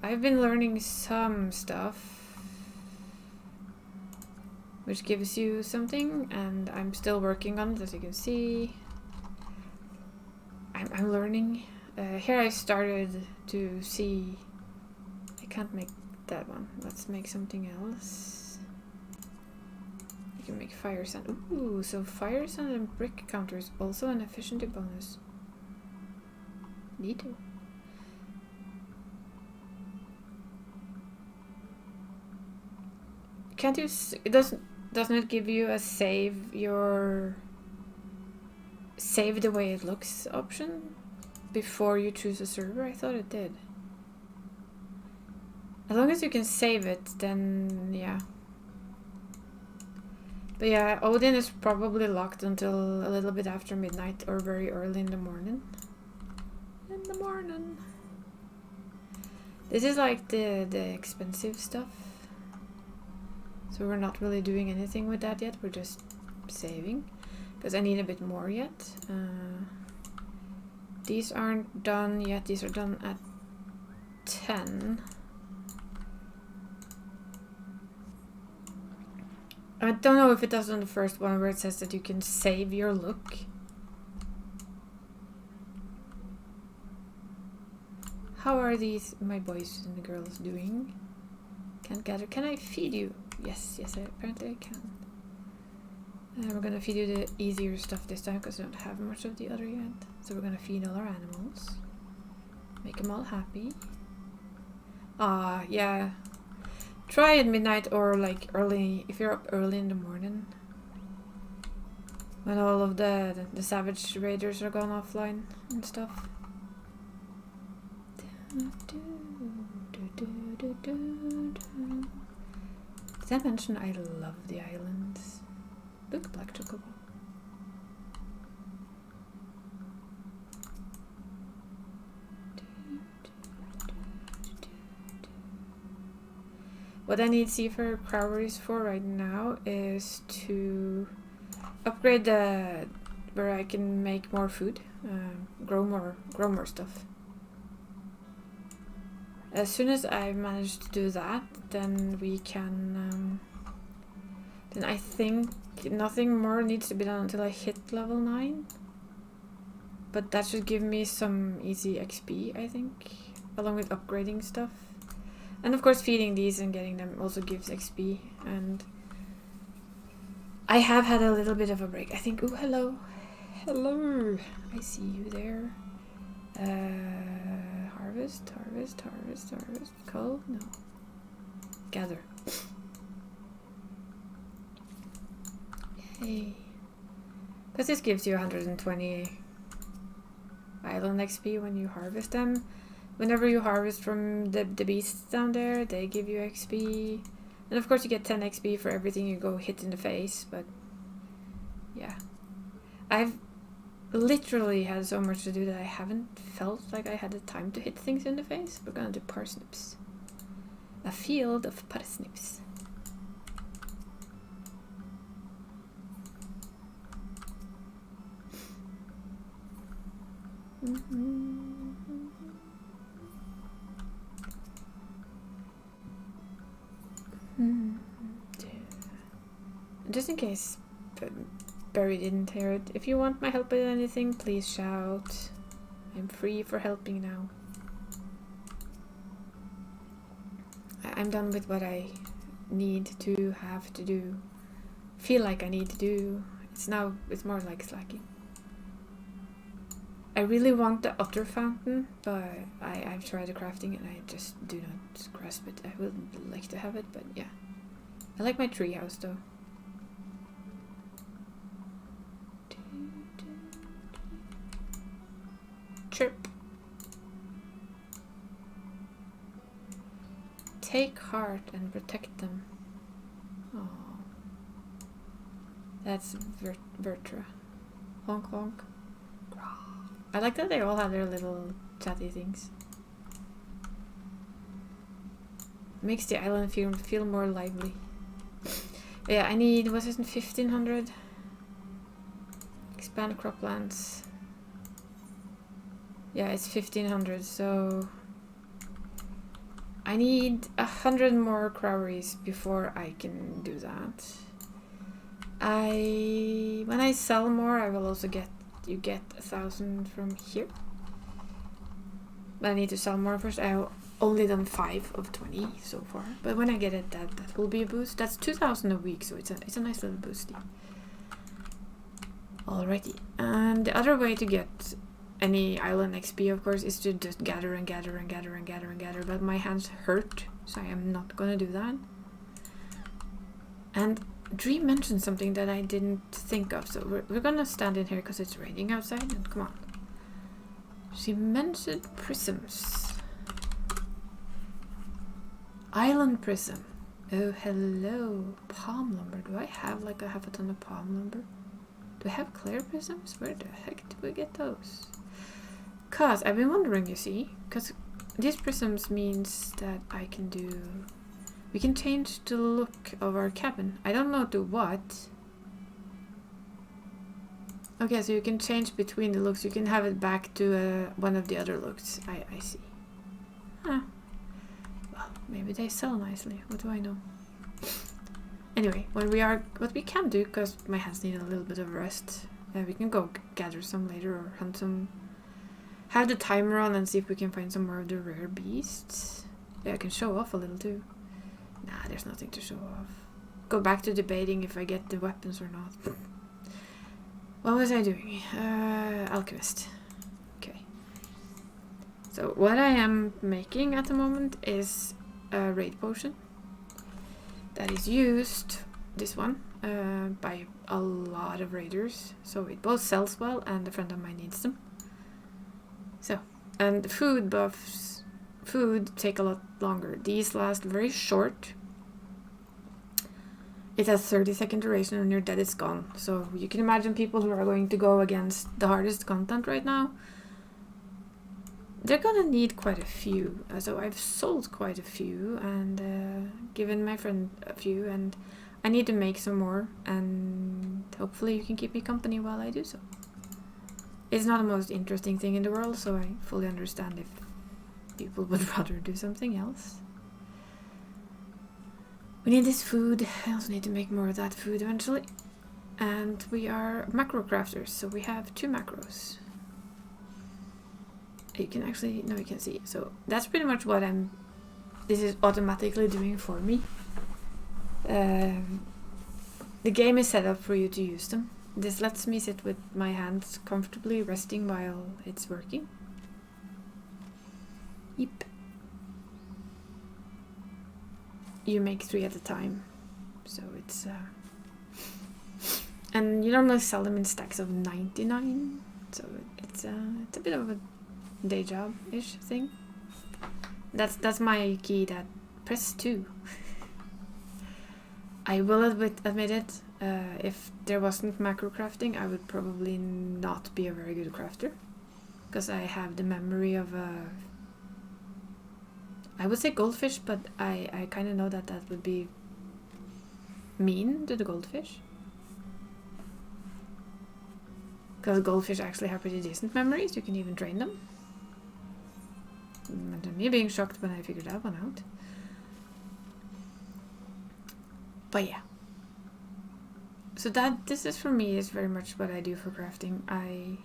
I've been learning some stuff, which gives you something, and I'm still working on it, as you can see. I'm learning. Here I started to see... I can't make that one. Let's make something else. You can make fire sand. Ooh, so fire sand and brick counter is also an efficiency bonus. Neato. Can't you... Doesn't it give you a save the way it looks option? before you choose a server? I thought it did. As long as you can save it, then yeah. But yeah, Odin is probably locked until a little bit after midnight or very early in the morning. This is like the expensive stuff. So we're not really doing anything with that yet. We're just saving. Because I need a bit more yet. These aren't done yet. These are done at 10. I don't know if it does on the first one where it says that you can save your look. How are these, my boys and the girls, doing? Can't gather. Can I feed you? Yes, apparently I can. We're gonna feed you the easier stuff this time because we don't have much of the other yet. So we're gonna feed all our animals. Make them all happy. Yeah. Try at midnight or like early, if you're up early in the morning. When all of the savage raiders are gone offline and stuff. Did I mention I love the islands? Look, black chocobo. What I need Seafarer Crowberries for right now is to upgrade the where I can make more food, grow more stuff. As soon as I manage to do that, then we can. Then I think nothing more needs to be done until I hit level 9. But that should give me some easy XP, I think, along with upgrading stuff. And of course feeding these and getting them also gives XP. And I have had a little bit of a break. I think, ooh, hello. Hello. I see you there. Harvest. Cull? No. Gather. Yay. Because this gives you 120 island XP when you harvest them. Whenever you harvest from the beasts down there, they give you XP. And of course you get 10 XP for everything you go hit in the face, but yeah. I've literally had so much to do that I haven't felt like I had the time to hit things in the face. We're gonna do parsnips. A field of parsnips. Just in case Barry didn't hear it, if you want my help with anything, please shout. I'm free for helping now. I'm done with what I need to have to do. Feel like I need to do. It's more like slacking. I really want the otter fountain, but I've tried the crafting and I just do not grasp it. I would like to have it, but yeah. I like my tree house though. Chirp. Take heart and protect them. Oh, that's Vertra. Honk honk. I like that they all have their little chatty things. Makes the island feel more lively. Yeah, I need, was it 1500? Expand croplands. Yeah, it's 1500, so I need 100 more crowberries before I can do that. When I sell more, I will also get 1,000 from here. But I need to sell more first. I've only done 5 of 20 so far. But when I get it, that will be a boost. That's 2,000 a week, so it's a nice little boosty. Alrighty. And the other way to get any island XP, of course, is to just gather and gather and gather and gather and gather. But my hands hurt, so I am not gonna do that. And Dream mentioned something that I didn't think of, so we're gonna stand in here because it's raining outside. And come on, Cemented prisms. Island prism. Oh, hello. Palm lumber. Do I have like a half a ton of palm lumber? Do I have clear prisms? Where the heck do we get those? Cause I've been wondering, you see, cause these prisms means that I can do... We can change the look of our cabin. I don't know to what. Okay, so you can change between the looks. You can have it back to one of the other looks. I see. Huh. Well, maybe they sell nicely. What do I know? Anyway, what we can do, because my hands need a little bit of rest, we can go gather some later or hunt some. Have the timer on and see if we can find some more of the rare beasts. Yeah, I can show off a little too. Nah, there's nothing to show off. Go back to debating if I get the weapons or not. What was I doing? Alchemist. Okay. So what I am making at the moment is a raid potion that is used, this one, by a lot of raiders. So it both sells well and a friend of mine needs them. So, and food buffs, food take a lot longer. These last very short. It has 30-second duration and you're dead, it's gone. So you can imagine people who are going to go against the hardest content right now. They're gonna need quite a few. So I've sold quite a few and given my friend a few, and I need to make some more, and hopefully you can keep me company while I do so. It's not the most interesting thing in the world, so I fully understand if people would rather do something else. We need this food. I also need to make more of that food eventually. And we are macro crafters, so we have 2 macros. You can actually, no, you can see. So that's pretty much what this is automatically doing for me. The game is set up for you to use them. This lets me sit with my hands comfortably resting while it's working. Yep. You make 3 at a time, so it's and you normally sell them in stacks of 99, so it's a bit of a day job-ish thing. That's my key. That press 2. I will admit it. If there wasn't macro crafting, I would probably not be a very good crafter, because I have the memory of a. I would say goldfish, but I kind of know that would be mean to the goldfish. Because goldfish actually have pretty decent memories, you can even train them. Imagine me being shocked when I figured that one out. But yeah. So this is for me is very much what I do for crafting. I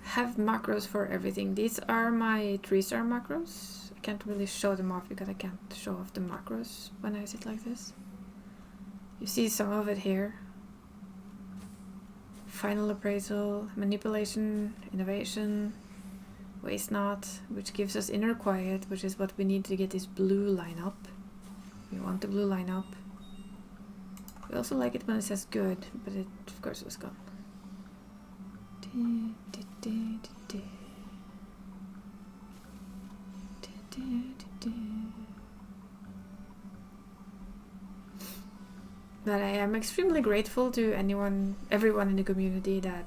have macros for everything. These are my 3-star macros. I can't really show them off because I can't show off the macros when I sit like this. You see some of it here. Final appraisal, manipulation, innovation, waste not, which gives us inner quiet, which is what we need to get this blue line up. We want the blue line up. We also like it when it says good, but it of course was gone. But I am extremely grateful to everyone in the community that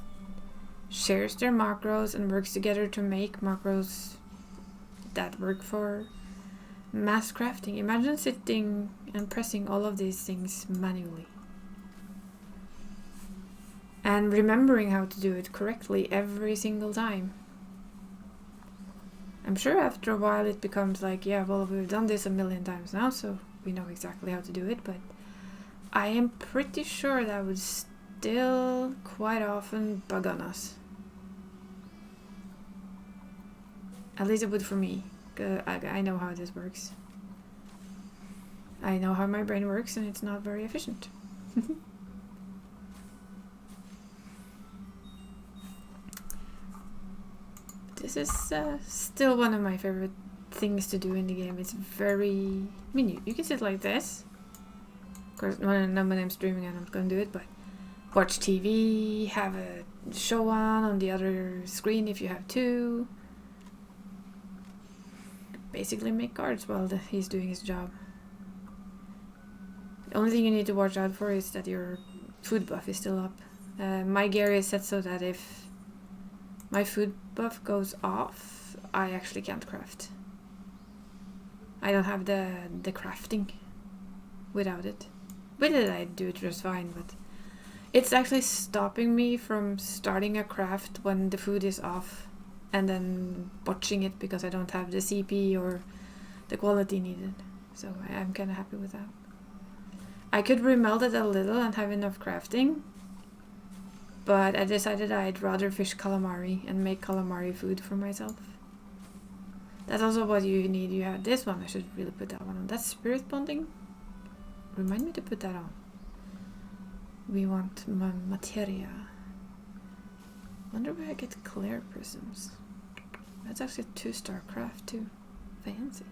shares their macros and works together to make macros that work for mass crafting. Imagine sitting and pressing all of these things manually. And remembering how to do it correctly every single time. I'm sure after a while it becomes like, yeah, well, we've done this a million times now, so we know exactly how to do it, but I am pretty sure that would still quite often bug on us. At least it would for me. I know how this works. I know how my brain works, and it's not very efficient. This is still one of my favorite things to do in the game. It's very... I mean, you can sit like this. Of course, when I'm streaming, I'm not going to do it, but watch TV, have a show on the other screen if you have two. Basically make cards while he's doing his job. The only thing you need to watch out for is that your food buff is still up. My gear is set so that if my food buff goes off, I actually can't craft. I don't have the crafting without it. With it I do it just fine, but it's actually stopping me from starting a craft when the food is off and then watching it because I don't have the CP or the quality needed. So I'm kind of happy with that. I could remelt it a little and have enough crafting, but I decided I'd rather fish calamari and make calamari food for myself. That's also what you need. You have this one. I should really put that one on. That's spirit bonding. Remind me to put that on. We want materia. Wonder where I get clear prisms. That's actually a 2-star craft too. Fancy.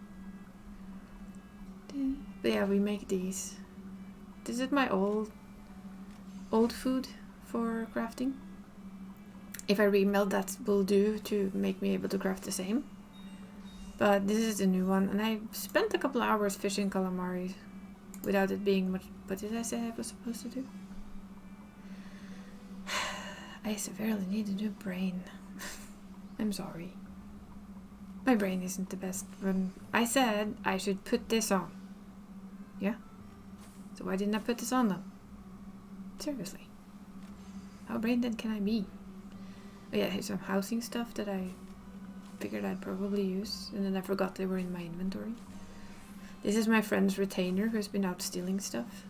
But yeah, we make these. This is my old food for crafting. If I remelt, that will do to make me able to craft the same. But this is the new one, and I spent a couple of hours fishing calamari without it being much. What did I say I was supposed to do? I severely need a new brain. I'm sorry. My brain isn't the best. When I said I should put this on. Yeah? So why didn't I put this on then? Seriously. How brain dead can I be? Oh yeah, here's some housing stuff that I figured I'd probably use, and then I forgot they were in my inventory. This is my friend's retainer who's been out stealing stuff.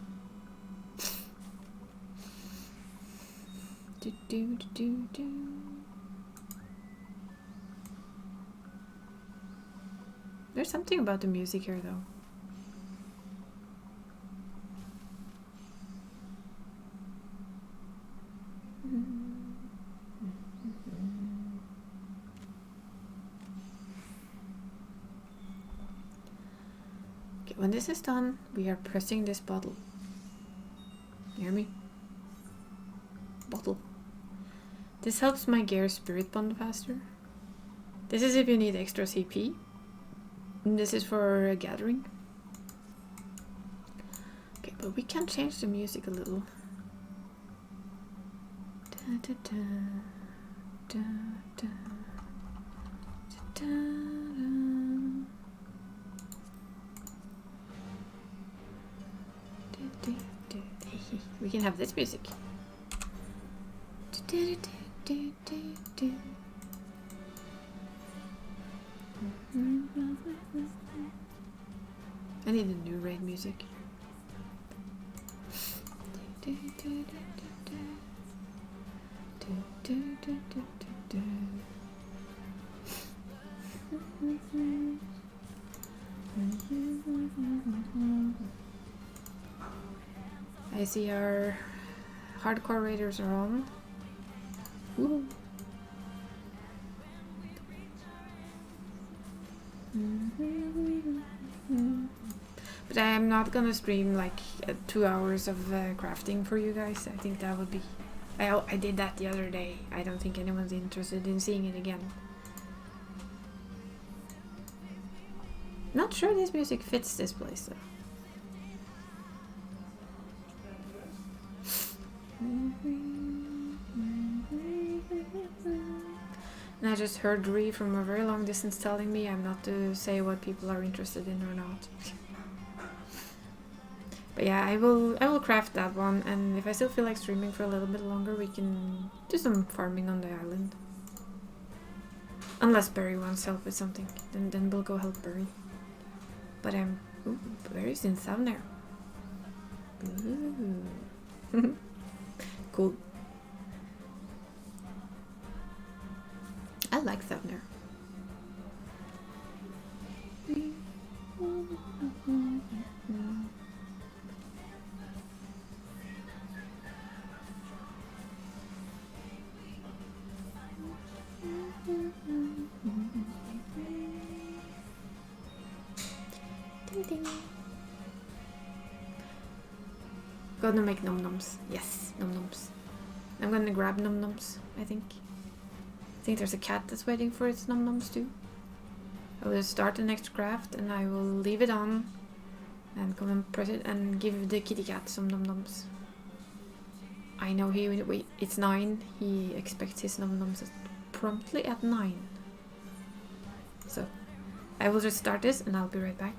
There's something about the music here though. Okay, when this is done, we are pressing this bottle. You hear me? Bottle. This helps my gear spirit bond faster. This is if you need extra CP. And this is for a gathering. Okay, but we can change the music a little. Da, da, da, da, da, da, da, da. We can have this music. I need a new raid music. I see our hardcore raiders are on. Woo. But I am not gonna stream like 2 hours of crafting for you guys. I think that would be... I did that the other day. I don't think anyone's interested in seeing it again. Not sure this music fits this place though. And I just heard Ree from a very long distance telling me I'm not to say what people are interested in or not. But yeah, I will craft that one, and if I still feel like streaming for a little bit longer, we can do some farming on the island. Unless Barry wants help with something, then we'll go help Barry. But ooh, Barry's in Thavnair. Ooh. Cool. I like Thavnair. Ding ding. Gonna make nom noms. Yes, nom noms. I'm gonna grab Num Nums, I think. I think there's a cat that's waiting for its Num Nums too. I will start the next craft and I will leave it on and come and press it and give the kitty cat some Num Nums. I know wait, it's 9. He expects his Num Nums promptly at 9. So I will just start this and I'll be right back.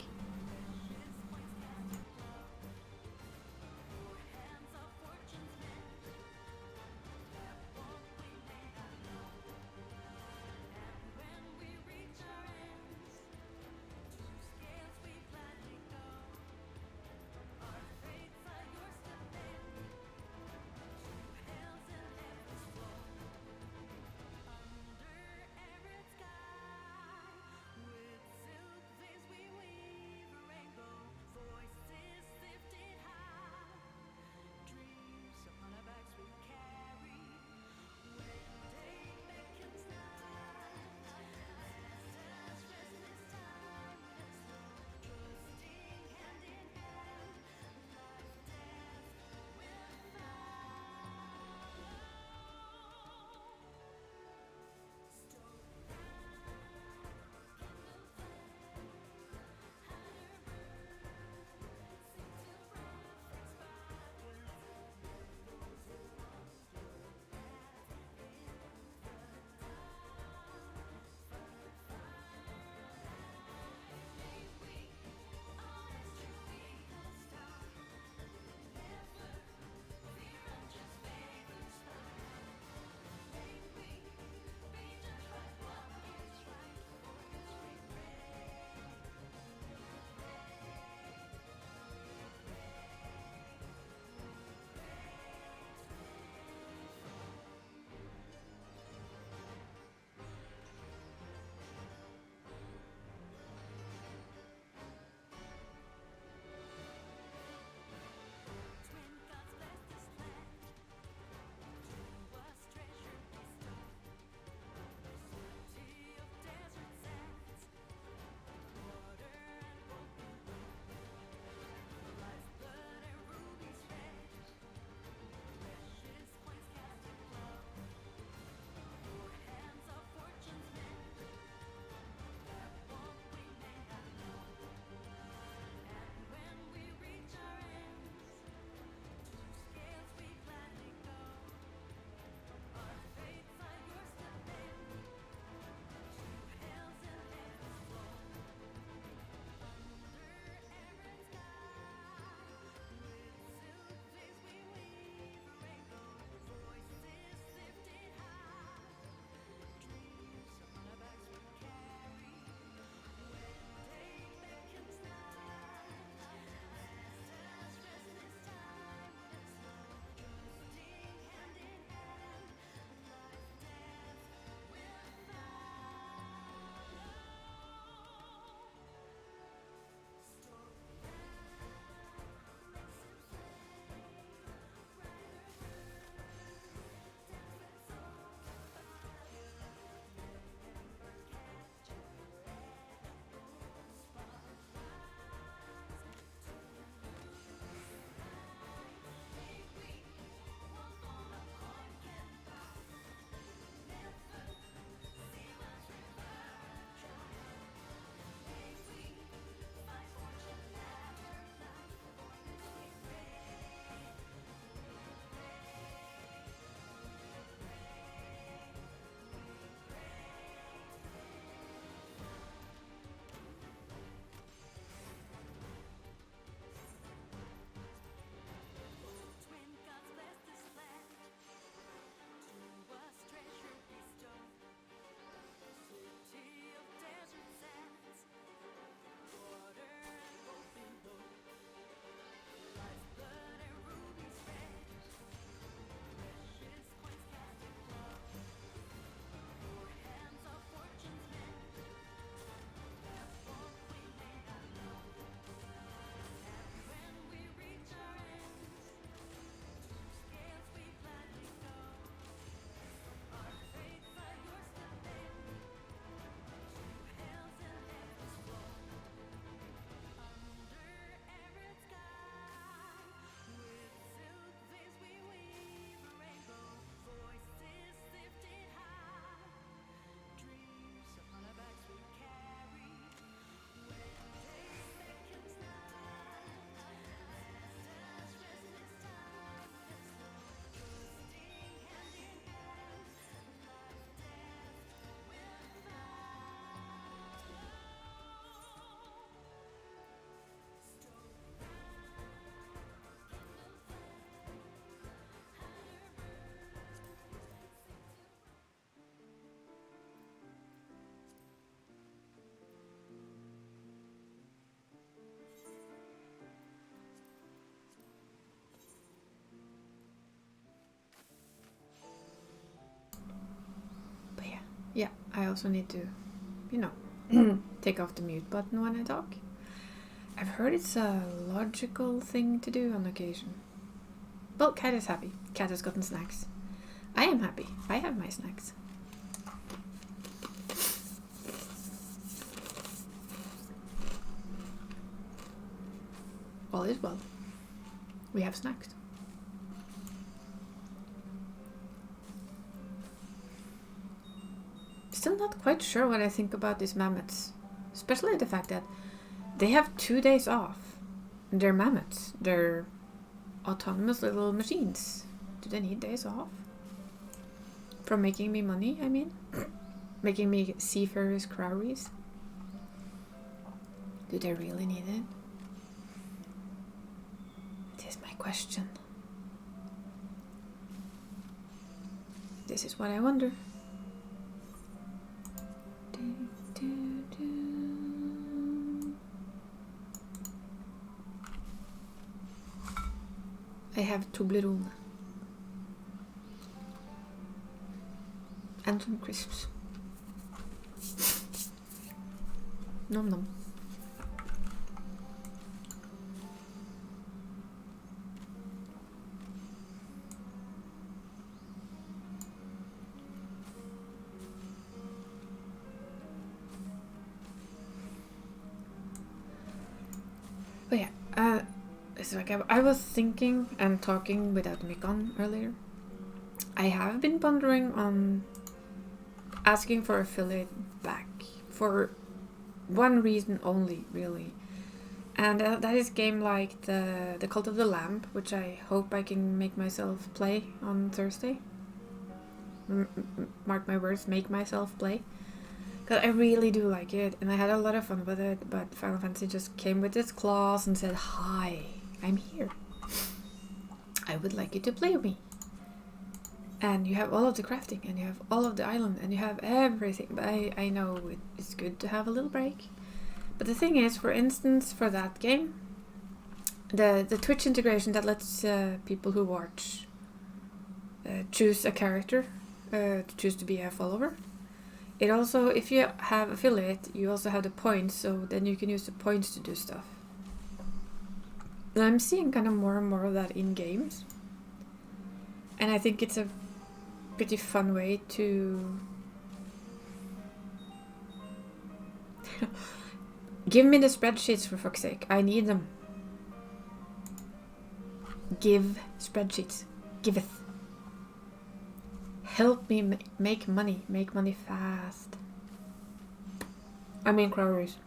Yeah, I also need to, you know, take off the mute button when I talk. I've heard it's a logical thing to do on occasion. Well, Cat is happy. Cat has gotten snacks. I am happy. I have my snacks. All is well. We have snacks. Still not quite sure what I think about these mammoths. Especially the fact that they have 2 days off. They're mammoths. They're autonomous little machines. Do they need days off? From making me money, I mean? Making me seafarers' crowries? Do they really need it? It is my question. This is what I wonder. I have Toblerone. And some crisps. Nom nom. But yeah, it's like I was thinking and talking without mic on earlier. I have been pondering on asking for affiliate back for one reason only, really. And that is game like the Cult of the Lamb, which I hope I can make myself play on Thursday. Mark my words, make myself play. Because I really do like it, and I had a lot of fun with it, but Final Fantasy just came with its claws and said, "Hi, I'm here. I would like you to play with me." And you have all of the crafting, and you have all of the island, and you have everything. But I know it's good to have a little break. But the thing is, for instance, for that game, the Twitch integration that lets people who watch choose a character, to choose to be a follower. It also, if you have affiliate, you also have the points, so then you can use the points to do stuff. And I'm seeing kind of more and more of that in games. And I think it's a pretty fun way to give me the spreadsheets, for fuck's sake. I need them. Give spreadsheets. Giveth. Help me make money. Make money fast. I mean crowries.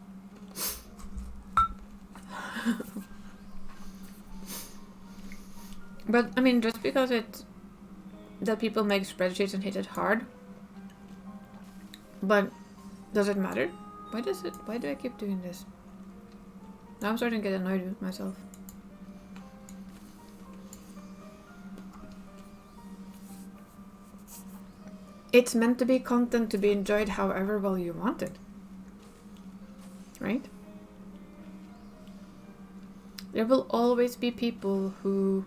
But I mean, just because that people make spreadsheets and hit it hard. But does it matter? Why do I keep doing this? Now I'm starting to get annoyed with myself. It's meant to be content to be enjoyed however well you want it. Right? There will always be people who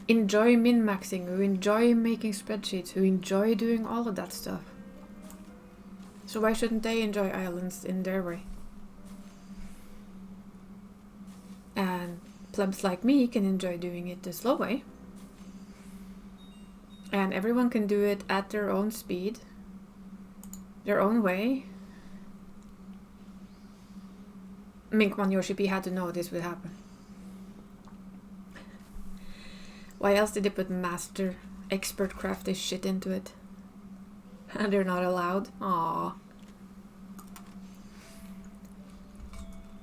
enjoy min-maxing, who enjoy making spreadsheets, who enjoy doing all of that stuff. So why shouldn't they enjoy islands in their way? And plebs like me can enjoy doing it the slow way. And everyone can do it at their own speed, their own way. Minkman Yoshipi had to know this would happen. Why else did they put master, expert crafty shit into it? And they're not allowed? Aww.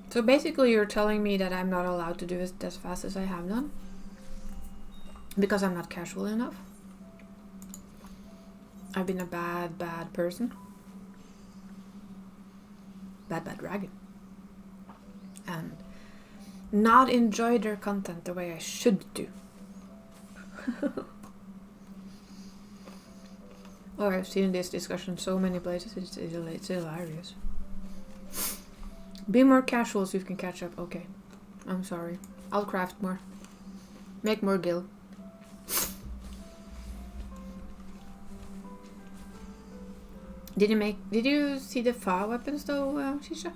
So basically you're telling me that I'm not allowed to do it as fast as I have done? Because I'm not casual enough? I've been a bad person. Bad dragon. And not enjoy their content the way I should do. Oh, I've seen this discussion so many places, it's hilarious. Be more casual so you can catch up. Okay, I'm sorry. I'll craft more. Make more gil. Did you see the fire weapons though, Shisha?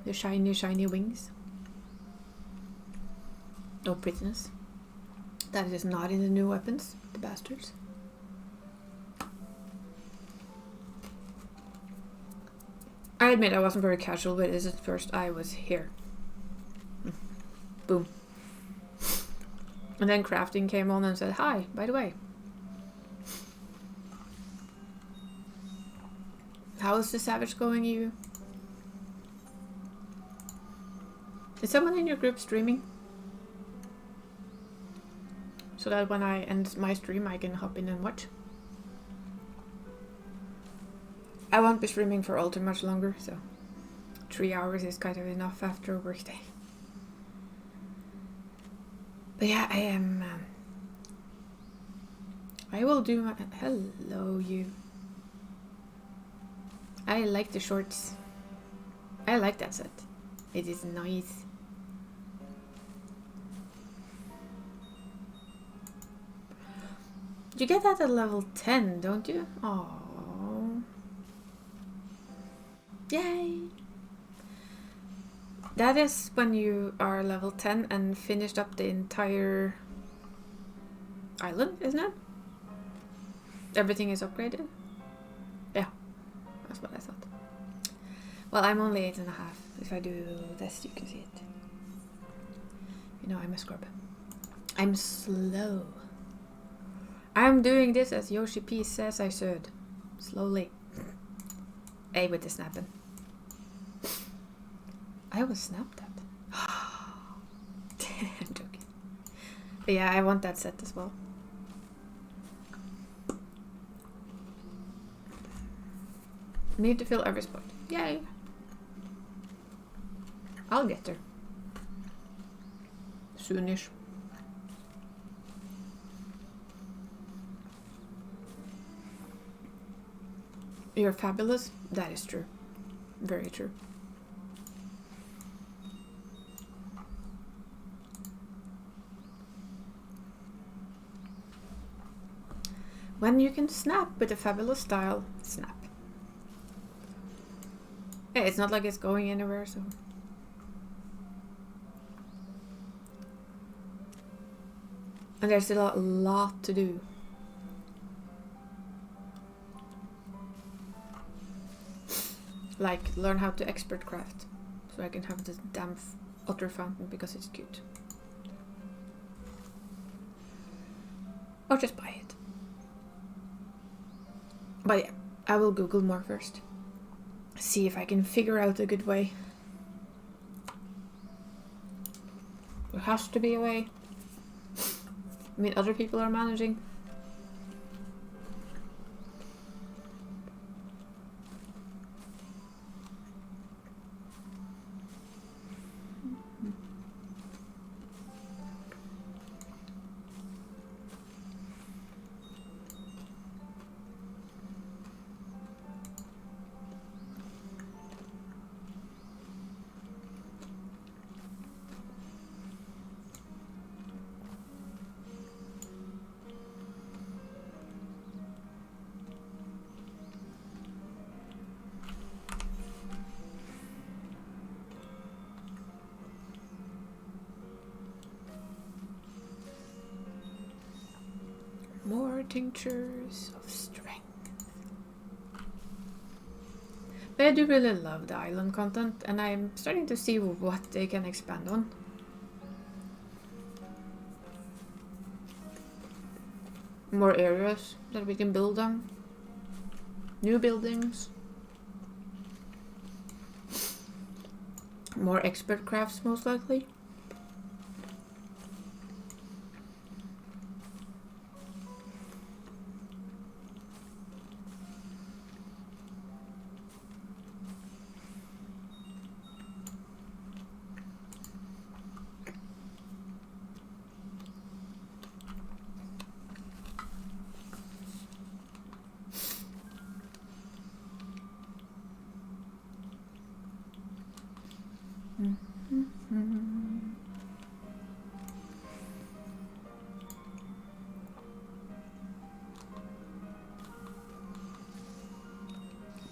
The shiny wings. Oh, prettiness. That is not in the new weapons, the bastards. I admit I wasn't very casual with this at first. I was here. Boom. And then crafting came on and said, hi, by the way. How is the savage going, you? Is someone in your group streaming? So that when I end my stream, I can hop in and watch. I won't be streaming for all too much longer, so 3 hours is kind of enough after a workday. But yeah, I am. I will do my. Hello, you. I like the shorts. I like that set. It is nice. You get that at level 10, don't you? Oh. Yay! That is when you are level 10 and finished up the entire island, isn't it? Everything is upgraded? Yeah, that's what I thought. Well, I'm only 8.5. If I do this, you can see it. You know, I'm a scrub. I'm slow. I'm doing this as Yoshi P says I should. Slowly. A with the snapping. I was snapped at. I'm joking. But yeah, I want that set as well. Need to fill every spot. Yay! I'll get there. Soonish. You're fabulous. That is true. Very true. When you can snap with a fabulous style, snap. Yeah, it's not like it's going anywhere, so. And there's still a lot to do. Like, learn how to expert craft. So I can have this damn otter fountain because it's cute. Or just buy it. But yeah, I will Google more first. See if I can figure out a good way. There has to be a way. I mean, other people are managing. More tinctures of strength. But I do really love the island content, and I'm starting to see what they can expand on. More areas that we can build on. New buildings. More expert crafts, most likely.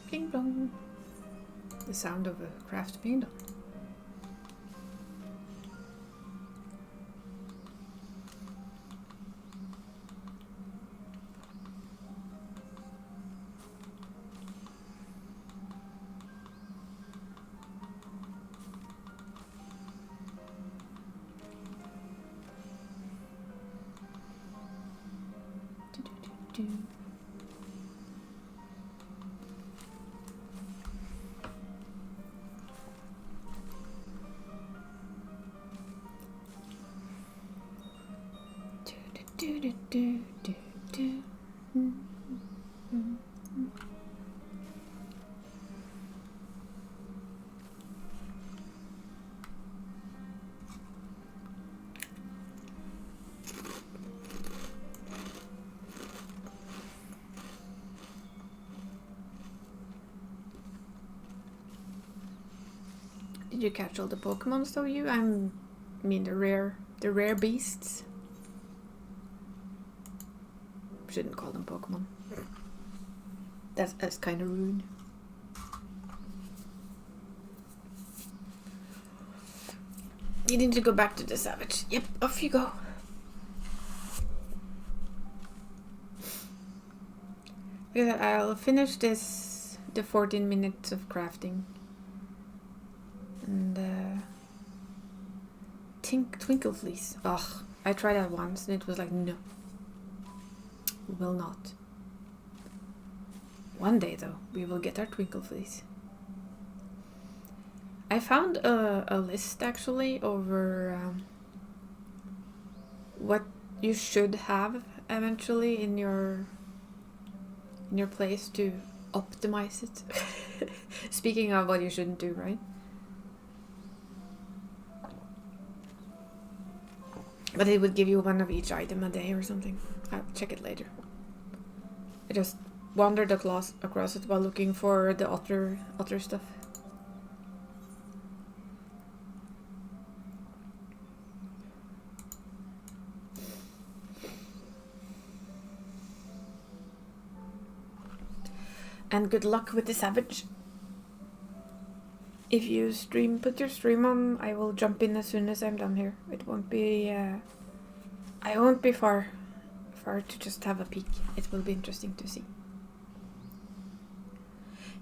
Bling blong. The sound of a craft being done. Did you catch all the Pokemons though, you? I mean the rare beasts. Shouldn't call them Pokemon. That's kind of rude. You need to go back to the Savage. Yep, off you go. Because I'll finish the 14 minutes of crafting. And Twinkle Fleece. Ugh, I tried that once and it was like, no. Will not. One day though, we will get our Twinkle Fleece. I found a list actually over what you should have eventually in your place to optimize it. Speaking of what you shouldn't do, right? But it would give you one of each item a day or something. I'll check it later. I just wandered across it while looking for the otter stuff. And good luck with the Savage. If you put your stream on, I will jump in as soon as I'm done here. It won't be, I won't be far to just have a peek. It will be interesting to see.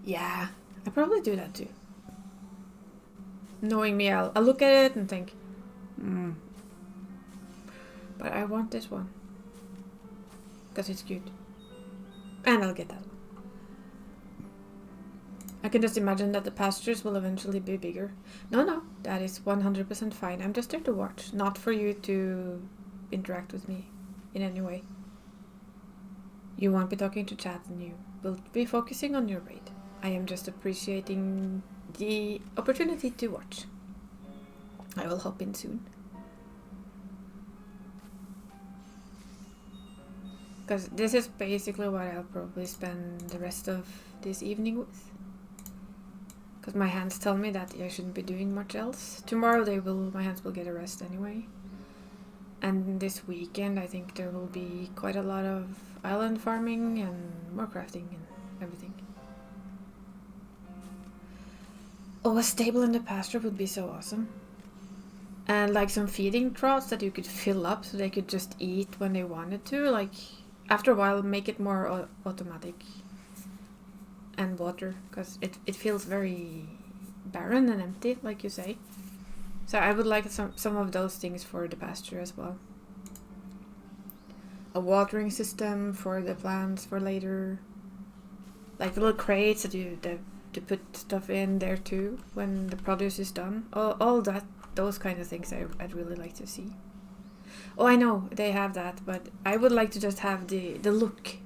Yeah, I probably do that too. Knowing me, I'll look at it and think, but I want this one. Because it's cute. And I'll get that one. I can just imagine that the pastures will eventually be bigger. No, that is 100% fine. I'm just there to watch, not for you to interact with me in any way. You won't be talking to chat and you will be focusing on your raid. I am just appreciating the opportunity to watch. I will hop in soon. Because this is basically what I'll probably spend the rest of this evening with. Because my hands tell me that I shouldn't be doing much else. Tomorrow my hands will get a rest anyway. And this weekend I think there will be quite a lot of island farming and more crafting and everything. Oh, a stable in the pasture would be so awesome. And like some feeding troughs that you could fill up so they could just eat when they wanted to. Like after a while make it more automatic. And water, because it feels very barren and empty, like you say. So I would like some of those things for the pasture as well. A watering system for the plants for later. Like little crates that to put stuff in there too when the produce is done. All that, those kind of things I'd really like to see. Oh, I know they have that, but I would like to just have the look.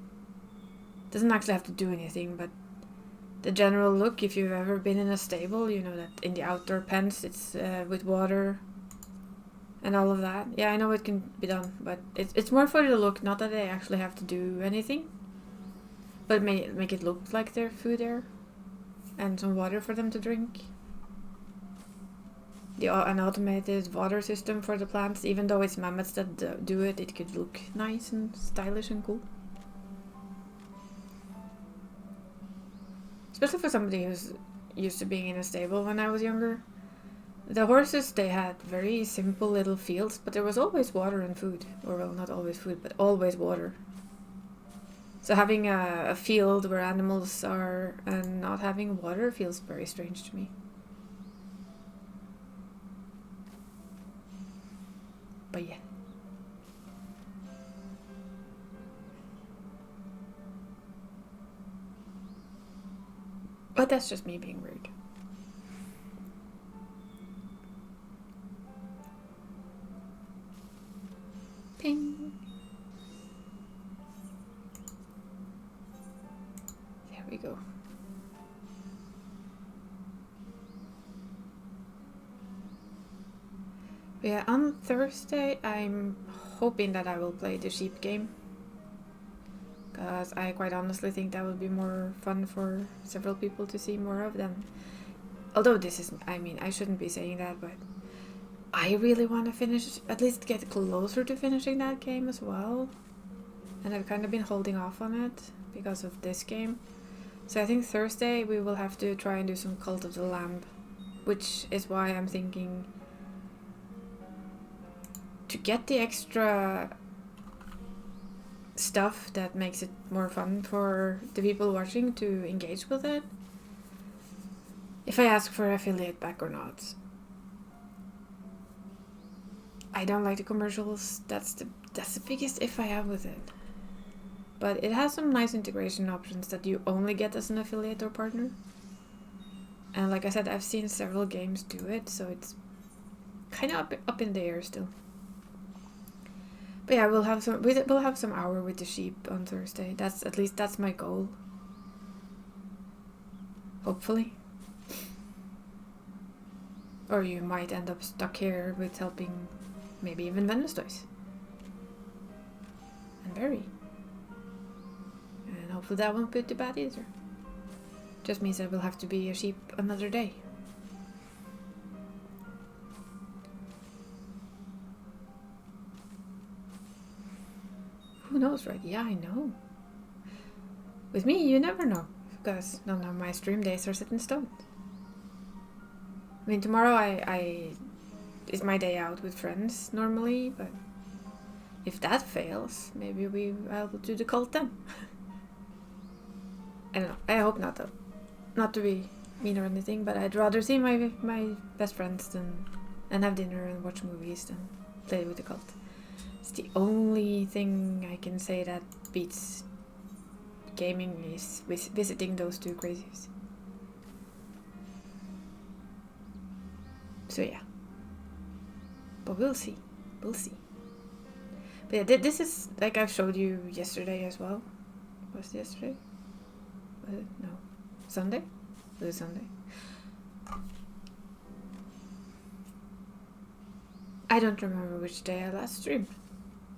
Doesn't actually have to do anything, but the general look. If you've ever been in a stable, you know that in the outdoor pens it's with water and all of that. Yeah, I know it can be done, but it's more for the look, not that they actually have to do anything. But make it look like there's food there and some water for them to drink. An automated water system for the plants, even though it's mammoths that do it, it could look nice and stylish and cool. especially for somebody who's used to being in a stable when I was younger. The horses, they had very simple little fields, but there was always water and food. Or, well, not always food, but always water. So having a field where animals are and not having water feels very strange to me. But yeah. But that's just me being rude. Ping. There we go. Yeah, on Thursday I'm hoping that I will play the sheep game. Because I quite honestly think that would be more fun for several people to see more of them. Although this is, I mean, I shouldn't be saying that, but I really want to finish, at least get closer to finishing that game as well. And I've kind of been holding off on it because of this game. So I think Thursday we will have to try and do some Cult of the Lamb. Which is why I'm thinking to get the extra stuff that makes it more fun for the people watching to engage with it. If I ask for affiliate back or not. I don't like the commercials. That's the biggest if I have with it. But it has some nice integration options that you only get as an affiliate or partner. And like I said, I've seen several games do it, so it's kind of up in the air still. But yeah, we'll have some hour with the sheep on Thursday. That's my goal. Hopefully. Or you might end up stuck here with helping maybe even Venustoys. And Barry. And hopefully that won't put you bad either. Just means I will have to be a sheep another day. Who knows, right? Yeah, I know. With me, you never know. Because none of my stream days are set in stone. I mean, tomorrow I is my day out with friends normally, but if that fails, maybe I'll do the cult then. I don't know. I hope not though. Not to be mean or anything, but I'd rather see my best friends and have dinner and watch movies than play with the cult. It's the only thing I can say that beats gaming is visiting those two crazies. So yeah. But we'll see. We'll see. But yeah, this is like I've showed you yesterday as well. Was it yesterday? Was it? No. Sunday? Was it Sunday? I don't remember which day I last streamed.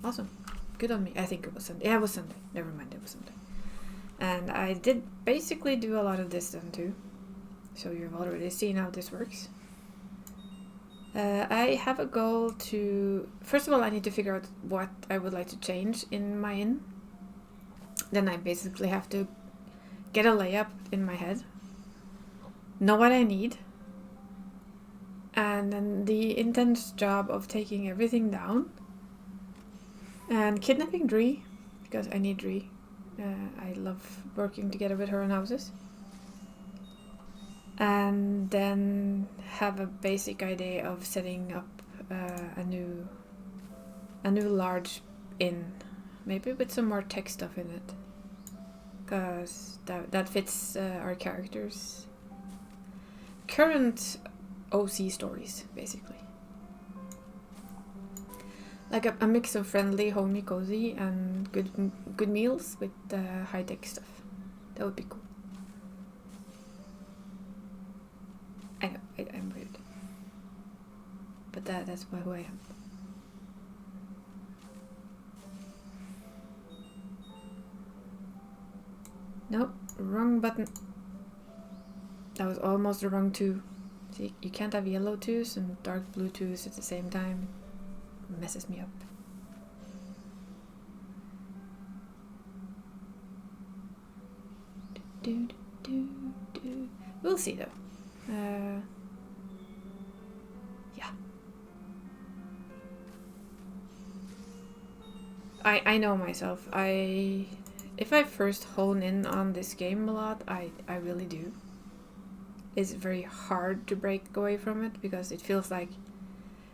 Awesome. Good on me. I think it was Sunday. Yeah, it was Sunday. Never mind, it was Sunday. And I did basically do a lot of this then too. So you've already seen how this works. I have a goal to... First of all, I need to figure out what I would like to change in my inn. Then I basically have to get a layup in my head. Know what I need. And then the intense job of taking everything down. And kidnapping Dree. Because I need Dree. I love working together with her in houses. And then have a basic idea of setting up a new large inn, maybe with some more tech stuff in it, because that fits our characters' current OC stories, basically. Like a mix of friendly, homey, cozy, and good meals with high tech stuff. That would be cool. I know, I'm rude. But that's who I am. Nope, wrong button. That was almost the wrong 2. See, you can't have yellow 2s and dark blue 2s at the same time. It messes me up. Do, do, do, do. We'll see though. Yeah. I know myself. If I first hone in on this game a lot, I really do. It's very hard to break away from it because it feels like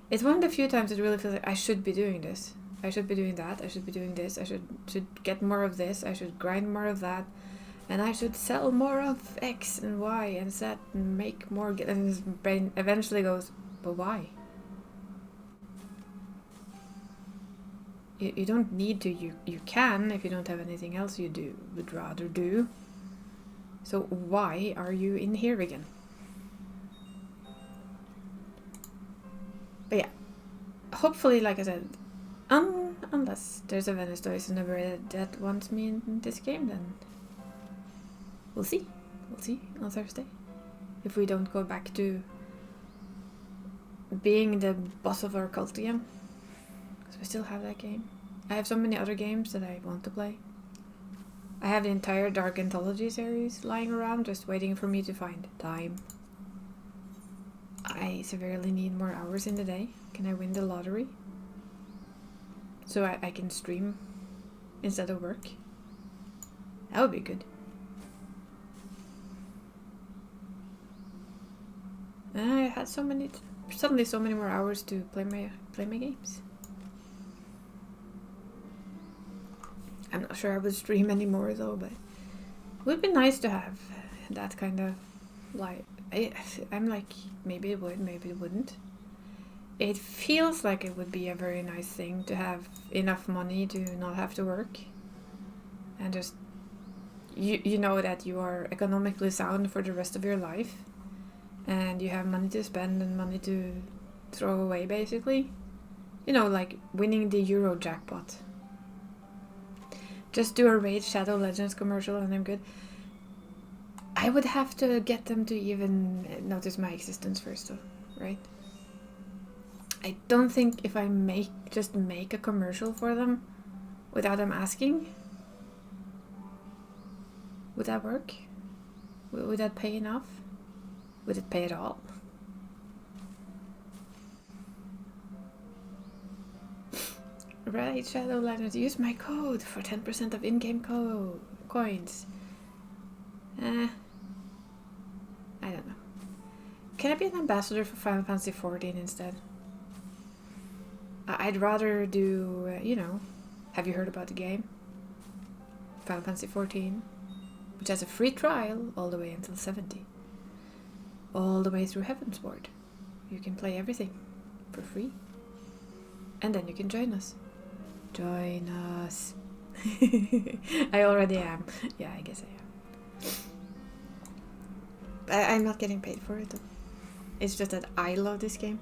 it's one of the few times it really feels like I should be doing this. I should be doing that. I should be doing this. I should get more of this. I should grind more of that. And I should sell more of X and Y and Z and make more. And his brain eventually goes, but why? You don't need to. You can if you don't have anything else you would rather do. So why are you in here again? But yeah, hopefully, like I said, unless there's a Venice Toys in the world that wants me in this game, then we'll see. We'll see on Thursday. If we don't go back to being the boss of our cult again. Because we still have that game. I have so many other games that I want to play. I have the entire Dark Anthology series lying around just waiting for me to find time. I severely need more hours in the day. Can I win the lottery? So I can stream instead of work? That would be good. And I had suddenly so many more hours to play my games. I'm not sure I would stream anymore though, but it would be nice to have that kind of life. I'm like, maybe it would, maybe it wouldn't. It feels like it would be a very nice thing to have enough money to not have to work. And just, you know that you are economically sound for the rest of your life. And you have money to spend and money to throw away, basically. You know, like winning the Euro jackpot. Just do a Raid Shadow Legends commercial and I'm good. I would have to get them to even notice my existence first though, right? I don't think if I just make a commercial for them without them asking, would that work? Would that pay enough? Would it pay at all? Right, Shadow Legends, use my code for 10% of in-game coins. I don't know. Can I be an ambassador for Final Fantasy XIV instead? I'd rather do, you know, have you heard about the game? Final Fantasy XIV, which has a free trial all the way until 70. All the way through Heavensward. You can play everything for free. And then you can join us. Join us. I already am. Yeah, I guess I am. I'm not getting paid for it though. It's just that I love this game.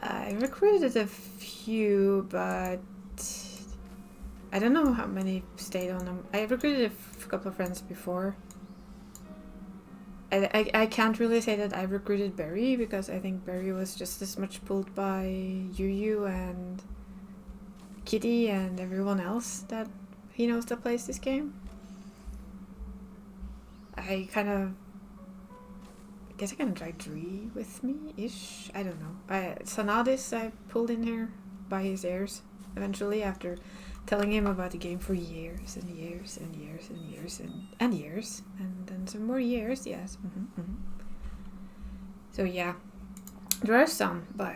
I recruited a few, but I don't know how many stayed on them. I recruited a couple of friends before. I can't really say that I recruited Barry because I think Barry was just as much pulled by Yu and Kitty and everyone else that he knows that plays this game. I guess I can drag Dree with me-ish. I don't know. Sanadis I pulled in here by his ears eventually after telling him about the game for years and years and years and years and years. And then some more years, yes. So yeah, there are some, but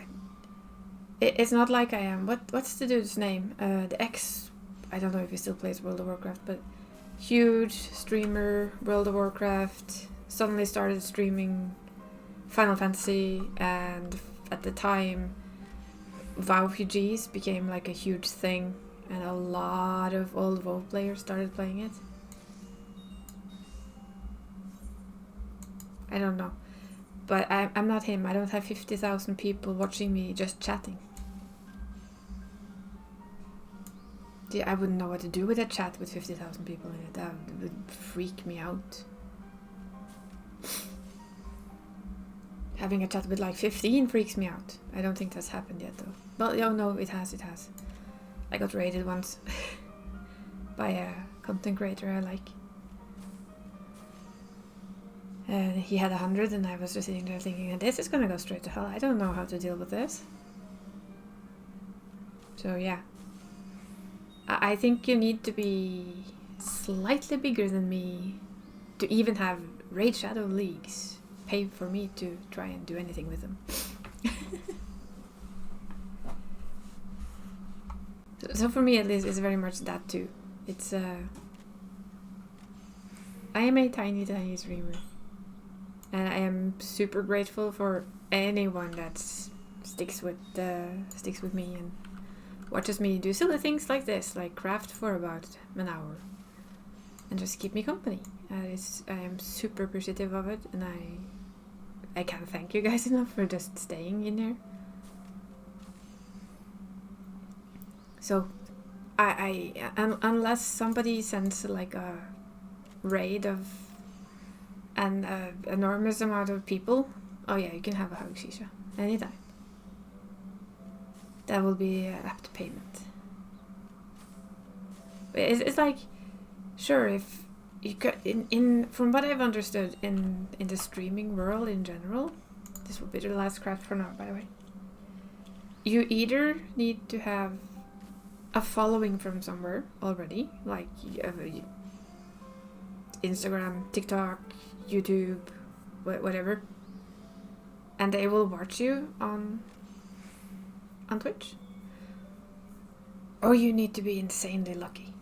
it's not like I am. What's the dude's name? The ex, I don't know if he still plays World of Warcraft, but huge streamer, World of Warcraft, suddenly started streaming Final Fantasy, and at the time WoW PGs became like a huge thing and a lot of old WoW players started playing it. I don't know, but I'm not him. I don't have 50,000 people watching me just chatting. I wouldn't know what to do with a chat with 50,000 people in it. That would freak me out. Having a chat with like 15 freaks me out. I don't think that's happened yet though. Well, no, it has. I got raided once by a content creator I like. And he had 100 and I was just sitting there thinking, this is gonna go straight to hell. I don't know how to deal with this. So yeah. I think you need to be slightly bigger than me to even have Raid Shadow Leagues pay for me to try and do anything with them. So for me at least, it's very much that too. It's I am a tiny streamer. And I am super grateful for anyone that sticks with me and watches me do silly things like this, like craft for about an hour, and just keep me company. I am super appreciative of it, and I can't thank you guys enough for just staying in here. So, unless somebody sends like a raid of an enormous amount of people, oh yeah, you can have a hug, Shisha, anytime. That will be apt payment. It's like, sure, if you got in from what I've understood in the streaming world in general, this will be the last craft for now, by the way. You either need to have a following from somewhere already, like Instagram, TikTok, YouTube, whatever, and they will watch you on Twitch, or you need to be insanely lucky.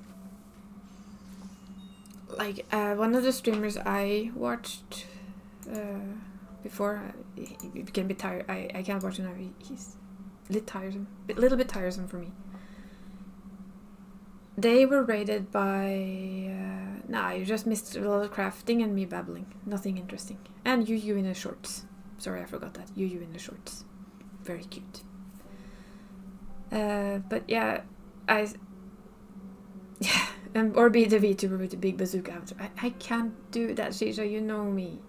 Like one of the streamers I watched before, he became a bit tired. I can't watch him now. He's a little bit tiresome for me. They were rated by nah, you just missed a lot of crafting and me babbling. Nothing interesting. And you in the shorts. Sorry, I forgot that. You in the shorts. Very cute. But yeah, or be the VTuber with the big bazooka after. I can't do that, Shisha, you know me.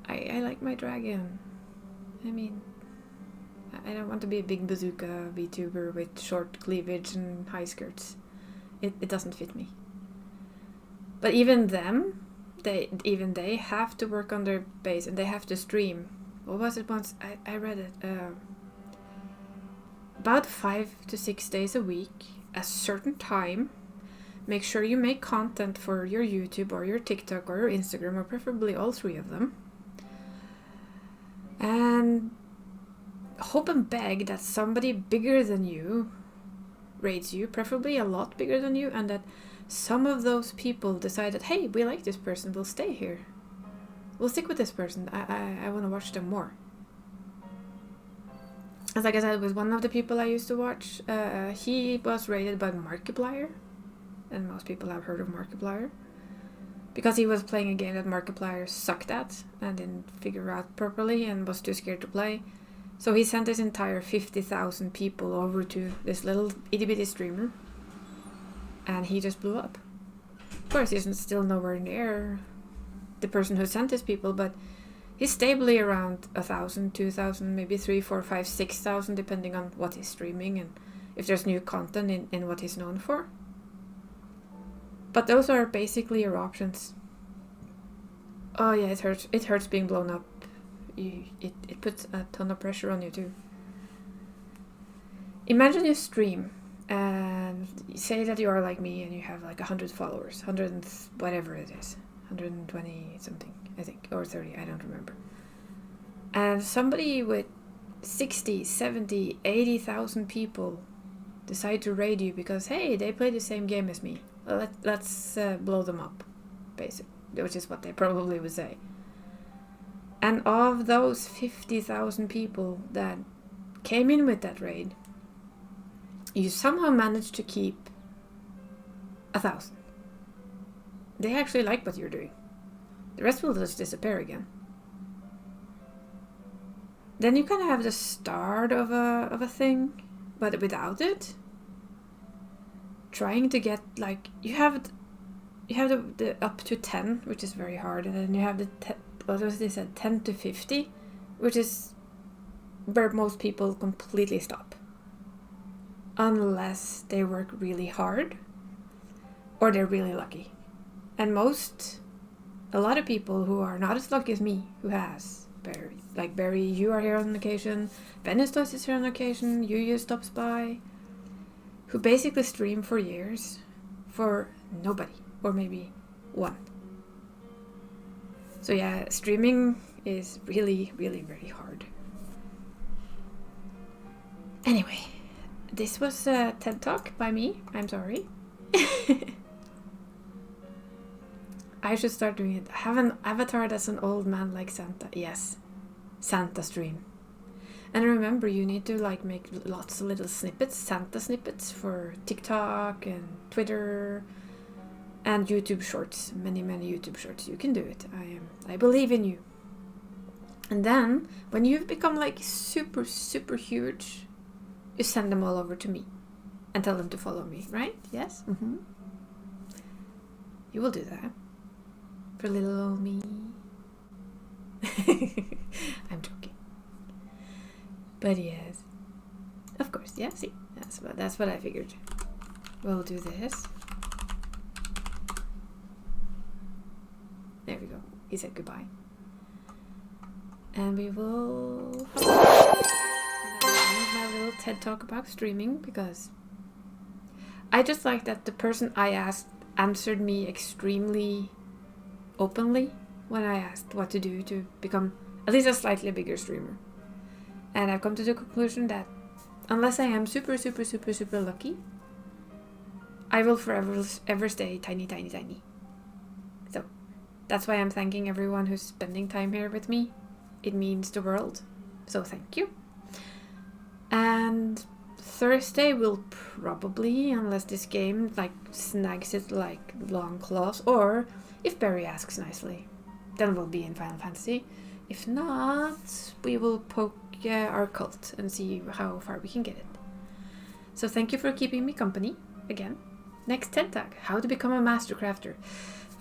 I like my dragon. I mean, I don't want to be a big bazooka VTuber with short cleavage and high skirts. It doesn't fit me. But even they have to work on their base and they have to stream. What was it once? I read it. About 5 to 6 days a week, a certain time. Make sure you make content for your YouTube or your TikTok or your Instagram, or preferably all three of them. And hope and beg that somebody bigger than you raids you, preferably a lot bigger than you, and that some of those people decide that, hey, we like this person, we'll stay here. We'll stick with this person. I want to watch them more. As like I said, with one of the people I used to watch, he was rated by Markiplier, and most people have heard of Markiplier, because he was playing a game that Markiplier sucked at and didn't figure out properly and was too scared to play. So he sent his entire 50,000 people over to this little itty-bitty streamer, and he just blew up. Of course, he's still nowhere near the person who sent his people, but he's stably around 1,000, 2,000, maybe 3, 4, 5, 6,000, depending on what he's streaming and if there's new content in what he's known for. But those are basically your options. Oh yeah, it hurts. It hurts being blown up. It puts a ton of pressure on you too. Imagine you stream and say that you are like me and you have like 100 followers, 100 and whatever it is, 120 something, I think, or 30, I don't remember. And somebody with 60, 70, 80,000 people decide to raid you because, hey, they play the same game as me. Well, let's blow them up, basically, which is what they probably would say. And of those 50,000 people that came in with that raid, you somehow managed to keep 1,000. They actually like what you're doing. The rest will just disappear again. Then you kind of have the start of a thing, but without it. Trying to get, like, you have the up to 10, which is very hard, and then you have the what was they said, 10 to 50, which is where most people completely stop. unless they work really hard or they're really lucky. And a lot of people who are not as lucky as me, who has Barry, like Barry, you are here on occasion, Benistos is here on occasion, Yuya stops by, who basically stream for years for nobody, or maybe one. So yeah, streaming is really, really very hard. Anyway, this was a TED Talk by me. I'm sorry. I should start doing it. I have an avatar that's an old man like Santa. Yes, Santa stream. And remember, you need to like make lots of little snippets, Santa snippets for TikTok and Twitter and YouTube shorts. Many YouTube shorts. You can do it. I believe in you. And then when you've become like super, super huge, you send them all over to me and tell them to follow me, right? Yes? Mm-hmm. You will do that for little old me. I'm joking. But yes. Of course, yeah, see? That's what I figured. We'll do this. There we go. He said goodbye. And we will have my little TED Talk about streaming, because I just like that the person I asked answered me extremely openly when I asked what to do to become at least a slightly bigger streamer. And I've come to the conclusion that unless I am super, super, super, super lucky, I will forever ever stay tiny, tiny, tiny. So that's why I'm thanking everyone who's spending time here with me. It means the world. So thank you. And Thursday will probably, unless this game like snags it like long claws, or if Barry asks nicely, then we'll be in Final Fantasy. If not, we will poke our cult and see how far we can get it. So thank you for keeping me company again. Next TED Talk, how to become a master crafter.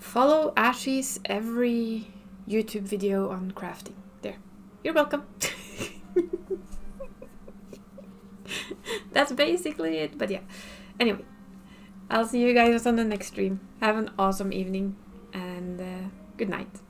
Follow Ashy's every YouTube video on crafting. There, you're welcome. That's basically it, but yeah. Anyway, I'll see you guys on the next stream. Have an awesome evening, and good night.